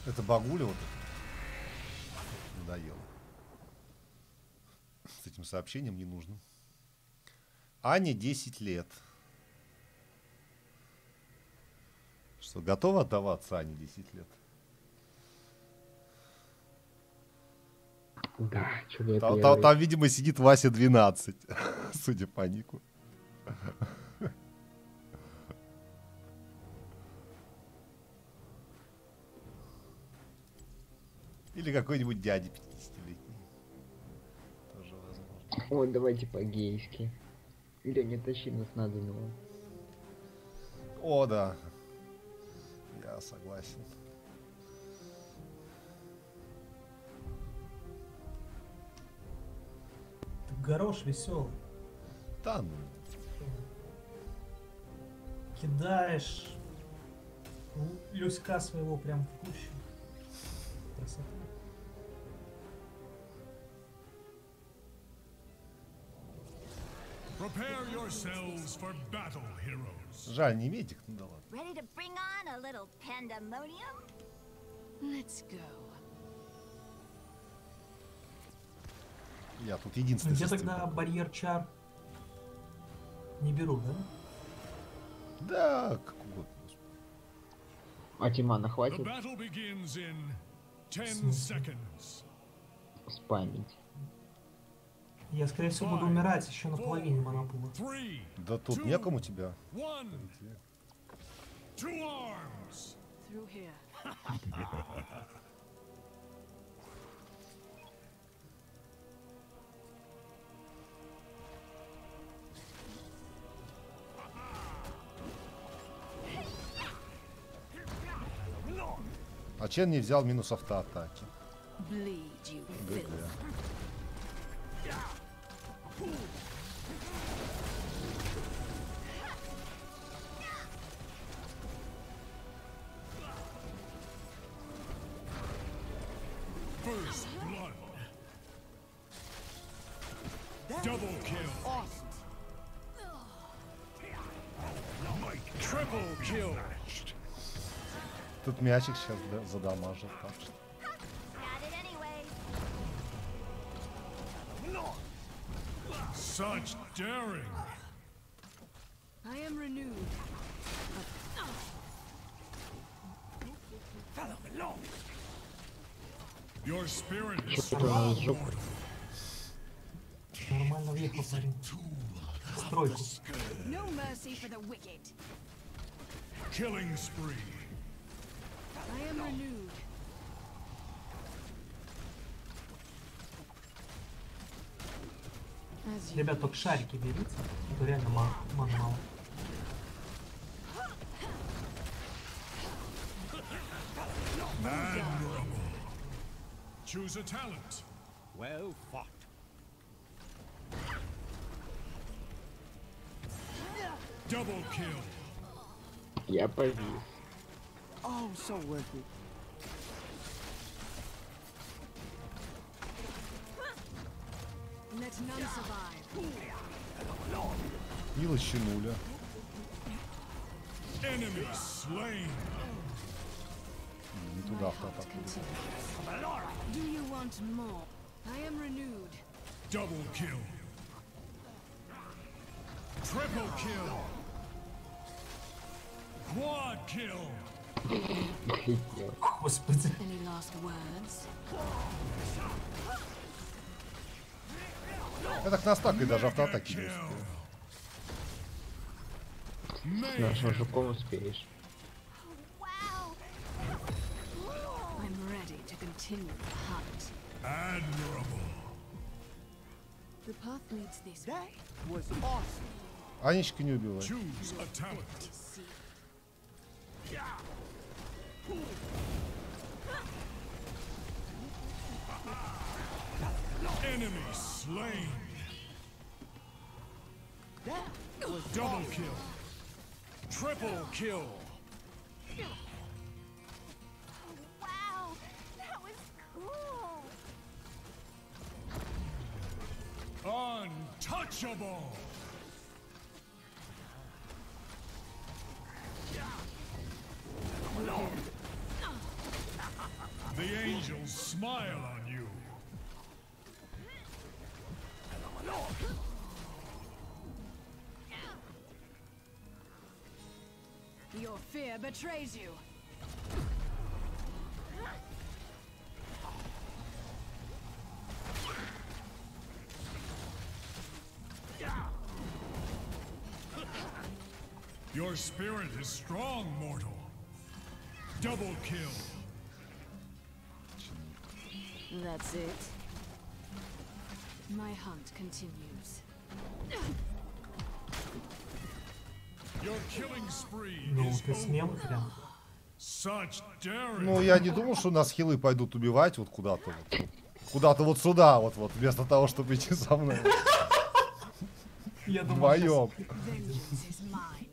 Это багуля вот надоело. С этим сообщением ненужным. Ане 10 лет. Что, готова отдаваться Ане 10 лет? Да, что-то я Там, видимо, сидит Вася 12, судя по нику. Или какой-нибудь дядя 50-летний. Тоже возможно. Ой, давайте по-гейски. Да не тащи нас надо, но... О, да. Я согласен. Ты горош веселый. Да ну. Кидаешь Люська своего прям в кущу. Красота. Prepare yourselves for battle, heroes. Жаль, не медик, ну да ладно. Ready to bring on a little pandemonium? Let's go. Я тут единственный. Где тогда барьер чар? Не беру, да? Да, как угодно. А Тимана The хватит battle begins in 10 seconds. спамить? Я, скорее всего, буду умирать еще на половине монопула. Да тут некому тебя. To arms. Through here. А Чен не взял минус автоатаки. Bleed, you ГГ. filth. First blood. Double kill. Triple kill. Тут мячик сейчас задамажит, так что. Got it anyway. Such daring. I am renewed. Your spirit is Что-то у нас жопа. strong. Нормально въехал, парень. В стройку. No mercy for the wicked. Killing spree. I am renewed. As you Ребят, только шарики берите. Это реально мало. Admirable. Choose a talent. Well fought. Double kill. Я повис. Oh, so worth it. let none survive. Мило щенуля. Enemy slain. Не туда автоатаку. Do you want more? I am renewed. Double kill. Triple kill. Quad kill. Господи. Any last words? Я так настакой даже автоатаки не успел. С нашим жуком успеешь. I'm ready to continue the hunt. Admirable. The path leads this way. Was awesome. Анечка не убивай. Choose a talent. Enemy slain. That was Double kill. Triple kill. Wow, that was cool. Untouchable. The angels smile on you. Your fear betrays you. Your spirit is strong, mortal. Double kill. That's it. My hunt continues. Your killing spree Ну, is ты смел прям. such daring. Ну, я не думал, что нас хилы пойдут убивать вот куда-то вот. Куда-то вот сюда, вот, вместо того, чтобы идти со мной. Я думал, Вдвоем. Vengeance is mine.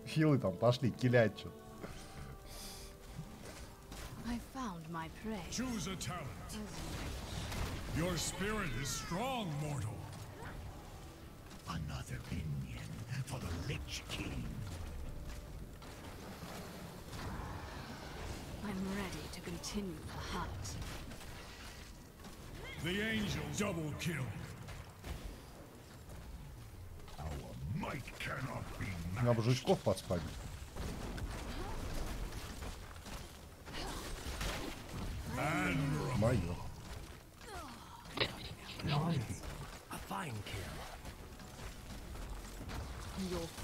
Хилы там пошли килять что-то. I found my prey. Choose a talent. Your spirit is strong, mortal. Another minion for the Lich King. I'm ready to continue the hunt. The angels double kill. Our might cannot be На жучков подспадить. Мое. A fine kill.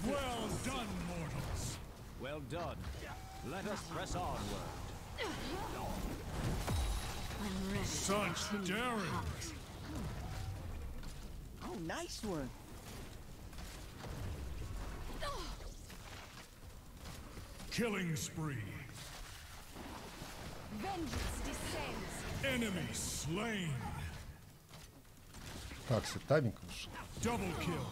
Well done, mortals. Well done. Let us press onward. I'm ready to Such continue the daring. hunt. Oh, nice one. Killing spree. Vengeance descends. Enemy slain. Так, все, тайминг уж. Double kill.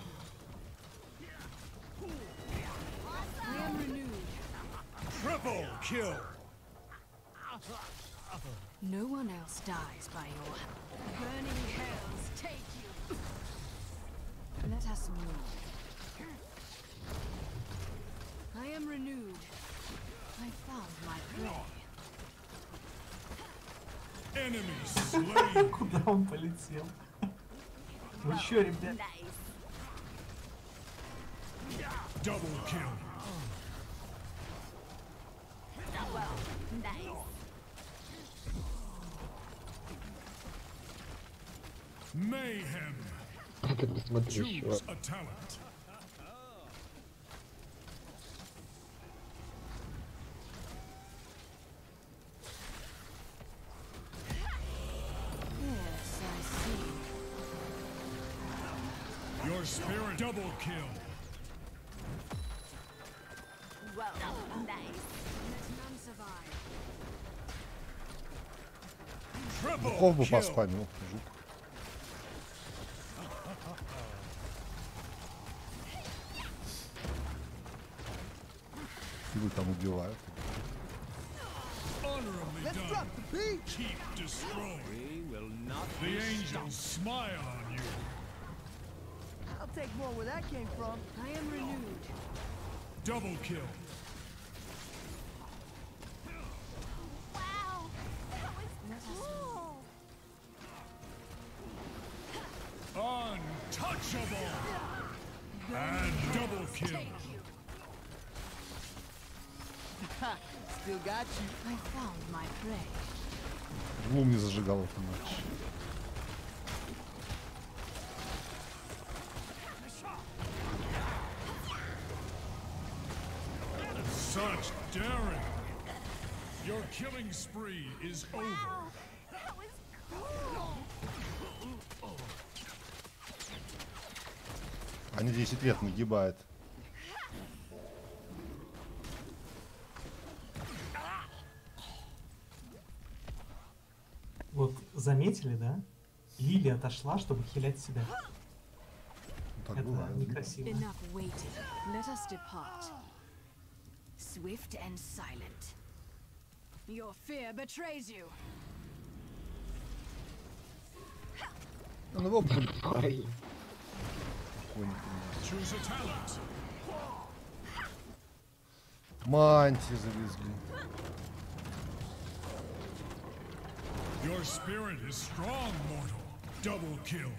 I am renewed. Triple kill. No one else dies by your hand. Burning hells take you. Let us move. I am renewed. I found my prey. Enemy slain. Куда он полетел? Вы чё, ребят? Double kill. Mayhem. Ты посмотри еще. Choose a talent. Yes, I see. Your spirit double kill. Well, nice. Let none survive. Духов бы Triple kill. поспамил. Жук. Хилы там убивают. Honorably Let's done. drop the beat. Keep destroying. We will not The be angels smile on you. I'll take more where that came from. I am renewed. Double kill. Wow, that was cool. Untouchable. And double kill. Still got you. I found my prey. Глум не зажигал эту ночь. Such daring. Your killing spree is over. Wow, that was cool. Они 10 лет нагибают. Вот заметили, да? Лили отошла, чтобы хилять себя. Так Это бывает. некрасиво. Enough waiting. Let us depart. Swift and silent. Your fear betrays you. Ну его Ай. Choose a talent. мантии завезли. Your spirit is strong, mortal. Double kill.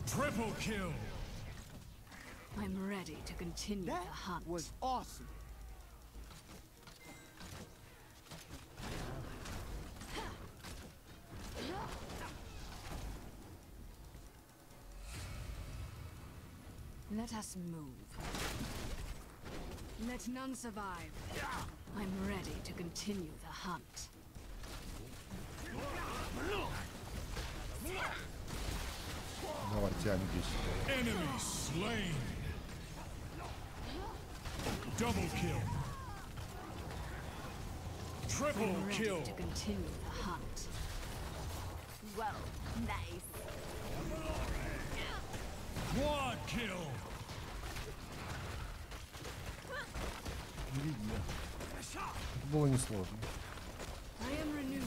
Triple kill. I'm ready to continue the hunt. Was awesome. Let us move. Let none survive. I'm ready to continue the hunt. Давай, тянем здесь. Enemy slain. Double kill. Triple I'm ready kill. to continue the hunt. Well, nice. Quad kill. Это было несложно. I am renewed.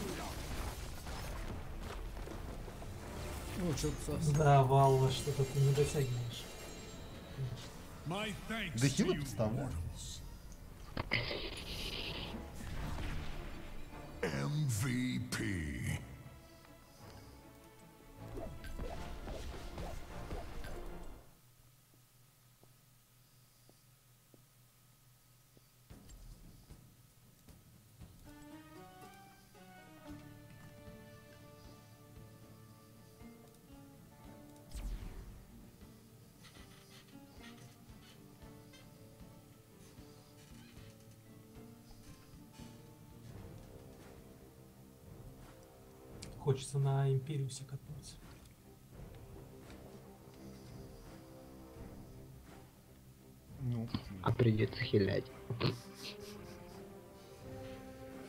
Ну, что-то совсем. Да, Валва, что-то ты не дотягиваешь. My thanks Да to хило you, подставляю. mortals. MVP. Хочется на Империусе катнуться. Ну, А придется хилять.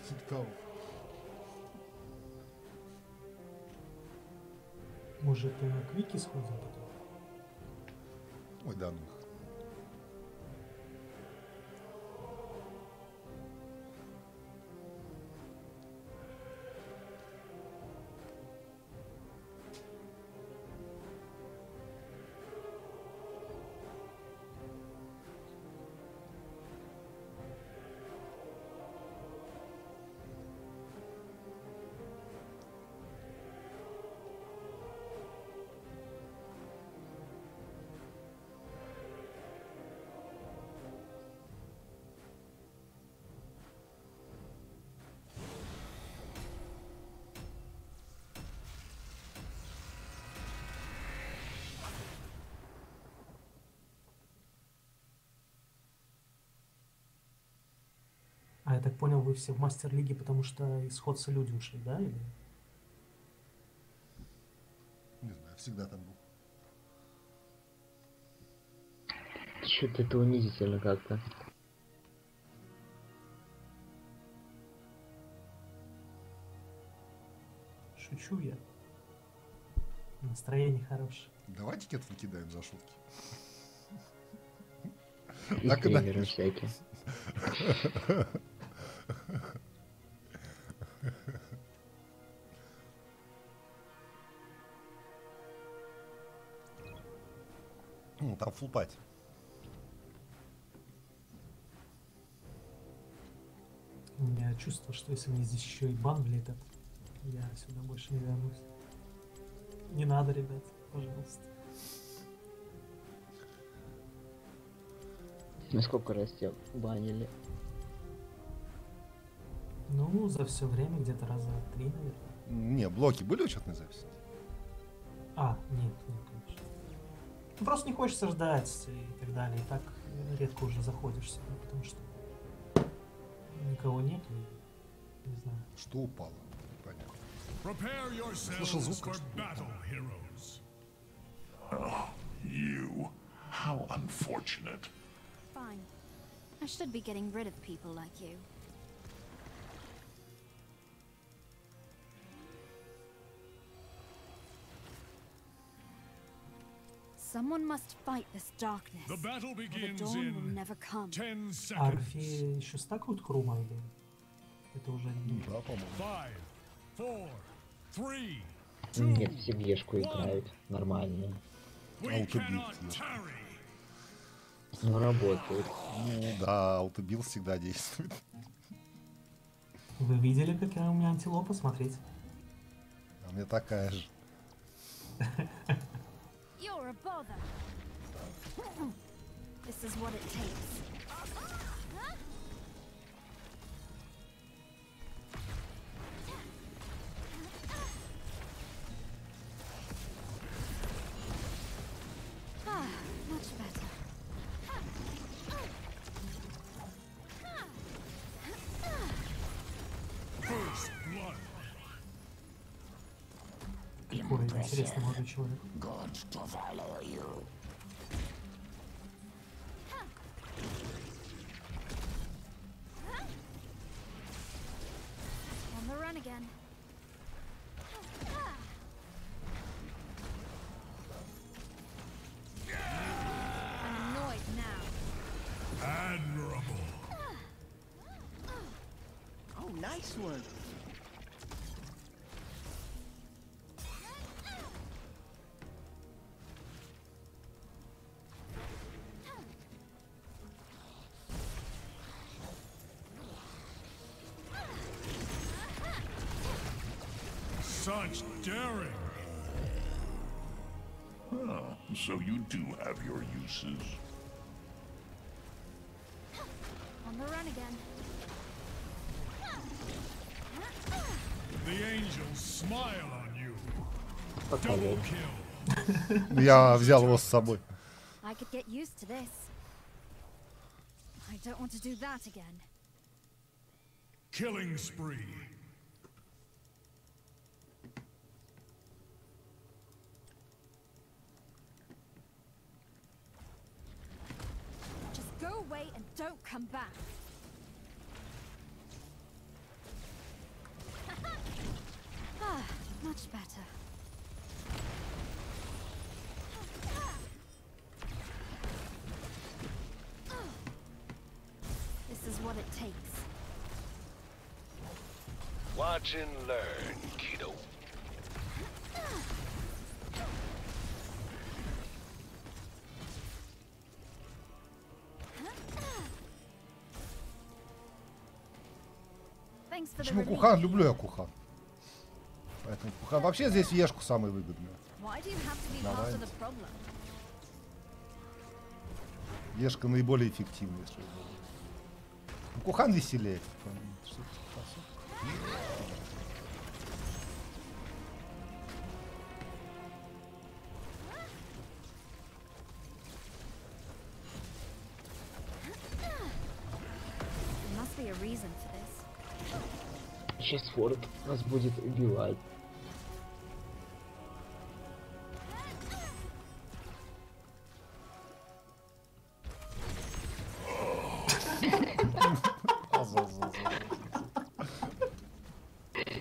Ситков. Может, на Квики сходим потом? Ой, да ну. А я так понял, вы все в мастер-лиге, потому что из Ходса люди ушли, да? Или? Не знаю, всегда там был. Что-то это унизительно как-то. Шучу я. Настроение хорошее. Давайте кет выкидаем за шутки. И триггеры всякие. Ну, там фулл пати. У меня чувство, что если мне здесь еще и бан влетит, я сюда больше не вернусь. Не надо, ребят, пожалуйста. Мы сколько раз тебя банили? Ну, за все время где-то раза 3, наверное. Не, блоки были учетной записи? А, нет, конечно. Ну, просто не хочется ждать и так далее. И так редко уже заходишь сюда, потому что никого нет и не знаю. Что упало? Понятно. Prepare Слышал звук, yourselves for как что battle, heroes. Oh, you. How unfortunate. Fine. I should be getting rid of people like you. Someone must fight this darkness. The battle or the begins dawn will in never come. 10 А seconds. Орфея еще стакают хрума или это уже не... Да, по-моему. 5, 4, 3, Нет, все в Ешку играют. Нормально. Аутобил. Ну, работает. Ну да, аутобил всегда действует. Вы видели, какая у меня антилопа? Смотрите. А у меня такая же. You're a bother. This is what it takes. Ah, much better. First blood. Какой интересный молодой человек. God to follow you. On the run again. I'm annoyed now. Admirable. Oh, nice one. Such daring. So you do have your uses. On the run again. The angels smile on you. Double kill. Я взял его с собой. I could get used to this. I don't want to do that again. Killing spree. Just go away and don't come back. Ah, much better. This is what it takes. Watch and learn, kiddo. Thanks for the Почему relief. Кухан? Люблю я Кухан. Поэтому Кухан вообще здесь Ешку самый выгодный. Why do you have to be part of the problem? Ешка наиболее эффективная, если вы думаете. Ну, Кухан веселее. Что-то There must be a reason for this. Сейчас Форд нас будет убивать.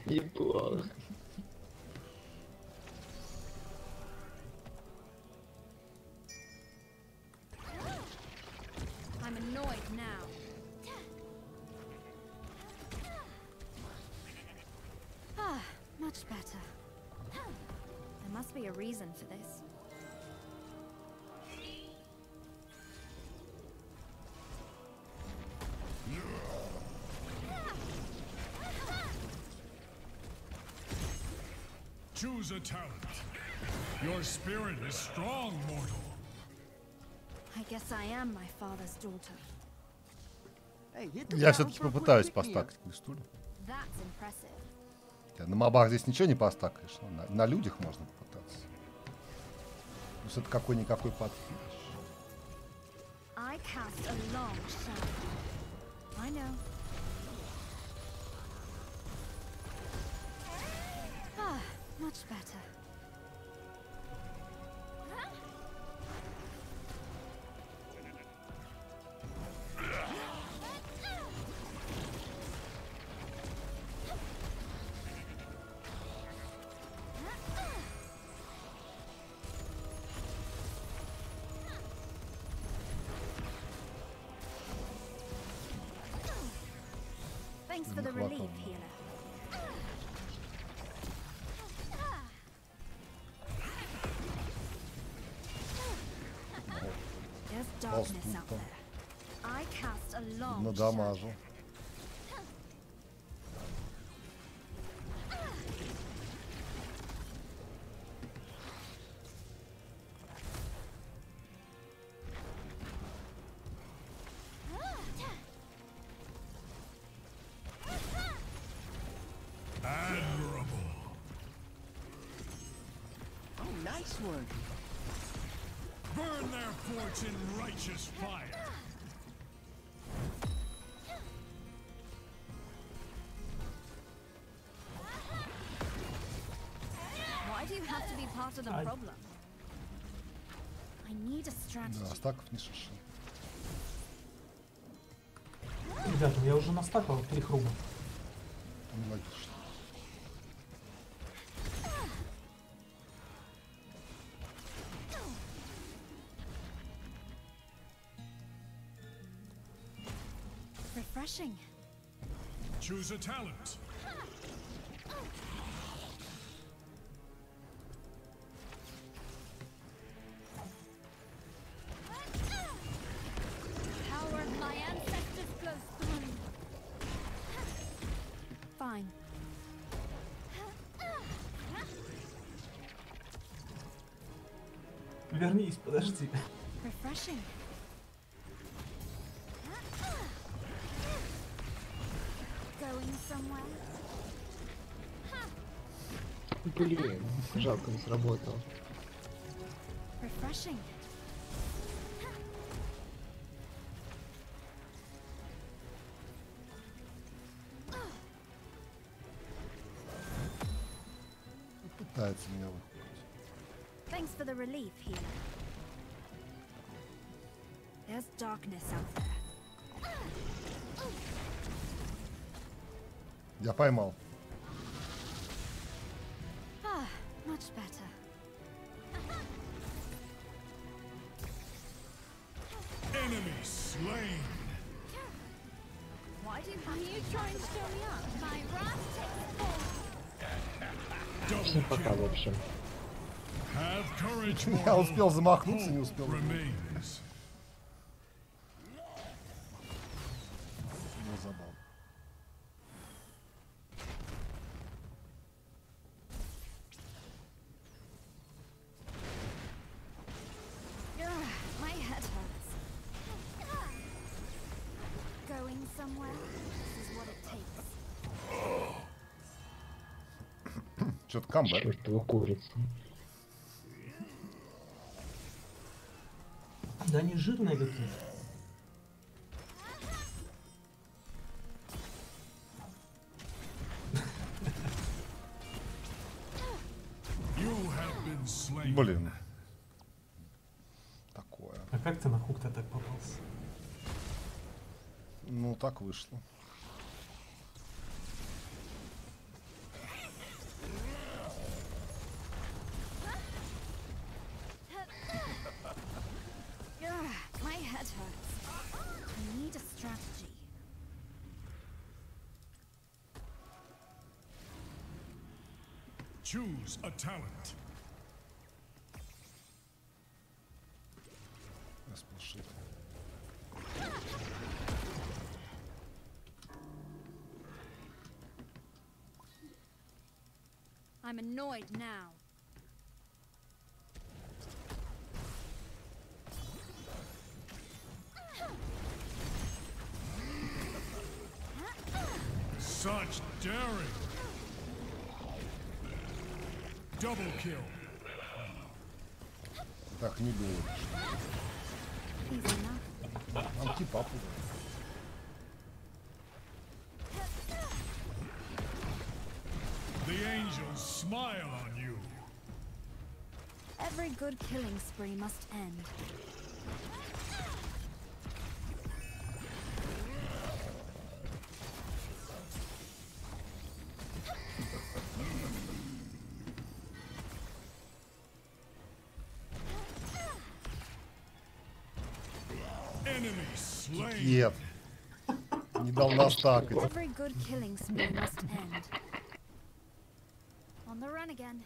Неплохо. I'm annoyed now. Ah, much better. There must be a reason for this. Choose a talent. Your spirit is strong, mortal. I guess I am my father's daughter. Я все-таки попытаюсь постакать квестулю. That's impressive. На мобах здесь ничего не постакаешь, но на людях можно попытаться. кажется, это какой-никакой подход. I cast a long shadow. I know. Ah, much better. Thanks for the relief, healer. There's darkness out there. I cast a long Надамажу. Admirable. Oh, nice one. Burn their forts in righteous fire. Why do you have to be part of the problem? I need a strategy. Да, стаков не шиши. Ребята, я уже настакал 3 круга. Логично. Refreshing. Choose a talent. Power of my ancestors flows through me. Fine. Вернись, подожди. Refreshing. Going somewhere? Блин, жалко, не сработал. Refreshing. Пытается меня выхватить. Thanks for the relief, healer. There's darkness out there. Я поймал. Ah, much better. Enemy slain. Why do you try and show me up? My wrath takes form. Всем пока, в общем. Have courage, Я mortal. успел замахнуться, не успел. Remains. Ну, забавно. My head hurts. Going somewhere? This is what it takes. Что-то камбэк. Чёртова курица. Да они жирные какие. You have been slain. Блин. Такое. А как ты на хук-то так попался? Ну, так вышло. My head hurts. I need a strategy. Choose a talent. Сплошит. I'm annoyed now. Such daring. Double kill. Так не говоришь. Антипапу. The angels smile on you. Every good killing spree must end. Enemy slain. Нет. Не дал настакать. Every good killing spree must end. On the run again.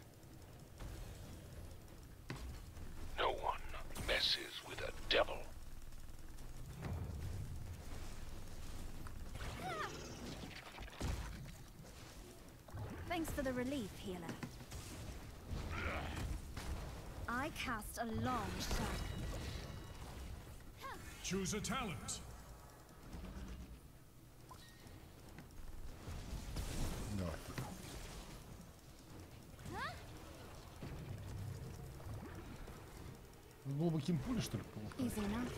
No one messes with a devil. Thanks for the relief, healer. I cast a long shadow. Choose a talent. Давай. С глубоким пулей, что ли, получилось? Easy enough.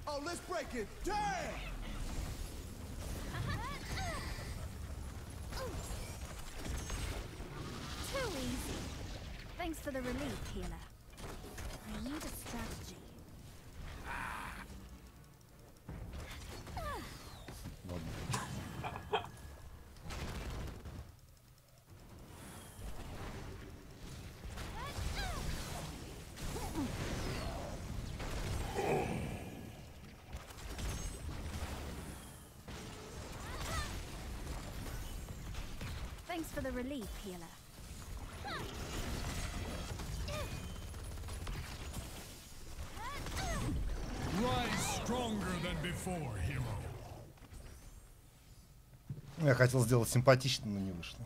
Oh, let's break it. Damn! Too easy. Thanks for the relief, healer. I need a strategy. Thanks for the relief, healer. Rise stronger than before, hero. Я хотел сделать симпатично, но не вышло.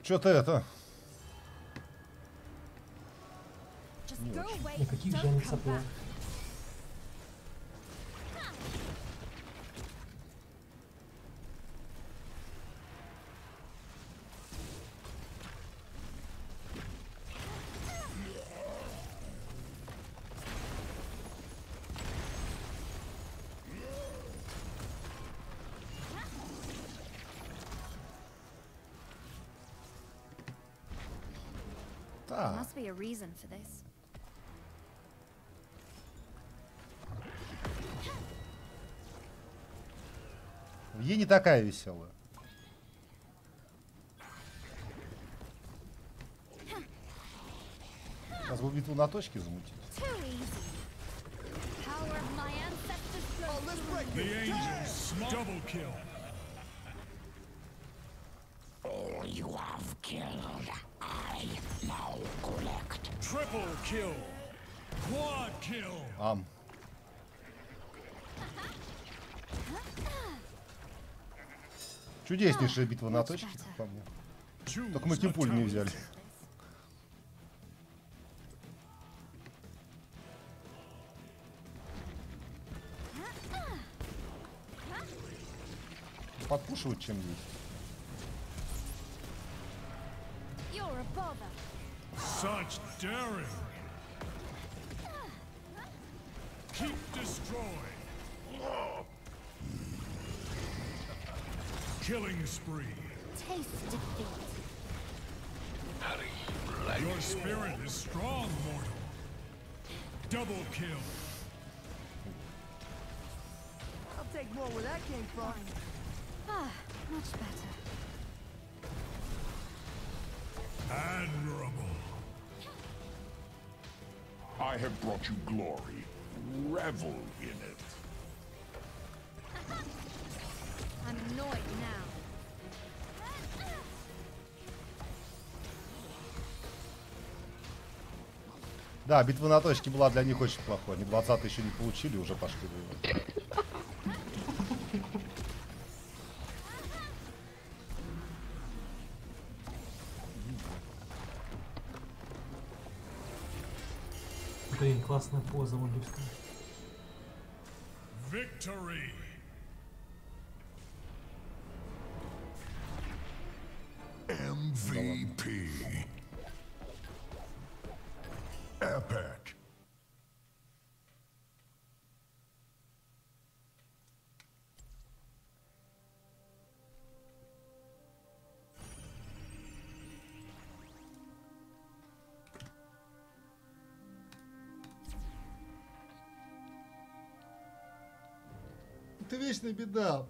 Что-то это. Никаких же не сопла. There must be a reason for this. Ей не такая веселая. Сейчас бы битву на точке замутить. The angels double kill. All you have killed, I now collect. Triple kill. Quad kill. Чудеснейшая битва на точке, по мне. Только мы типуль не взяли. Подпушивать чем есть. Such daring. Keep destroying. Killing spree. Taste defeat. Your spirit is strong, mortal. Double kill. I'll take take more where that came from. Ah, much better. Admirable. I have brought you glory. Revel in it. I'm annoyed now. Да, битва на точке была для них очень плохой. Они 20 еще не получили, уже пошли воевать. Блин, классная поза валюшская. Victory. MVP. Epic. Это вечная беда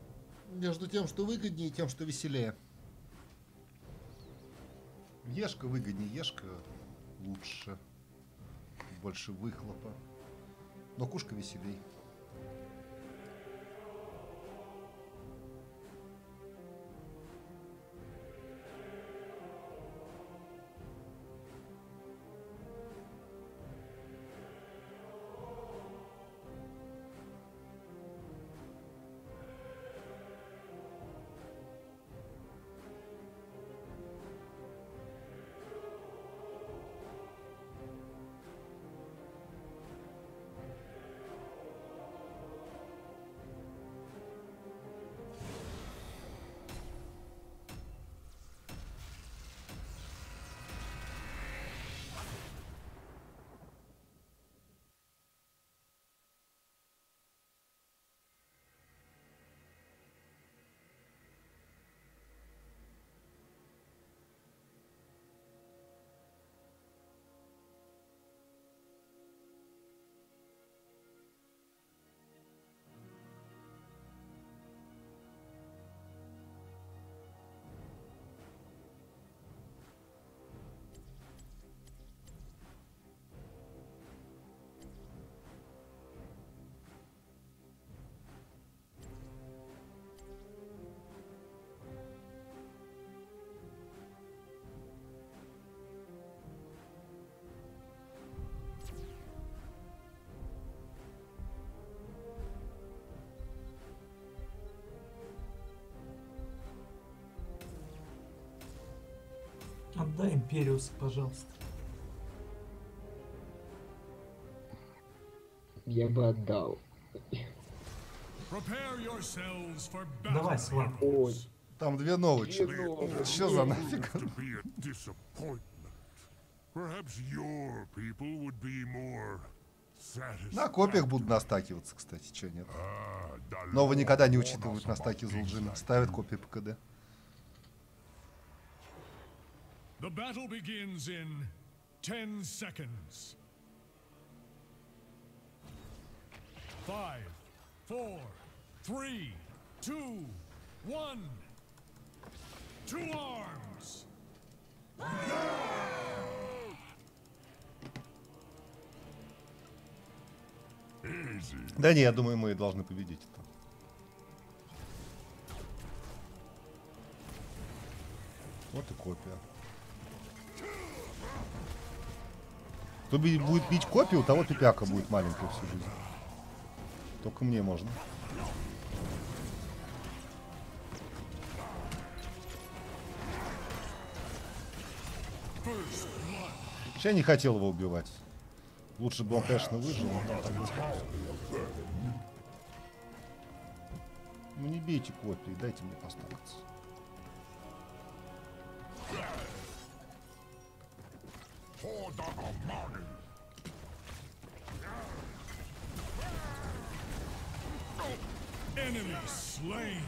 между тем, что выгоднее, и тем, что веселее. Ешка выгоднее, ешка лучше. Больше выхлопа. Но кушка веселей. Отдай Империуса, пожалуйста. Я бы отдал. Prepare yourselves for Давай, battle. Слав. Ой. Там две новые. Что за нафиг? To be a disappointment. Perhaps your people would be more satisfied. На копиях будут настакиваться, кстати, чё нет. Новые никогда не учитывают на стаки Зулджина. Ставят копии по КД. The battle begins in 10 seconds. 5, 4, 3, 2, 1. To arms! Да не, я думаю, мы должны победить это. Вот и копия. Кто будет бить копию, у того пипяка будет маленькая всю жизнь. Только мне можно. Я не хотел его убивать. Лучше бы он, конечно, выжил. Ну не бейте копии, дайте мне постакаться. Enemy slain.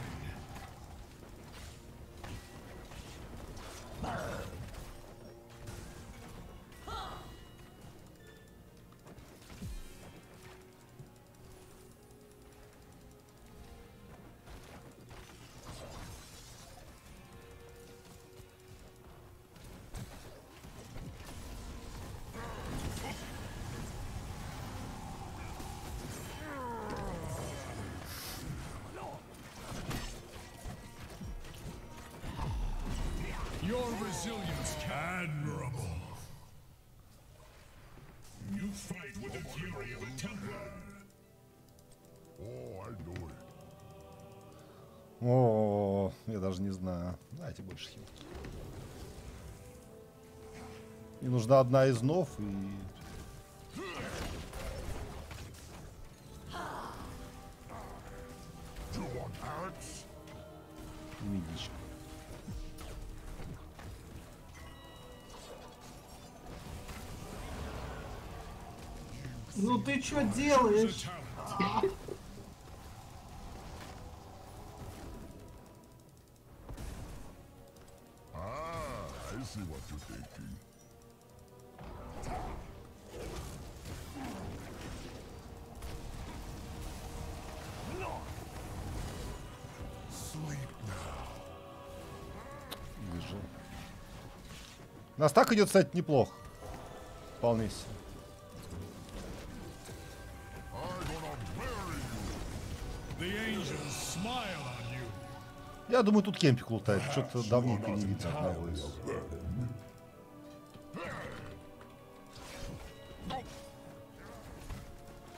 Your resilience admirable. You fight with the fury of a Templar. Oh, I know it. О, я даже не знаю. Давайте больше хил. Мне нужна одна из нов и... и медичка. Ну ты чё делаешь? I see what you're thinking. Sleep now. Вижу. Нас так идет, кстати, неплохо. Вполне себе. The angels smile on you. Я думаю, тут кемпик лутает. Что-то давненько не видно одного из.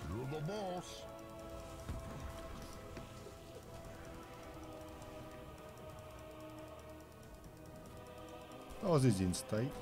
You're the boss. А вот здесь день стоит.